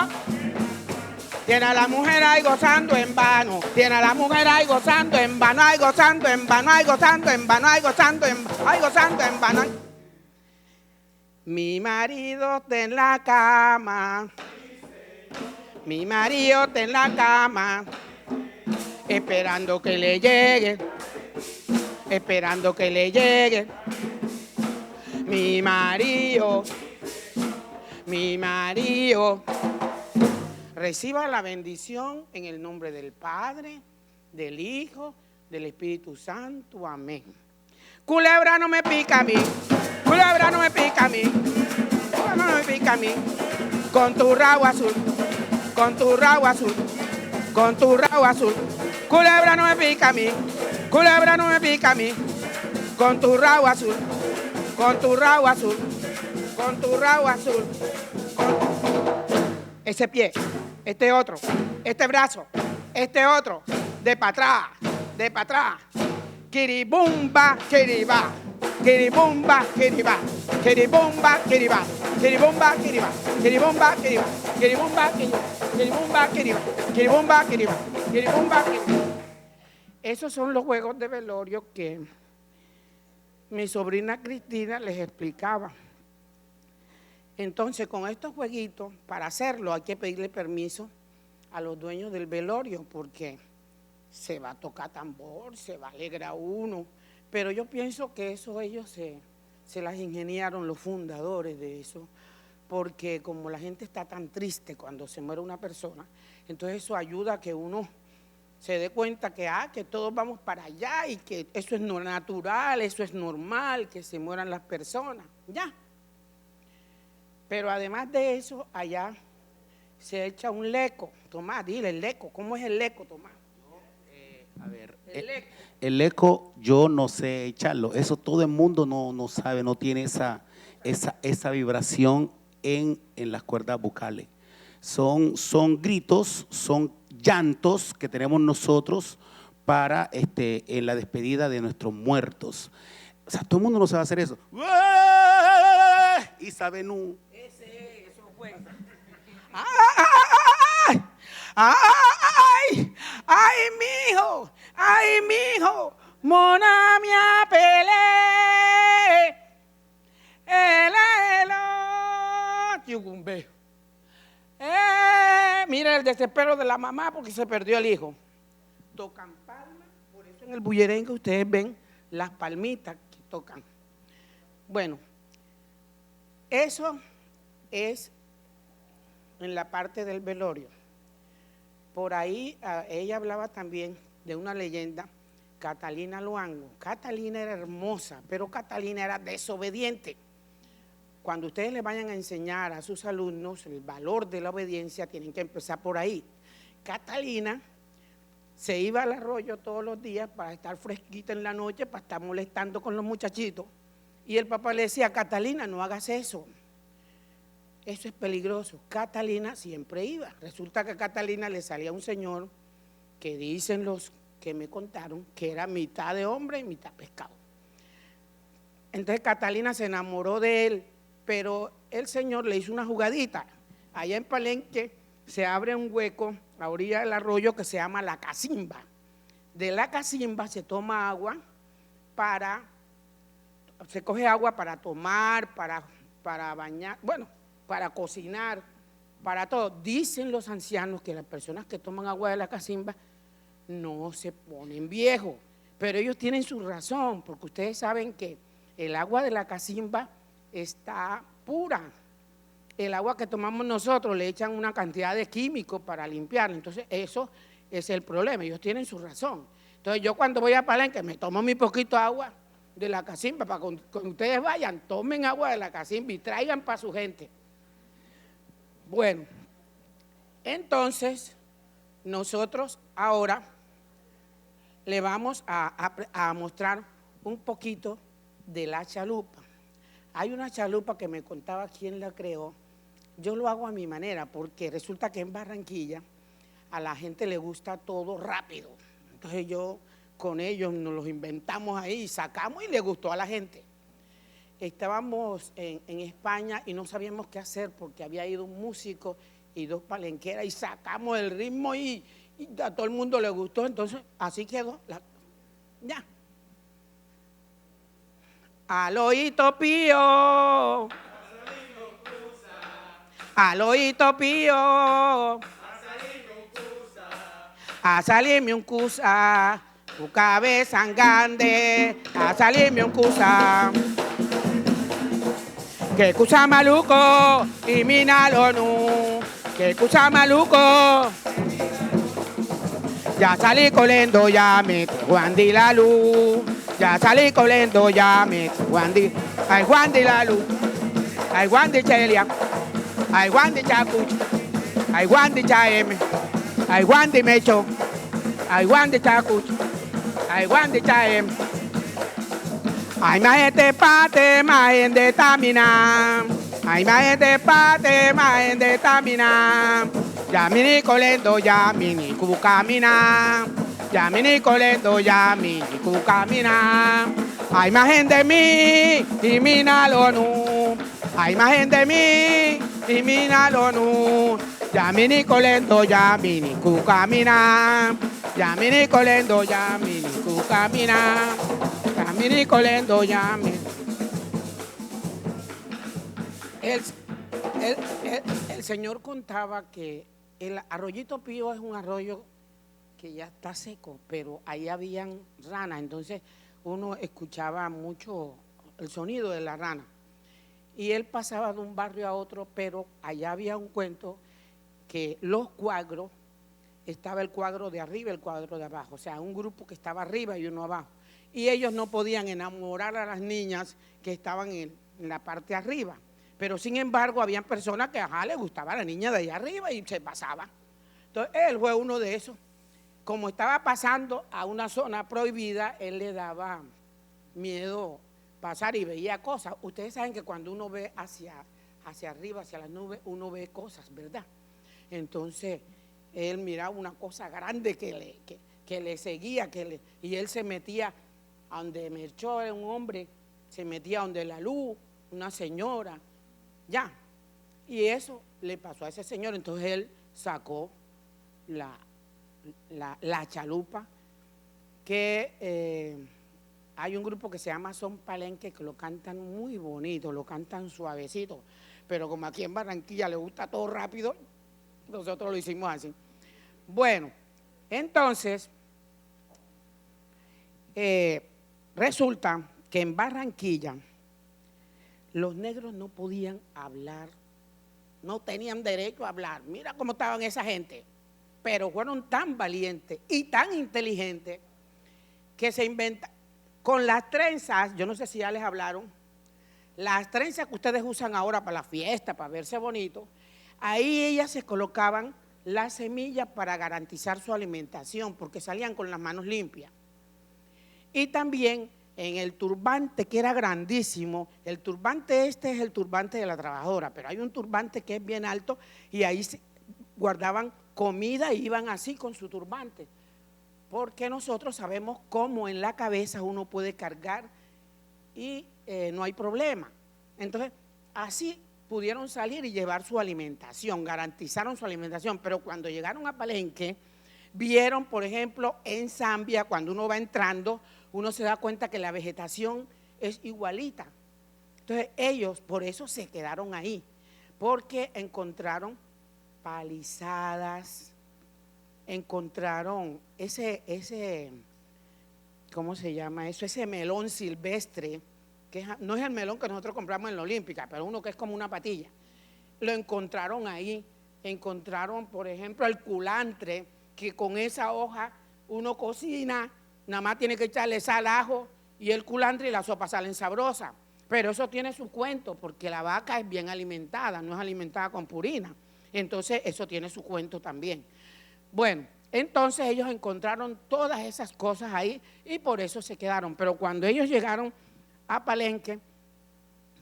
Tiene a la mujer ahí gozando en vano, tiene a la mujer ahí gozando en vano, ahí gozando en vano, ahí gozando en vano, ahí gozando en vano, ahí gozando en vano. Mi marido está en la cama, mi marido está en la cama, esperando que le llegue, esperando que le llegue. Mi marido, mi marido. Reciba la bendición en el nombre del Padre, del Hijo, del Espíritu Santo. Amén. Culebra no me pica a mí, culebra no me pica a mí, culebra no me pica a mí. Con tu rabo azul, con tu rabo azul, con tu rabo azul. Culebra no me pica a mí, culebra no me pica a mí. Con tu rabo azul, con tu rabo azul, con tu rabo azul. Ese pie. Este otro, este brazo, este otro, de para atrás, de para atrás. Kiribumba, kiriba, kiribumba, kiriba, kiribumba, kiriba, kiribumba, kiriba, kiribumba, kiriba, kiribumba, kiriba, kiribumba, kiriba, kiribumba, kiriba, kiribumba, kiriba. Esos son los juegos de velorio que mi sobrina Cristina les explicaba. Entonces, con estos jueguitos, para hacerlo hay que pedirle permiso a los dueños del velorio, porque se va a tocar tambor, se va a alegrar uno, pero yo pienso que eso ellos se las ingeniaron, los fundadores de eso, porque como la gente está tan triste cuando se muere una persona, entonces eso ayuda a que uno se dé cuenta que todos vamos para allá y que eso es natural, eso es normal, que se mueran las personas, ya. Pero además de eso, allá se echa un leco. Tomás, dile, el leco, ¿cómo es el leco, Tomás? A ver, El leco. el eco yo no sé echarlo, eso todo el mundo no sabe, no tiene esa vibración en las cuerdas vocales. Son gritos, son llantos que tenemos nosotros para en la despedida de nuestros muertos. O sea, todo el mundo no sabe hacer eso. Y sabe no. Eso fue. ¡Ay! ¡Ay! ¡Ay, mijo! ¡Ay, mijo! ¡Mona mia pele! ¡Yugumbe! Mira el desespero de la mamá porque se perdió el hijo. Tocan palmas, por eso en el bullerengue ustedes ven las palmitas que tocan. Bueno, eso es en la parte del velorio. Por ahí ella hablaba también de una leyenda, Catalina Luango. Catalina era hermosa, pero Catalina era desobediente. Cuando ustedes le vayan a enseñar a sus alumnos el valor de la obediencia, tienen que empezar por ahí. Catalina se iba al arroyo todos los días para estar fresquita en la noche, para estar molestando con los muchachitos. Y el papá le decía, Catalina, no hagas eso. Eso es peligroso. Catalina siempre iba. Resulta que a Catalina le salía un señor que dicen los que me contaron que era mitad de hombre y mitad pescado. Entonces Catalina se enamoró de él, pero el señor le hizo una jugadita. Allá en Palenque se abre un hueco a orilla del arroyo que se llama La Cacimba. De La Cacimba se toma agua se coge agua para tomar, para bañar, bueno, para cocinar, para todo. Dicen los ancianos que las personas que toman agua de La Cacimba no se ponen viejos, pero ellos tienen su razón, porque ustedes saben que el agua de La Cacimba está pura. El agua que tomamos nosotros le echan una cantidad de químicos para limpiarla, entonces eso es el problema, ellos tienen su razón. Entonces yo cuando voy a Palenque me tomo mi poquito de agua de La Cacimba, para cuando ustedes vayan, tomen agua de La Cacimba y traigan para su gente. Bueno, entonces nosotros ahora le vamos a mostrar un poquito de la chalupa. Hay una chalupa que me contaba quién la creó. Yo lo hago a mi manera porque resulta que en Barranquilla a la gente le gusta todo rápido. Entonces yo con ellos nos los inventamos ahí, sacamos y le gustó a la gente. Estábamos en España y no sabíamos qué hacer porque había ido un músico y dos palenqueras y sacamos el ritmo y a todo el mundo le gustó, entonces así quedó. Ya. Al oído pío, al oído pío, a salirme un cusa, tu cabeza grande, a salirme un cusa. Que cusa maluco y míralo nu, que cusa maluco. Ya salí corriendo, ya me Juan di la luz. Ya salí corriendo, ya me Juan di. Ay, Juan di la luz. Ay, Juan di Chelia. Ay, Juan di Chacucho. Ay, Juan di Chaeme. Ay, Juan di Mecho. Ay, Juan di Chacucho. Ay, Juan di Chaeme. Ay, más gente pate, más gente tamina. Ay, más gente pate, más gente tamina. Ya mini colendo, ya mini cucamina. Ya mini colendo, ya mini cucamina. Hay más gente mí y mina lo nu. Hay más gente mí y mina lo nu. Ya mini colendo, ya mini cucamina. Ya mini colendo, ya mini cucamina. Ya mini colendo, ya mini. El señor contaba que el arroyito Pío es un arroyo que ya está seco, pero ahí habían ranas, entonces uno escuchaba mucho el sonido de la rana. Y él pasaba de un barrio a otro, pero allá había un cuento que los cuagros estaba el cuadro de arriba y el cuadro de abajo, o sea, un grupo que estaba arriba y uno abajo. Y ellos no podían enamorar a las niñas que estaban en la parte de arriba. Pero sin embargo, habían personas que les gustaba a la niña de allá arriba y se pasaba. Entonces, él fue uno de esos. Como estaba pasando a una zona prohibida, él le daba miedo pasar y veía cosas. Ustedes saben que cuando uno ve hacia arriba, hacia las nubes, uno ve cosas, ¿verdad? Entonces, él miraba una cosa grande que le seguía, y él se metía a donde Melchor era un hombre, se metía a donde la luz, una señora, ya. Y eso le pasó a ese señor, entonces él sacó la chalupa, que hay un grupo que se llama Son Palenque, que lo cantan muy bonito, lo cantan suavecito, pero como aquí en Barranquilla le gusta todo rápido, nosotros lo hicimos así. Bueno, entonces, resulta que en Barranquilla los negros no podían hablar, no tenían derecho a hablar. Mira cómo estaban esa gente, pero fueron tan valientes y tan inteligentes que se inventan con las trenzas. Yo no sé si ya les hablaron, las trenzas que ustedes usan ahora para la fiesta, para verse bonito, ahí ellas se colocaban las semillas para garantizar su alimentación, porque salían con las manos limpias. Y también en el turbante, que era grandísimo, el turbante este es el turbante de la trabajadora, pero hay un turbante que es bien alto y ahí guardaban comida y iban así con su turbante, porque nosotros sabemos cómo en la cabeza uno puede cargar y no hay problema. Entonces, así pudieron salir y llevar su alimentación, garantizaron su alimentación, pero cuando llegaron a Palenque, vieron, por ejemplo, en Zambia, cuando uno va entrando, uno se da cuenta que la vegetación es igualita. Entonces ellos por eso se quedaron ahí, porque encontraron palizadas, encontraron ese ¿cómo se llama eso? Ese melón silvestre, que no es el melón que nosotros compramos en la Olímpica, pero uno que es como una patilla. Lo encontraron ahí, encontraron, por ejemplo, el culantre, que con esa hoja uno cocina, nada más tiene que echarle sal, ajo y el culantre y la sopa salen sabrosa. Pero eso tiene su cuento, porque la vaca es bien alimentada, no es alimentada con purina. Entonces eso tiene su cuento también. Bueno, entonces ellos encontraron todas esas cosas ahí y por eso se quedaron. Pero cuando ellos llegaron a Palenque,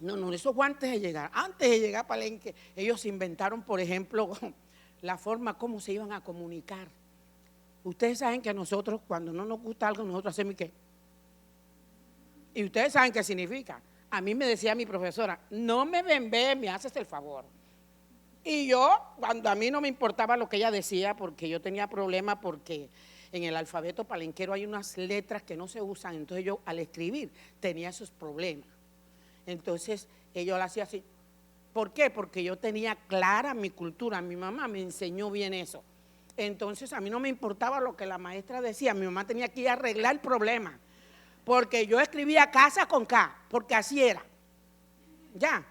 no, eso fue antes de llegar. Antes de llegar a Palenque, ellos inventaron, por ejemplo, la forma como se iban a comunicar. Ustedes saben que nosotros, cuando no nos gusta algo, nosotros hacemos ¿qué? Y ustedes saben qué significa. A mí me decía mi profesora, no me me haces el favor. Y yo, cuando a mí no me importaba lo que ella decía, porque yo tenía problemas, porque en el alfabeto palenquero hay unas letras que no se usan, entonces yo al escribir tenía esos problemas. Entonces yo la hacía así. ¿Por qué? Porque yo tenía clara mi cultura, mi mamá me enseñó bien eso. Entonces a mí no me importaba lo que la maestra decía, mi mamá tenía que ir a arreglar el problema, porque yo escribía casa con K, porque así era, ya.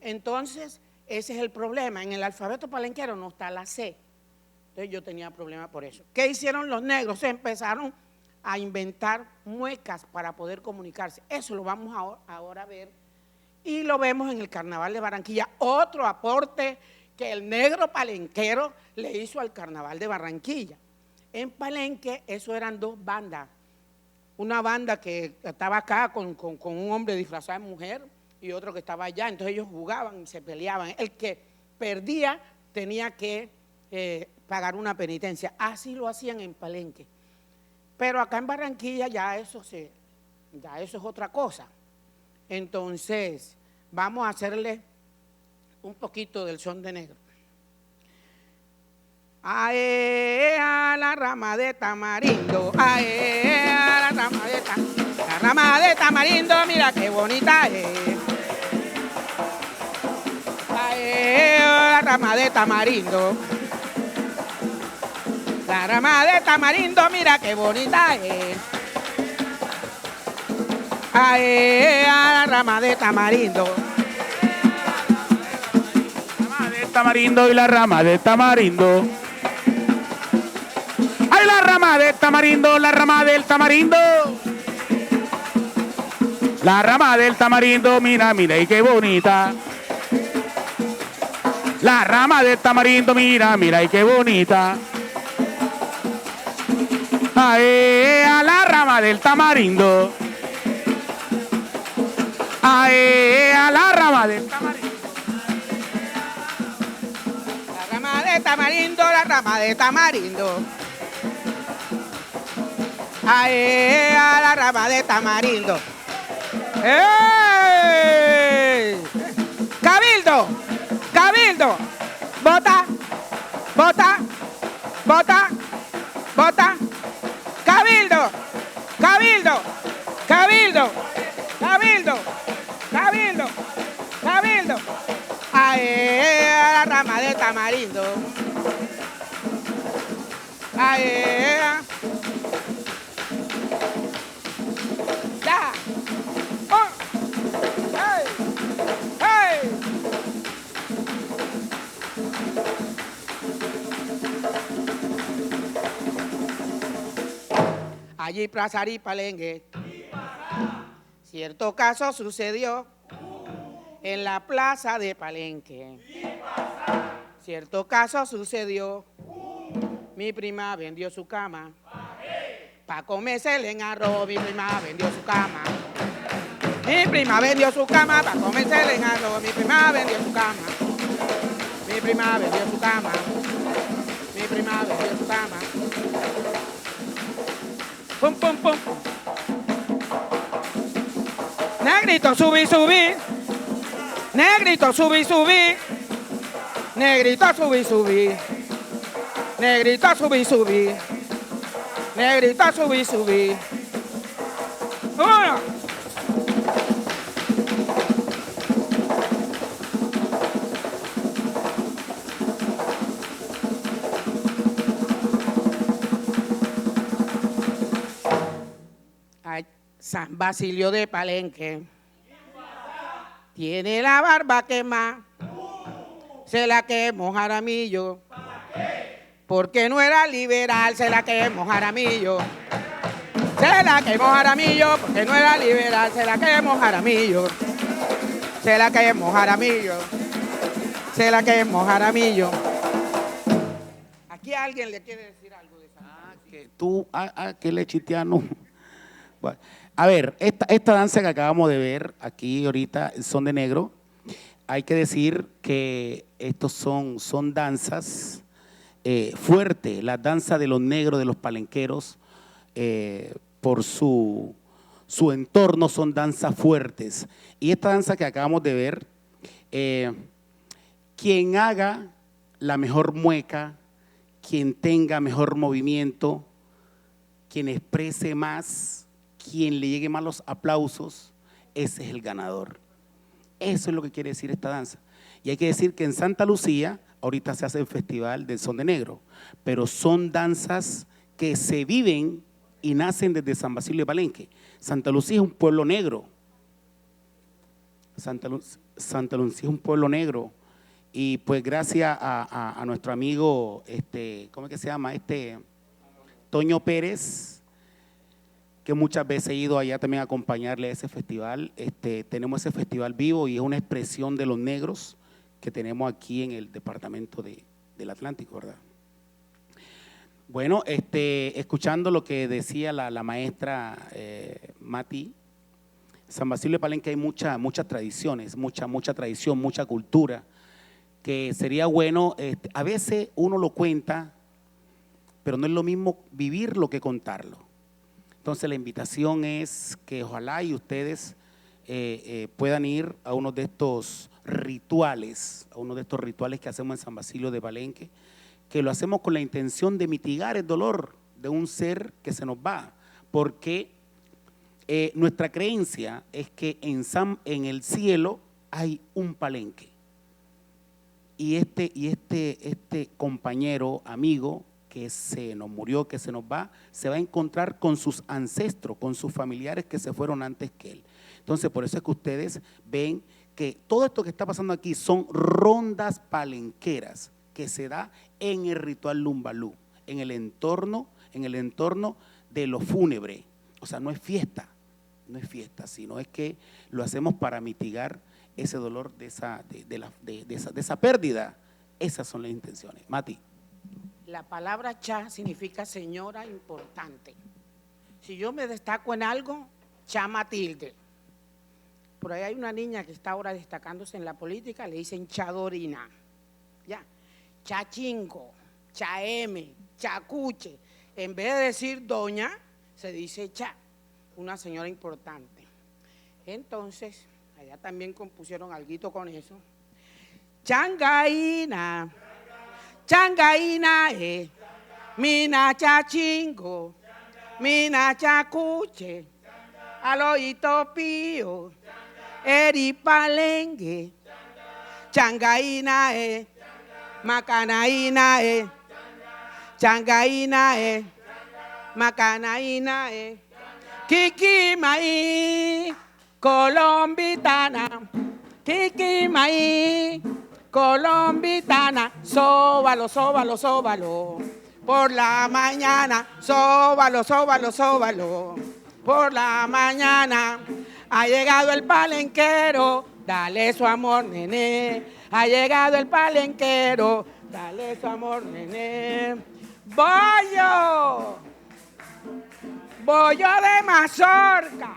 Entonces ese es el problema, en el alfabeto palenquero no está la C, entonces yo tenía problemas por eso. ¿Qué hicieron los negros? Se empezaron a inventar muecas para poder comunicarse, eso lo vamos ahora a ver, y lo vemos en el Carnaval de Barranquilla, otro aporte que el negro palenquero le hizo al Carnaval de Barranquilla. En Palenque, eso eran dos bandas. Una banda que estaba acá con un hombre disfrazado de mujer y otro que estaba allá. Entonces ellos jugaban y se peleaban. El que perdía tenía que pagar una penitencia. Así lo hacían en Palenque. Pero acá en Barranquilla ya eso es otra cosa. Entonces, vamos a hacerle un poquito del son de negro. Ae, a la rama de tamarindo, ae, a la rama de tamarindo, mira qué bonita es. Ae, a la rama de tamarindo, la rama de tamarindo, mira qué bonita es. Ae, a la rama de tamarindo. Tamarindo y la rama de tamarindo. rama del tamarindo, la rama del tamarindo. La rama del tamarindo, mira, mira, y qué bonita. La rama del tamarindo, mira, mira, y qué bonita. Ae, a la rama del tamarindo. Ae, a la rama del tamarindo. La rama de tamarindo, la rama de tamarindo. Ae, a la rama de tamarindo. ¡Ey! Cabildo, cabildo, bota, bota, bota, bota, cabildo, cabildo, cabildo, cabildo, cabildo, cabildo. Ae, a la rama de tamarindo. Ae, ya. Oh. Hey. Hey. Allí Plaza y Palenque. Cierto caso sucedió en la plaza de Palenque. Cierto caso sucedió. Mi prima vendió su cama. Pa' comérsela en arroz, mi prima vendió su cama. Mi prima vendió su cama, pa' comérsela en arroz, mi prima vendió su cama. Mi prima vendió su cama. Mi prima vendió su cama. Pum, pum, pum. Negrito, subí, subí. Negrito, subí, subí. Negrito, subí, subí. Negrito, subí, subí. Negrito, subí, subí. Uno. Ay, San Basilio de Palenque. Tiene la barba quema. Se la quemó Jaramillo. Porque no era liberal, se la quemó Jaramillo. Se la quemó Jaramillo, porque no era liberal, se la quemó Jaramillo. Se la quemó Jaramillo. Se la quemó Jaramillo. Aquí alguien le quiere decir algo de esa que tú, que lechitiano. Bueno, a ver, esta danza que acabamos de ver aquí ahorita, Son de Negro, hay que decir que estos son danzas fuertes, la danza de los negros, de los palenqueros, por su entorno son danzas fuertes. Y esta danza que acabamos de ver, quien haga la mejor mueca, quien tenga mejor movimiento, quien exprese más, quien le llegue más los aplausos, ese es el ganador. Eso es lo que quiere decir esta danza. Y hay que decir que en Santa Lucía ahorita se hace el festival del Son de Negro, pero son danzas que se viven y nacen desde San Basilio de Palenque. Santa Lucía es un pueblo negro. Santa Lucía es un pueblo negro. Y pues gracias a nuestro amigo, ¿cómo es que se llama? Toño Pérez, que muchas veces he ido allá también a acompañarle a ese festival. Tenemos ese festival vivo y es una expresión de los negros que tenemos aquí en el departamento del Atlántico, ¿verdad? Bueno, escuchando lo que decía la maestra Mati, San Basilio de Palenque hay muchas tradiciones, mucha tradición, mucha cultura, que sería bueno, a veces uno lo cuenta, pero no es lo mismo vivirlo que contarlo. Entonces la invitación es que ojalá y ustedes puedan ir a uno de estos rituales, que hacemos en San Basilio de Palenque, que lo hacemos con la intención de mitigar el dolor de un ser que se nos va, porque nuestra creencia es que en el cielo hay un Palenque, y este compañero, amigo, que se nos murió, que se nos va, se va a encontrar con sus ancestros, con sus familiares que se fueron antes que él. Entonces, por eso es que ustedes ven que todo esto que está pasando aquí son rondas palenqueras que se da en el ritual Lumbalú, en el entorno en el entorno de lo fúnebre. O sea, no es fiesta, sino es que lo hacemos para mitigar ese dolor de esa pérdida. Esas son las intenciones. Mati. La palabra cha significa señora importante. Si yo me destaco en algo, Cha Matilde. Por ahí hay una niña que está ahora destacándose en la política, le dicen Chadorina. Ya. Chachingo, Chaeme, Chacuche. En vez de decir doña, se dice cha, una señora importante. Entonces, allá también compusieron alguito con eso. Changaína, changaína, mina chachingo, mina chacuche, aloito pío, eripalengue, changaína, macanaína, changaína, macanaína, kikimaí, colombitana, kikimaí, colombitana, sóbalo, sóbalo, sóbalo, por la mañana, sóbalo, sóbalo, sóbalo, por la mañana, ha llegado el palenquero, dale su amor, nené, ha llegado el palenquero, dale su amor, nené, bollo, bollo de mazorca,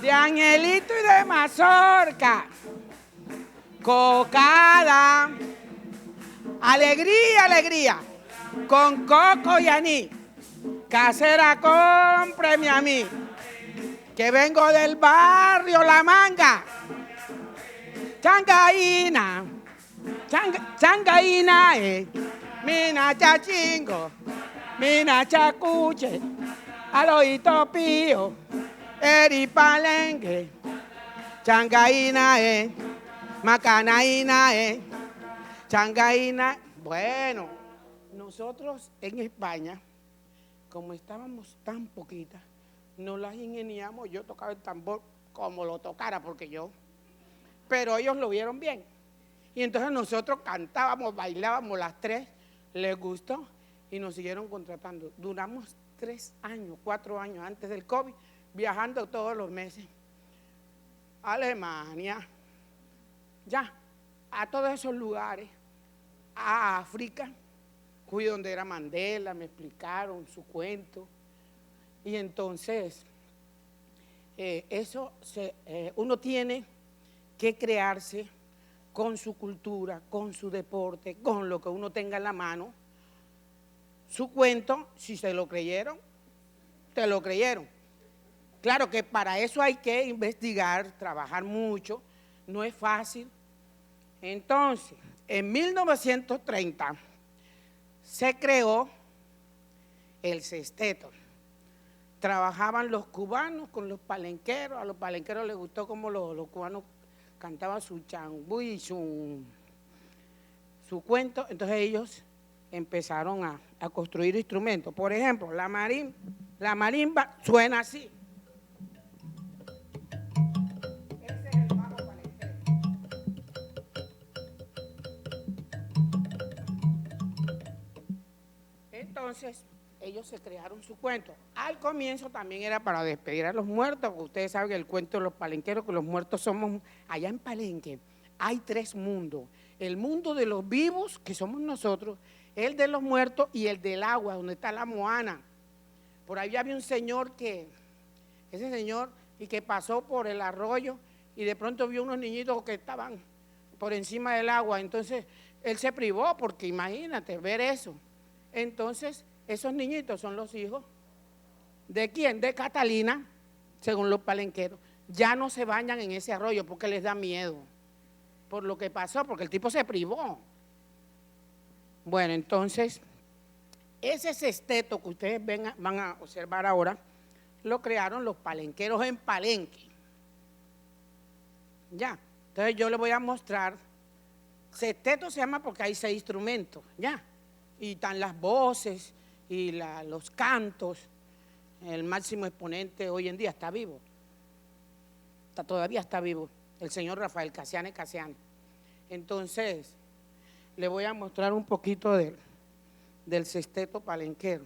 de Angelito y de mazorca, cocada, alegría, alegría, con coco y anís, casera, cómpreme a mí, que vengo del barrio La Manga, changaína, changaína, mina chachingo, mina chacuche, aloito pío, eripalengue, changaína, macanaína, changaína. Bueno, nosotros en España, como estábamos tan poquitas, nos las ingeniamos. Yo tocaba el tambor como lo tocara, porque yo, pero ellos lo vieron bien. Y entonces nosotros cantábamos, bailábamos las tres, les gustó y nos siguieron contratando. Duramos 3 años, 4 años antes del COVID, viajando todos los meses. Alemania, ya, a todos esos lugares, a África, fui donde era Mandela, me explicaron su cuento. Y entonces, uno tiene que crearse con su cultura, con su deporte, con lo que uno tenga en la mano. Su cuento, si se lo creyeron, te lo creyeron. Claro que para eso hay que investigar, trabajar mucho, no es fácil. Entonces, en 1930 se creó el sexteto. Trabajaban los cubanos con los palenqueros, a los palenqueros les gustó cómo los cubanos cantaban su changú y su cuento, entonces ellos empezaron a construir instrumentos. Por ejemplo, la marimba suena así. Ese es el bajo palenquero. Entonces, ellos se crearon su cuento. Al comienzo también era para despedir a los muertos, porque ustedes saben que el cuento de los palenqueros, que los muertos somos, allá en Palenque, hay 3 mundos. El mundo de los vivos, que somos nosotros, el de los muertos y el del agua, donde está la Moana. Por ahí había un señor ese señor, y que pasó por el arroyo y de pronto vio unos niñitos que estaban por encima del agua. Entonces, él se privó, porque imagínate, ver eso. Entonces, esos niñitos son los hijos ¿de quién? De Catalina, según los palenqueros. Ya no se bañan en ese arroyo porque les da miedo por lo que pasó, porque el tipo se privó. Bueno, entonces, ese sexteto que ustedes van a observar ahora, lo crearon los palenqueros en Palenque. Ya, entonces yo les voy a mostrar. Sexteto se llama porque hay 6 instrumentos, ya. Y están las voces y los cantos. El máximo exponente hoy en día está vivo. Todavía está vivo, el señor Rafael Casiane. Entonces, le voy a mostrar un poquito del sexteto palenquero.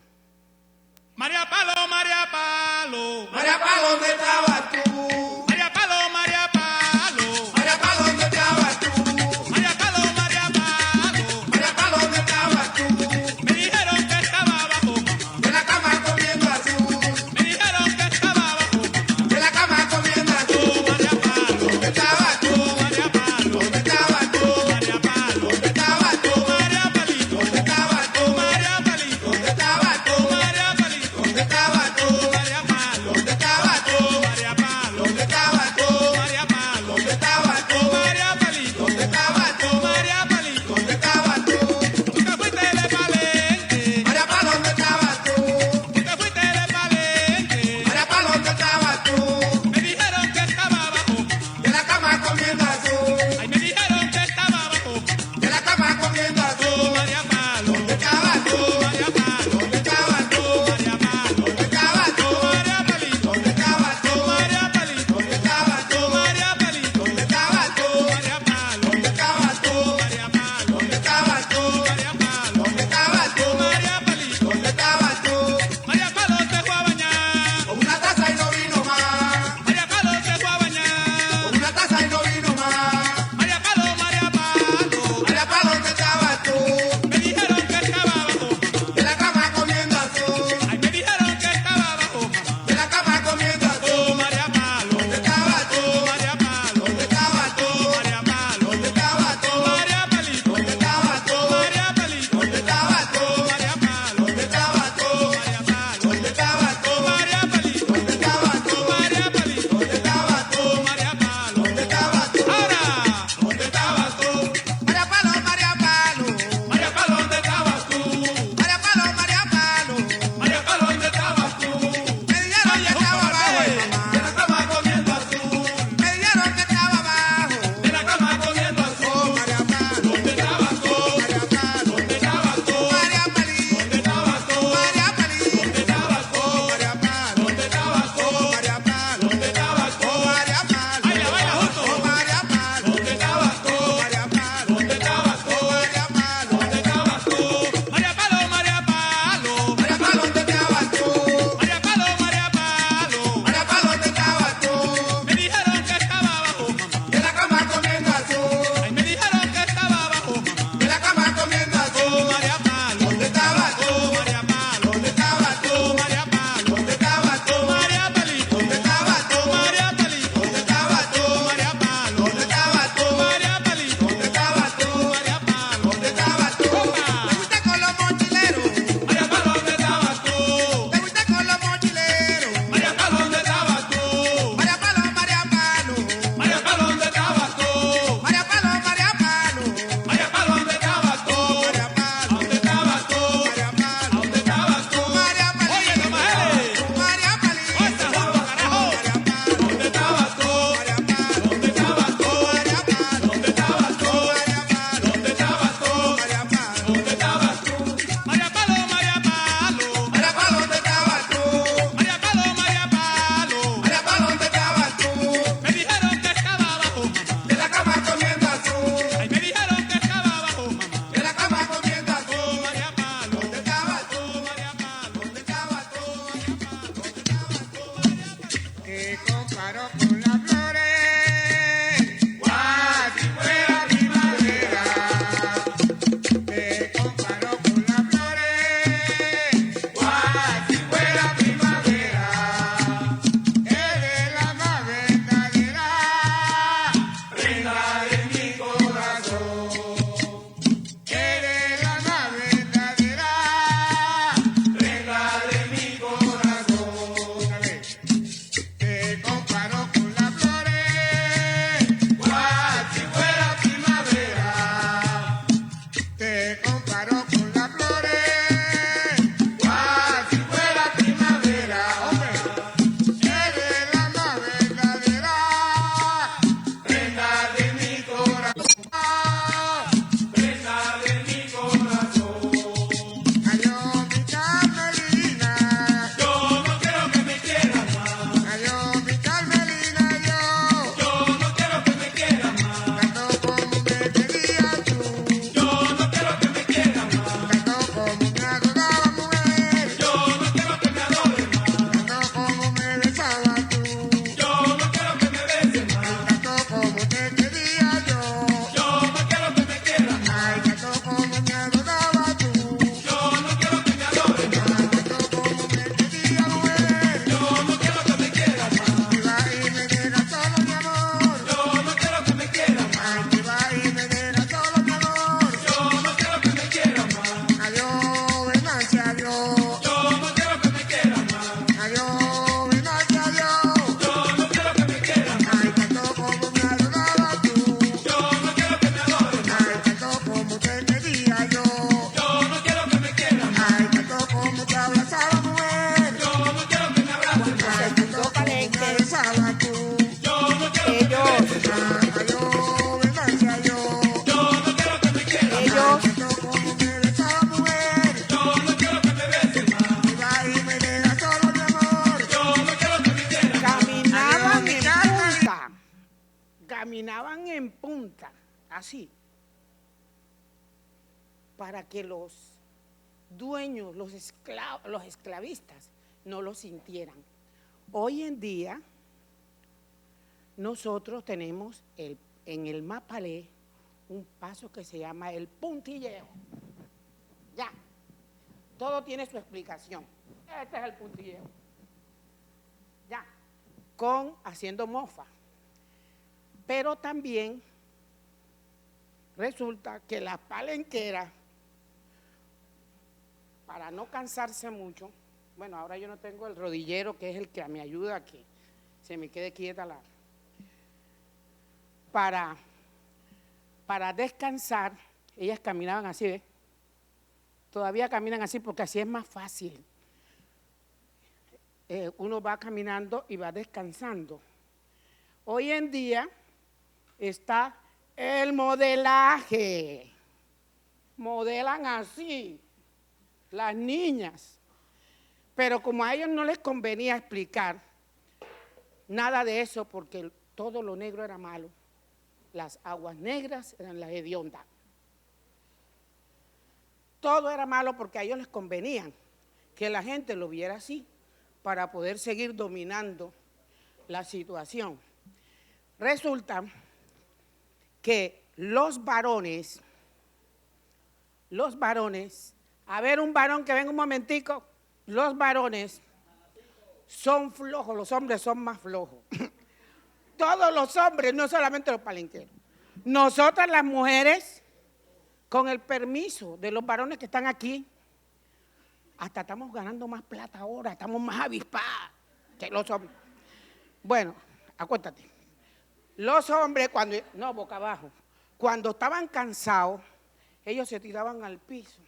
María Palo, María Palo. María Palo, ¿dónde estabas tú? María Palo, María Palo. María Palo, ¿dónde estabas tú? María Palo, María Palo. María Palo, ¿dónde estabas tú? Me dijeron que estaba abajo, mamá. De la cama comiendo azul. Me dijeron que estaba abajo, mamá. De la cama comiendo azul. María Palo. ¿Dónde estabas tú? María Palo. ¿Dónde estabas tú? María Palo. ¿Dónde estabas tú? María Palito. ¿Dónde estabas tú? María Palito. ¿Dónde estabas tú? María Palito. ¿Dónde estabas tú? María Palo. ¿Dónde estabas tú? María Palo. ¿Dónde estabas tú? María Palo. ¿Dónde estabas tú? María Palito. ¿Dónde estabas tú? María Palito. ¿Dónde estabas tú? Tú te fuiste de Palenque. María Palo, ¿dónde estabas tú? Tú te fuiste de Palenque. María Palo, ¿dónde estabas tú? Me dijeron que estaba abajo, mamá. De la cama comiendo azul. Ay, me dijeron que estaba abajo, mamá. De la cama comiendo azul. María Palo. ¿Dónde estabas tú? María Palo. ¿Dónde estabas tú? María Palo. ¿Dónde estabas tú? María Palito. ¿Dónde estabas tú? María Palito. ¿Dónde estabas tú? María Palito. ¿Dónde estabas tú? María Palo. ¿Dónde estabas tú? María Palo. ¿Dónde estabas tú? María Palo. ¿Dónde estabas tú? María Palito. ¿Dónde estabas tú? María Palo se fue a bañar. Con una taza y no vino más. María Palo se fue a bañar. Con una taza y no vino más. María Palo, María Palo. María Palo, ¿dónde estabas tú? Me dijeron que estaba abajo, mamá. De la cama comiendo azul. Ay, me dijeron que estaba abajo, mamá. De la cama comiendo azul. María Palo. ¿Dónde estabas tú? María Palo. ¿Dónde estabas tú? María Palo. ¿Dónde estabas tú? María Palito. ¿Dónde estabas tú? María Palito. ¿Dónde estabas tú? María Palo. ¿Dónde estabas tú? María Palo. ¿Dónde estabas tú? María Palito. ¿Dónde estabas tú? María Palito. ¿Dónde estabas tú? María Palo. ¿Dónde estabas tú? Ahora. ¿Dónde estabas tú? María Palo, María Palo. María Palo, ¿dónde estabas tú? María Palo, María Palo. María Palo, ¿dónde estabas tú? Me dijeron que estaba abajo, mamá. De la cama comiendo azul. Me dijeron que estaba abajo. De la cama comiendo azul. María Palo. ¿Dónde estabas tú? María Palo. ¿Dónde estabas tú? María Palito. ¿Dónde estabas tú? María Palito. ¿Dónde estabas tú? María Palo. ¿Dónde estabas tú? María Palo. ¿Dónde estabas tú? María Palo. Baila, baila juntos. María Palo. ¿Dónde estabas tú? María Palo. ¿Dónde estabas tú? María Palo. ¿Dónde estabas tú? María Palo, María Palo. María Palo, ¿dónde estabas tú? María Palo, María Palo. María Palo, ¿dónde estabas tú? Me dijeron que estaba abajo, mamá. De la cama comiendo azul. Ay, me dijeron que estaba abajo, mamá. De la cama comiendo azul. María Palo. ¿Dónde estabas tú? María Palo. ¿Dónde estabas tú? María Palo. ¿Dónde estabas tú? María Palito. ¿Dónde estabas tú? María Palito. ¿Dónde estabas tú? María Palo. ¿Dónde estabas tú? María Palito. ¿Dónde estabas tú? María Palo. ¿Dónde estabas tú? ¿Te fuiste con los mochileros? María Palo, ¿dónde estabas tú? ¿Te fuiste con los mochileros? María Palo, ¿dónde estabas tú? María Palo, María Palo. María Palo, ¿dónde estabas tú? María Palo, María Palo. María Palo, ¿dónde estabas tú? María Palo. ¿Dónde estabas tú? María Palo. ¿Dónde estabas tú? María Palito. Oye, no más María Palito. ¡Fuerza, junto, carajo! ¿Dónde estabas tú? María Palo. ¿Dónde estabas tú? María Palo. ¿Dónde estabas tú? María Palo. ¿Dónde estabas tú? María Palo. ¿Dónde estabas tú? María Palo, María Palo. María Palo, ¿dónde estabas tú? María Palo, María Palo. María Palo, ¿dónde estabas tú? Me dijeron que estaba abajo, mamá. De la cama comiendo azul. Ay, me dijeron que estaba abajo, mamá. De la cama comiendo azul. María Palo. ¿Dónde estabas tú? María Palo. ¿Dónde estabas tú? Te comparo con las flores. ¡Guau! Si fuera primavera. Te comparo con las flores. ¡Guau! Si fuera primavera. Eres la más verdadera. Reina de mi corazón. Eres la más verdadera. Reina de mi corazón. Te comparo con la flor. caminaban en punta, así, para que los dueños, los esclavistas, no lo sintieran. Hoy en día, nosotros tenemos en el Mapalé un paso que se llama el puntilleo. Ya, todo tiene su explicación. Este es el puntilleo. Ya, haciendo mofa. Pero también resulta que las palenqueras, para no cansarse mucho, bueno, ahora yo no tengo el rodillero, que es el que me ayuda a que se me quede quieta para descansar, ellas caminaban así, ¿ves? Todavía caminan así porque así es más fácil. Uno va caminando y va descansando. Hoy en día está el modelaje. Modelan así las niñas. Pero como a ellos no les convenía explicar nada de eso porque todo lo negro era malo. Las aguas negras eran las hediondas. Todo era malo porque a ellos les convenía que la gente lo viera así para poder seguir dominando la situación. Resulta que los varones, a ver un varón que venga un momentico, los varones son flojos, los hombres son más flojos. Todos los hombres, no solamente los palenqueros. Nosotras las mujeres, con el permiso de los varones que están aquí, hasta estamos ganando más plata ahora, estamos más avispadas que los hombres. Bueno, acuéstate. Los hombres, boca abajo, cuando estaban cansados, ellos se tiraban al piso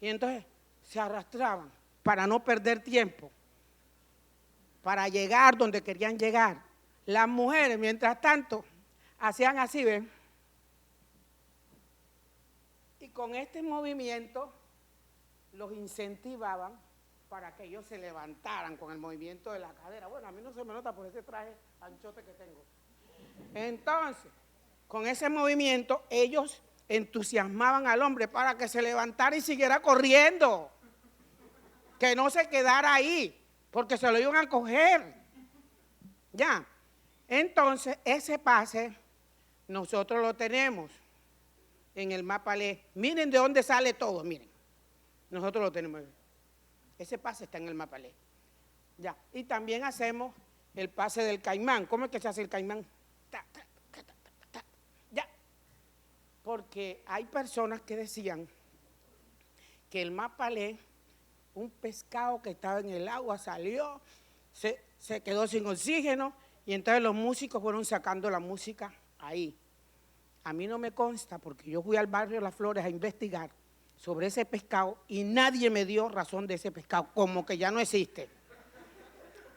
y entonces se arrastraban para no perder tiempo, para llegar donde querían llegar. Las mujeres, mientras tanto, hacían así, ¿ven? Y con este movimiento los incentivaban para que ellos se levantaran con el movimiento de la cadera. Bueno, a mí no se me nota por ese traje anchote que tengo. Entonces, con ese movimiento, ellos entusiasmaban al hombre para que se levantara y siguiera corriendo. Que no se quedara ahí, porque se lo iban a coger. Ya. Entonces, ese pase nosotros lo tenemos en el Mapalé. Miren de dónde sale todo, miren. Nosotros lo tenemos. Ese pase está en el Mapalé. Ya. Y también hacemos el pase del caimán. ¿Cómo es que se hace el caimán? Ya. Porque hay personas que decían que el Mapalé, un pescado que estaba en el agua, salió, se quedó sin oxígeno, y entonces los músicos fueron sacando la música ahí. A mí no me consta porque yo fui al barrio Las Flores a investigar sobre ese pescado y nadie me dio razón de ese pescado, como que ya no existe.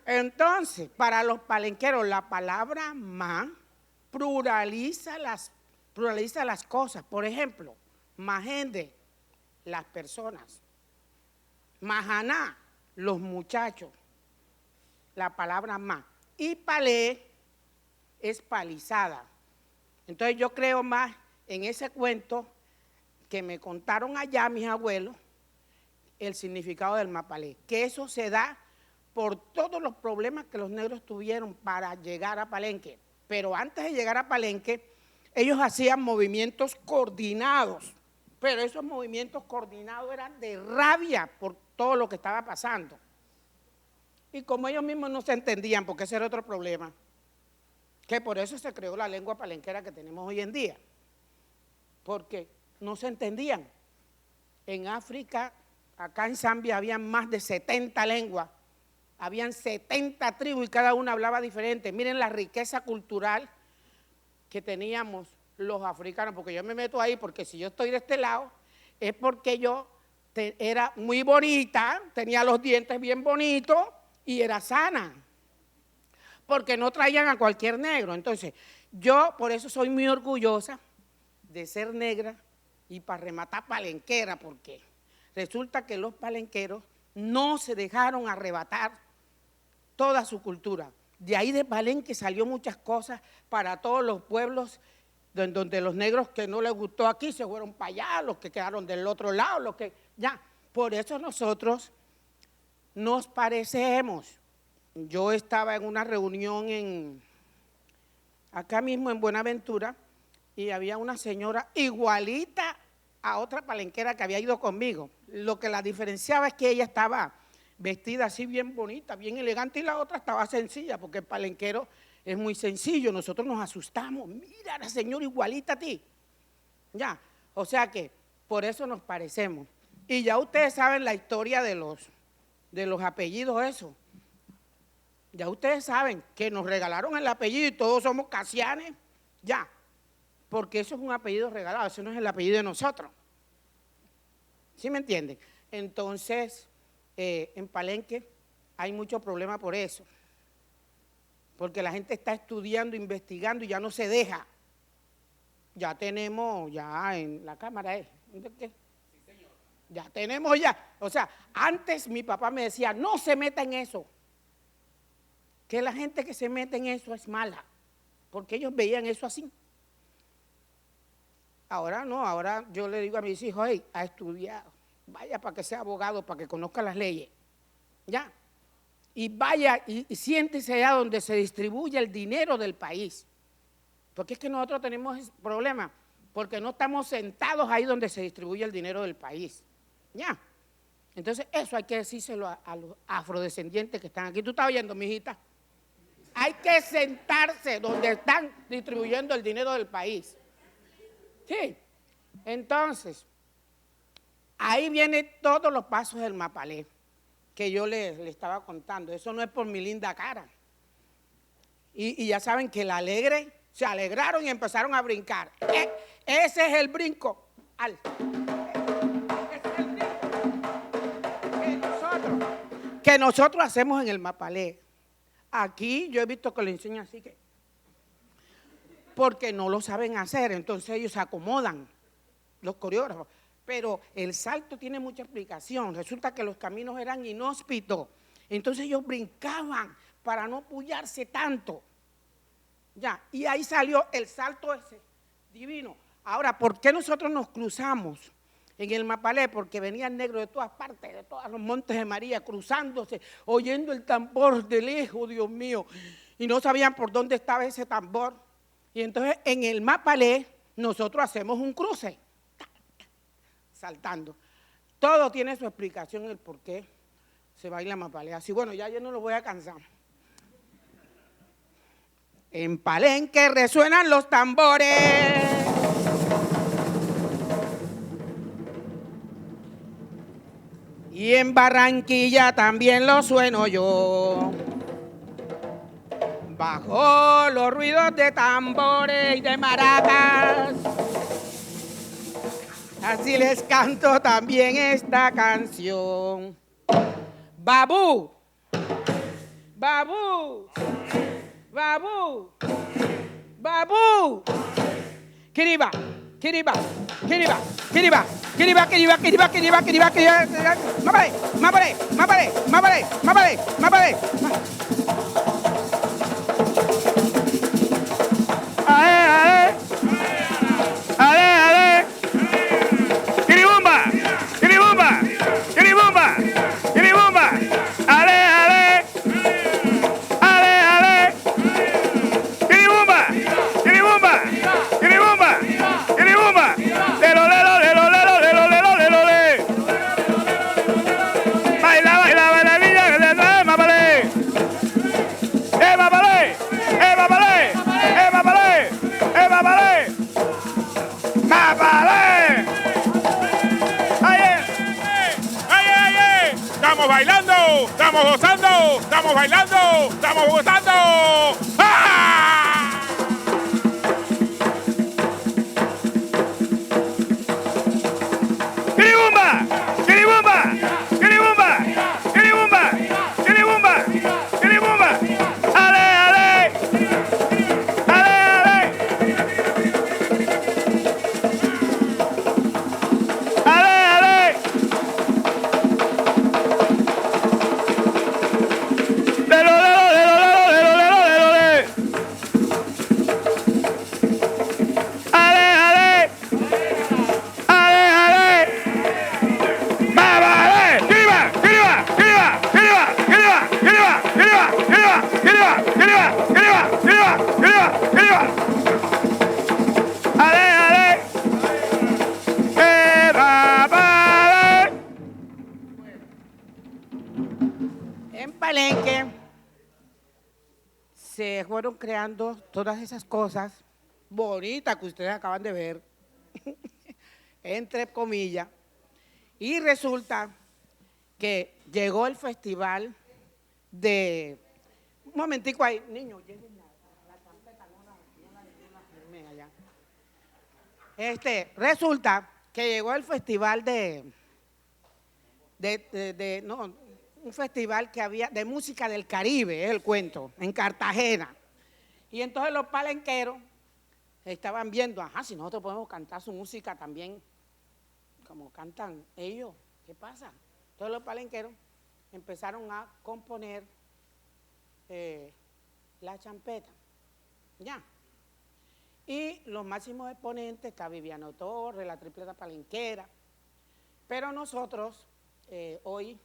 Entonces, para los palenqueros, la palabra ma pluraliza las cosas. Por ejemplo, majende, las personas. Majaná, los muchachos. La palabra ma. Y palé es palizada. Entonces yo creo más en ese cuento que me contaron allá mis abuelos, el significado del mapalé, que eso se da por todos los problemas que los negros tuvieron para llegar a Palenque. Pero antes de llegar a Palenque, ellos hacían movimientos coordinados, pero esos movimientos coordinados eran de rabia por todo lo que estaba pasando. Y como ellos mismos no se entendían, porque ese era otro problema, que por eso se creó la lengua palenquera que tenemos hoy en día, porque no se entendían. En África, acá en Zambia, habían más de 70 lenguas, habían 70 tribus y cada una hablaba diferente. Miren la riqueza cultural que teníamos los africanos, porque yo me meto ahí, porque si yo estoy de este lado, es porque yo era muy bonita, tenía los dientes bien bonitos y era sana, porque no traían a cualquier negro. Entonces, yo por eso soy muy orgullosa de ser negra y para rematar palenquera, porque resulta que los palenqueros no se dejaron arrebatar toda su cultura. De ahí de Palenque salió muchas cosas para todos los pueblos donde los negros que no les gustó aquí se fueron para allá, los que quedaron del otro lado, los que ya. Por eso nosotros nos parecemos. Yo estaba en una reunión acá mismo en Buenaventura y había una señora igualita a otra palenquera que había ido conmigo. Lo que la diferenciaba es que ella estaba vestida así bien bonita, bien elegante, y la otra estaba sencilla, porque el palenquero es muy sencillo. Nosotros nos asustamos, mira la señora igualita a ti. Ya, o sea que por eso nos parecemos. Y ya ustedes saben la historia de los apellidos, eso. Ya ustedes saben que nos regalaron el apellido y todos somos Casianes, ya. Porque eso es un apellido regalado, eso no es el apellido de nosotros. ¿Sí me entienden? Entonces, en Palenque hay mucho problema por eso. Porque la gente está estudiando, investigando y ya no se deja. Ya tenemos, ya en la Cámara, ¿qué? Sí, señor. Ya tenemos ya. O sea, antes mi papá me decía, no se meta en eso. Que la gente que se mete en eso es mala. Porque ellos veían eso así. Ahora no, ahora yo le digo a mis hijos, hey, ha estudiado, vaya para que sea abogado, para que conozca las leyes, ya, y vaya y siéntese allá donde se distribuye el dinero del país, porque es que nosotros tenemos ese problema, porque no estamos sentados ahí donde se distribuye el dinero del país, ya. Entonces eso hay que decírselo a los afrodescendientes que están aquí. ¿Tú estás oyendo, mijita? Hay que sentarse donde están distribuyendo el dinero del país. Sí, entonces, ahí vienen todos los pasos del Mapalé que yo le estaba contando. Eso no es por mi linda cara. Y ya saben que la Alegre se alegraron y empezaron a brincar. Ese es el brinco. Ese es el brinco que nosotros hacemos en el Mapalé. Aquí yo he visto que lo enseñan así que... porque no lo saben hacer, entonces ellos se acomodan, los coreógrafos. Pero el salto tiene mucha explicación. Resulta que los caminos eran inhóspitos, entonces ellos brincaban para no puyarse tanto. Ya, y ahí salió el salto ese, divino. Ahora, ¿por qué nosotros nos cruzamos en el Mapalé? Porque venían negros de todas partes, de todos los montes de María, cruzándose, oyendo el tambor de lejos, Dios mío, y no sabían por dónde estaba ese tambor. Y entonces en el Mapalé nosotros hacemos un cruce, saltando. Todo tiene su explicación, el por qué se baila Mapalé. Así, bueno, ya yo no lo voy a cansar. En Palenque resuenan los tambores. Y en Barranquilla también lo sueno yo. Bajo los ruidos de tambores y de maracas, así les canto también esta canción. Babú, babú, babú, babú. Kiriba, kiriba, kiriba, kiriba, kiriba, kiriba, kiriba, kiriba, kiriba, kiriba. Mápale, mápale, mápale, mápale, mápale, mápale. Ale, ale, kiribumba, kiribumba, kiribumba, kiribumba, ale, ale, ale, ale, kiribumba, kiribumba, kiribumba, kiribumba, lelo, lelo, lelo, lelo, lelo, lelo, lelo, le. Baila, baila, baila, niña, que le trae, mapale, mapale, mapale. ¡Mapalé! ¡Mapalé! ¡Mapalé! ¡Ay, ay, ay! ¡Estamos bailando! ¡Estamos gozando! ¡Estamos bailando! ¡Estamos gozando! ¡Ah! ¡Kiribumba! ¡Kiribumba! ¡Kiribumba! ¡Kiribumba! ¡Kiribumba! ¡Kiribumba! ¡Ale, ale! Lelo, lelo, lelo, lelo, lelo, En Palenque se fueron creando todas esas cosas bonitas que ustedes acaban de ver, entre comillas, y resulta que llegó el festival de... Un momentico ahí, niños, lleguen la champeta, resulta que llegó el festival un festival que había de música del Caribe, es el cuento, en Cartagena. Y entonces los palenqueros estaban viendo, ajá, si nosotros podemos cantar su música también, como cantan ellos, ¿qué pasa? Entonces los palenqueros empezaron a componer la champeta, ya. Y los máximos exponentes está Viviano Torres, la tripleta palenquera, pero nosotros hoy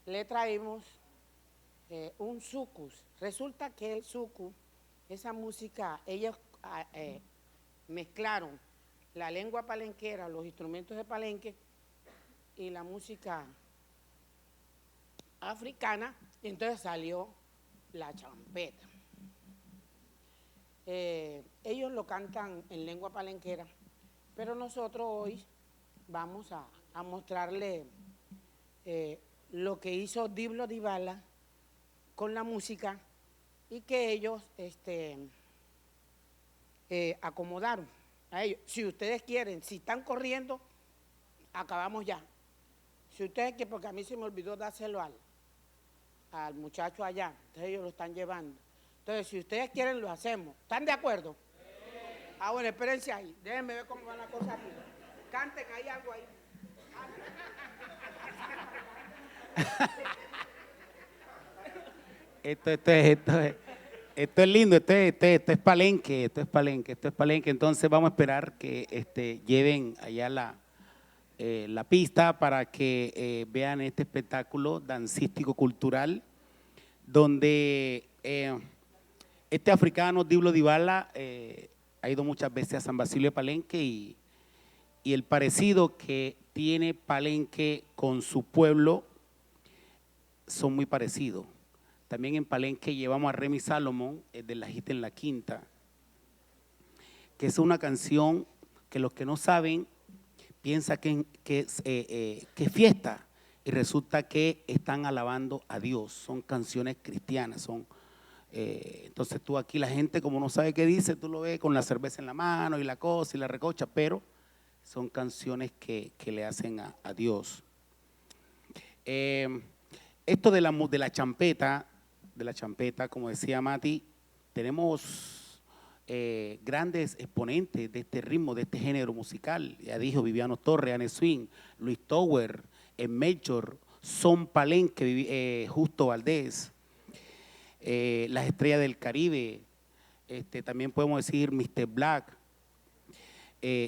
le traímos un sucus. Resulta que el sucus, esa música, ellos mezclaron la lengua palenquera, los instrumentos de Palenque y la música africana, y entonces salió la champeta. Ellos lo cantan en lengua palenquera, pero nosotros hoy vamos a mostrarle lo que hizo Diblo Dybala con la música y que ellos acomodaron a ellos. Si ustedes quieren, si están corriendo, acabamos ya. Si ustedes quieren, porque a mí se me olvidó dárselo al muchacho allá, entonces ellos lo están llevando. Entonces, si ustedes quieren, lo hacemos. ¿Están de acuerdo? Sí. Ah, bueno, espérense ahí. Déjenme ver cómo va la cosa aquí. Canten ahí algo ahí. Esto es lindo, esto es Palenque, esto es Palenque. Entonces vamos a esperar que lleven allá la pista para que vean este espectáculo dancístico cultural, donde este africano Diblo Dybala ha ido muchas veces a San Basilio de Palenque y el parecido que tiene Palenque con su pueblo son muy parecidos. También en Palenque llevamos a Remy Salomón, de La Gita en la Quinta, que es una canción que los que no saben piensan que es fiesta, y resulta que están alabando a Dios. Son canciones cristianas, entonces tú aquí, la gente como no sabe qué dice, tú lo ves con la cerveza en la mano y la cosa y la recocha, pero son canciones que le hacen a Dios. Esto de la champeta, como decía Mati, tenemos grandes exponentes de este ritmo, de este género musical. Ya dijo Viviano Torres, Anne Swing, Luis Tower, Melchor, Son Palenque, Justo Valdés, las estrellas del Caribe, también podemos decir Mr. Black.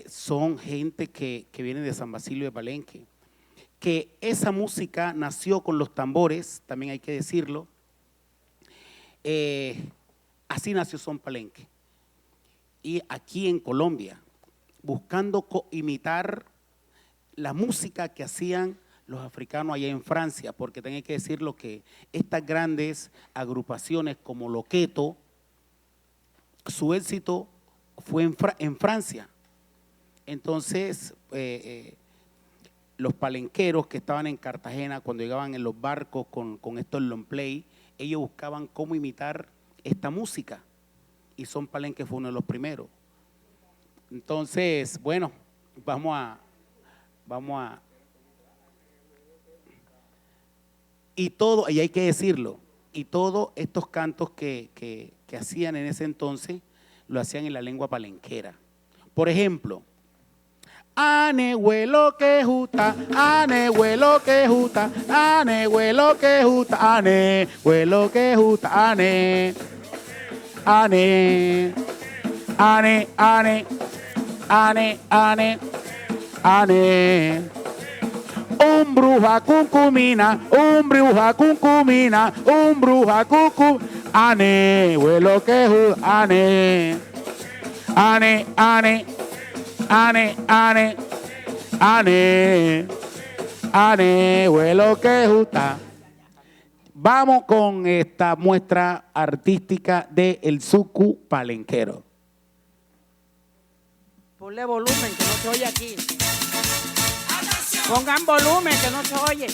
Son gente que viene de San Basilio de Palenque, que esa música nació con los tambores, también hay que decirlo. Así nació Son Palenque. Y aquí en Colombia, buscando imitar la música que hacían los africanos allá en Francia, porque también hay que decirlo que estas grandes agrupaciones como Loqueto, su éxito fue en Francia. Entonces, los palenqueros que estaban en Cartagena, cuando llegaban en los barcos con estos long play, ellos buscaban cómo imitar esta música, y Son Palenque fue uno de los primeros. Entonces, bueno, vamos a y hay que decirlo, y todos estos cantos que hacían en ese entonces, lo hacían en la lengua palenquera. Por ejemplo, ane huelo que justa, ane huelo que justa, ane huelo que justa, ane huelo que justa, ane, ane, ane, ane, ane, ane, ane. Un bruja cucumina, un bruja cucumina, un bruja cucu, ane, vuelo que Judá, ane, ane, ane, ane, ane, ane, ane, vuelo que Judá. Vamos con esta muestra artística de El Suku Palenquero. Ponle volumen, que no se oye aquí. Pongan volumen, que no se oye.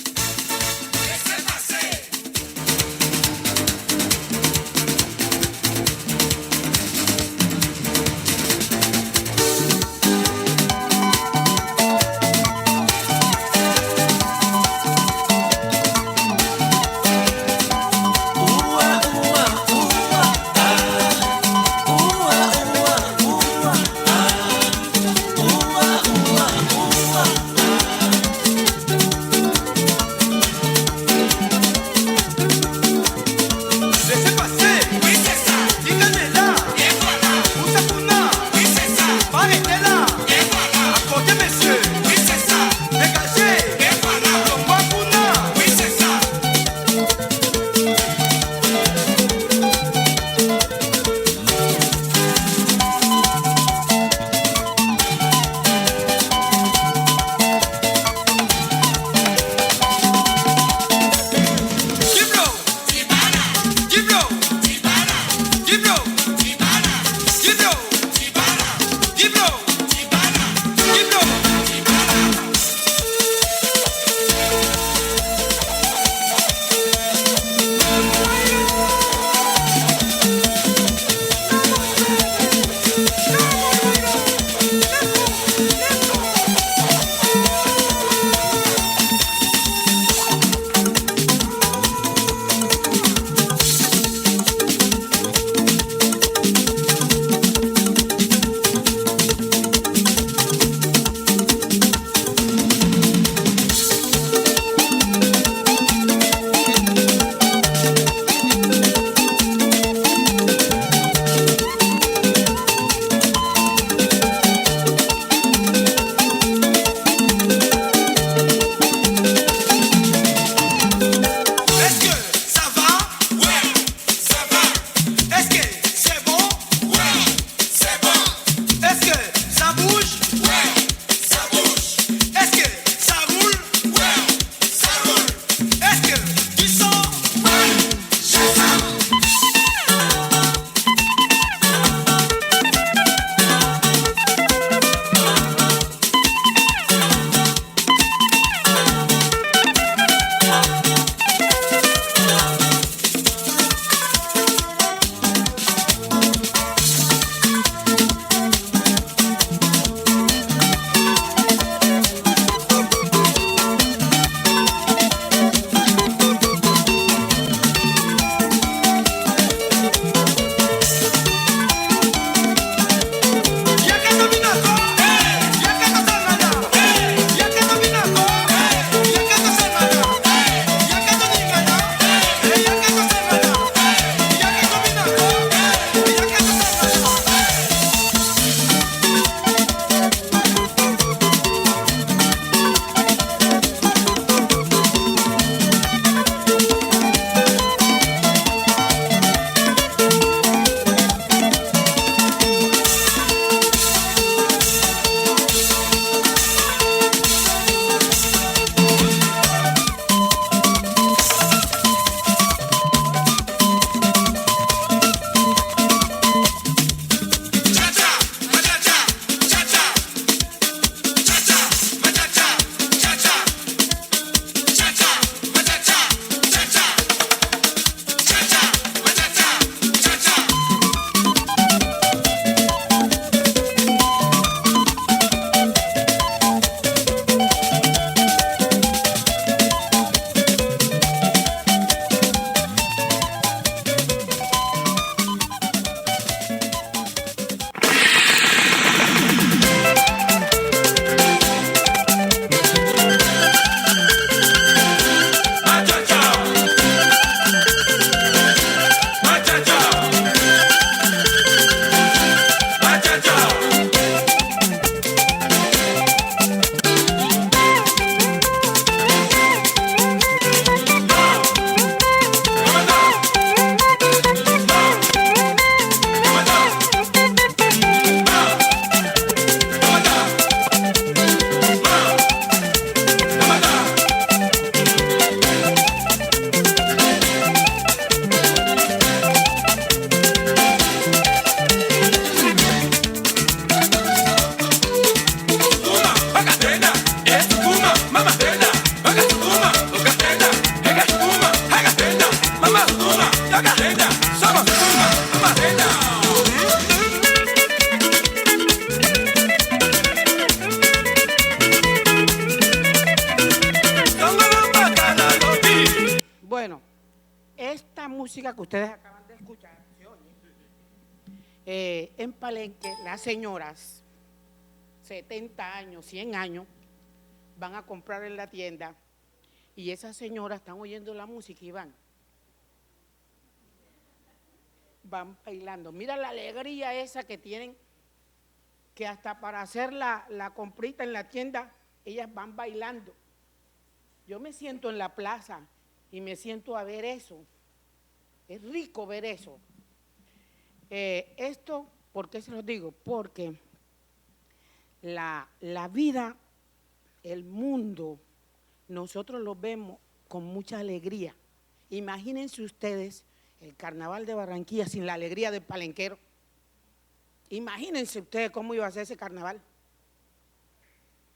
música que ustedes acaban de escuchar se oye. En Palenque, las señoras, 70 años, 100 años, van a comprar en la tienda y esas señoras están oyendo la música y van bailando. Mira la alegría esa que tienen, que hasta para hacer la comprita en la tienda, ellas van bailando. Yo me siento en la plaza y me siento a ver eso. Es rico ver eso. Esto, ¿por qué se los digo? Porque la vida, el mundo, nosotros lo vemos con mucha alegría. Imagínense ustedes el carnaval de Barranquilla sin la alegría del palenquero. Imagínense ustedes cómo iba a ser ese carnaval.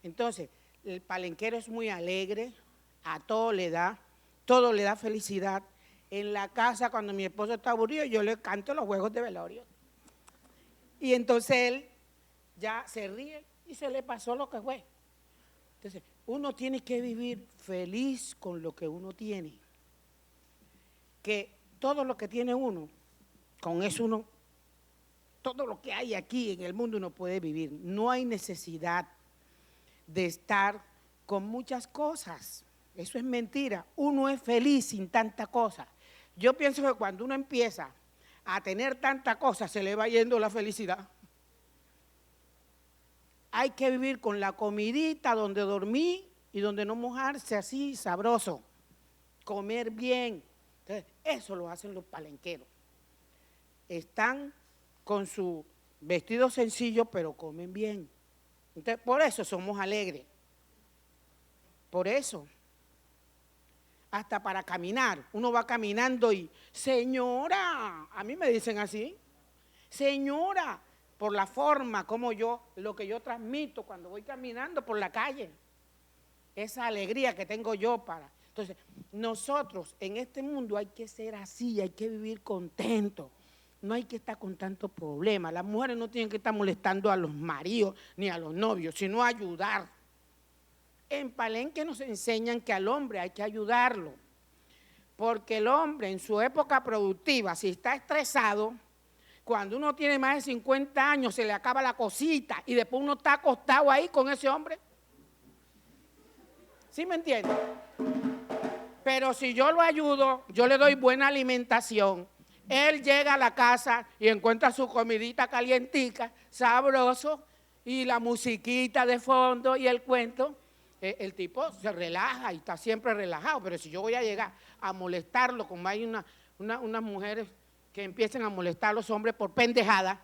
Entonces, el palenquero es muy alegre, a todo le da felicidad. En la casa, cuando mi esposo está aburrido, yo le canto los juegos de velorio. Y entonces él ya se ríe y se le pasó lo que fue. Entonces, uno tiene que vivir feliz con lo que uno tiene. Que todo lo que tiene uno, con eso uno, todo lo que hay aquí en el mundo uno puede vivir. No hay necesidad de estar con muchas cosas. Eso es mentira. Uno es feliz sin tanta cosa. Yo pienso que cuando uno empieza a tener tanta cosa, se le va yendo la felicidad. Hay que vivir con la comidita, donde dormir y donde no mojarse, así sabroso. Comer bien. Entonces, eso lo hacen los palenqueros. Están con su vestido sencillo, pero comen bien. Entonces, por eso somos alegres. Por eso. Hasta para caminar. Uno va caminando y, señora, a mí me dicen así, señora, por la forma como lo que yo transmito cuando voy caminando por la calle. Esa alegría que tengo yo para. Entonces, nosotros en este mundo hay que ser así, hay que vivir contentos. No hay que estar con tantos problemas. Las mujeres no tienen que estar molestando a los maridos ni a los novios, sino ayudar. En Palenque nos enseñan que al hombre hay que ayudarlo, porque el hombre en su época productiva, si está estresado, cuando uno tiene más de 50 años se le acaba la cosita y después uno está acostado ahí con ese hombre. ¿Sí me entienden? Pero si yo lo ayudo, yo le doy buena alimentación, él llega a la casa y encuentra su comidita calientica, sabroso, y la musiquita de fondo y el cuento. El tipo se relaja y está siempre relajado, pero si yo voy a llegar a molestarlo, como hay unas mujeres que empiezan a molestar a los hombres por pendejada,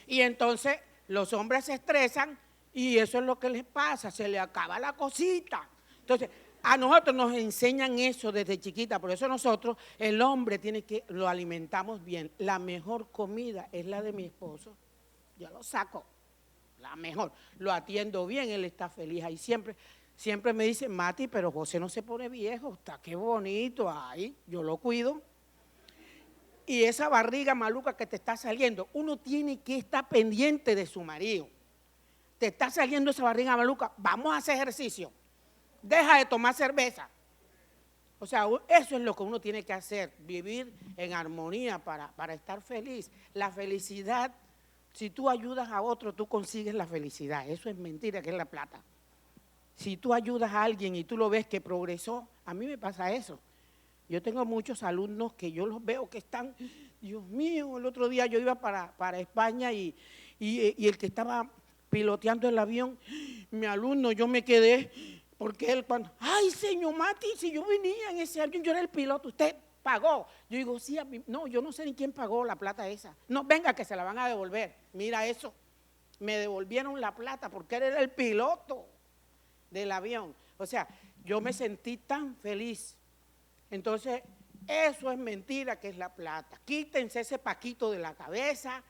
y entonces los hombres se estresan y eso es lo que les pasa, se les acaba la cosita. Entonces, a nosotros nos enseñan eso desde chiquita, por eso nosotros, el hombre lo alimentamos bien. La mejor comida es la de mi esposo, yo lo saco. La mejor, lo atiendo bien, él está feliz ahí siempre me dice, Mati, pero José no se pone viejo, está qué bonito, ahí, yo lo cuido. Y esa barriga maluca que te está saliendo, uno tiene que estar pendiente de su marido. Te está saliendo esa barriga maluca, vamos a hacer ejercicio, deja de tomar cerveza. O sea, eso es lo que uno tiene que hacer, vivir en armonía para estar feliz. La felicidad. Si tú ayudas a otro, tú consigues la felicidad. Eso es mentira, que es la plata. Si tú ayudas a alguien y tú lo ves que progresó, a mí me pasa eso. Yo tengo muchos alumnos que yo los veo que están, Dios mío, el otro día yo iba para España y el que estaba piloteando el avión, mi alumno, yo me quedé, porque él cuando, ay, señor Mati, si yo venía en ese avión, yo era el piloto, usted pagó. Yo digo, sí, no, yo no sé ni quién pagó la plata esa. No, venga, que se la van a devolver. Mira eso. Me devolvieron la plata porque él era el piloto del avión. O sea, yo me sentí tan feliz. Entonces, eso es mentira que es la plata. Quítense ese paquito de la cabeza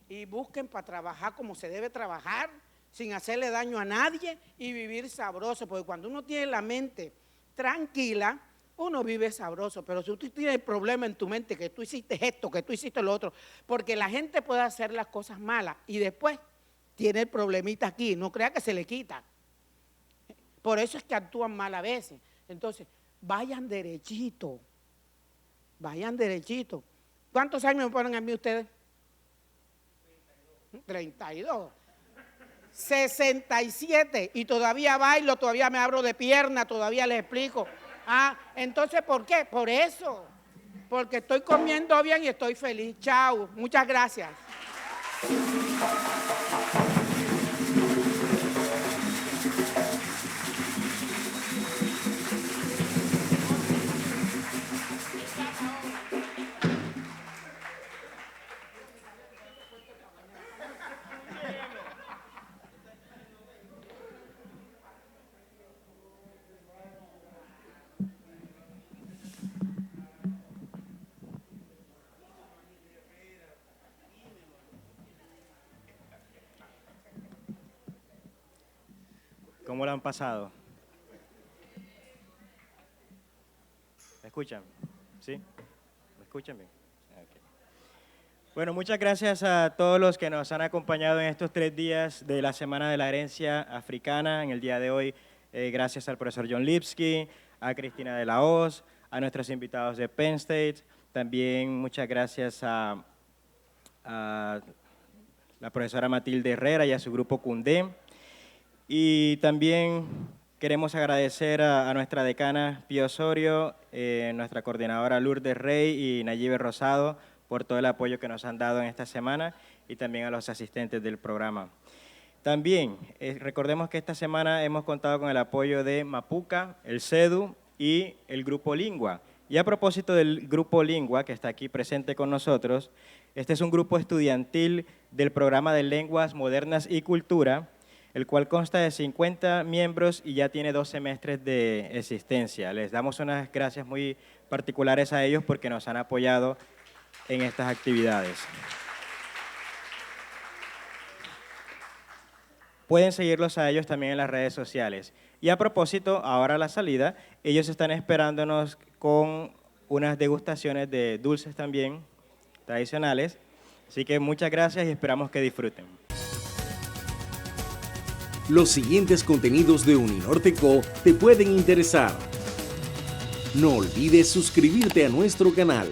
y busquen para trabajar como se debe trabajar, sin hacerle daño a nadie y vivir sabroso. Porque cuando uno tiene la mente tranquila, uno vive sabroso, pero si tú tienes el problema en tu mente, que tú hiciste esto, que tú hiciste lo otro, porque la gente puede hacer las cosas malas y después tiene el problemita aquí, no crea que se le quita. Por eso es que actúan mal a veces. Entonces, vayan derechito, Vayan derechito. ¿Cuántos años me ponen a mí ustedes? 32. 67. Y todavía bailo, todavía me abro de pierna, todavía les explico. Ah, entonces, ¿por qué? Por eso. Porque estoy comiendo bien y estoy feliz. Chao. Muchas gracias. ¿Cómo lo han pasado? ¿Me escuchan? ¿Sí? ¿Me escuchan bien? Okay. Bueno, muchas gracias a todos los que nos han acompañado en estos 3 días de la Semana de la Herencia Africana. En el día de hoy, gracias al profesor John Lipsky, a Cristina de la Hoz, a nuestros invitados de Penn State. También muchas gracias a la profesora Matilde Herrera y a su grupo CUNDEM. Y también queremos agradecer a nuestra decana Pío Osorio, nuestra coordinadora Lourdes Rey y Nayibe Rosado por todo el apoyo que nos han dado en esta semana y también a los asistentes del programa. También recordemos que esta semana hemos contado con el apoyo de Mapuca, el CEDU y el Grupo Lingua. Y a propósito del Grupo Lingua, que está aquí presente con nosotros, este es un grupo estudiantil del programa de Lenguas Modernas y Cultura, el cual consta de 50 miembros y ya tiene 2 semestres de existencia. Les damos unas gracias muy particulares a ellos porque nos han apoyado en estas actividades. Pueden seguirlos a ellos también en las redes sociales. Y a propósito, ahora a la salida, ellos están esperándonos con unas degustaciones de dulces también tradicionales. Así que muchas gracias y esperamos que disfruten. Los siguientes contenidos de Uninorte.co te pueden interesar. No olvides suscribirte a nuestro canal.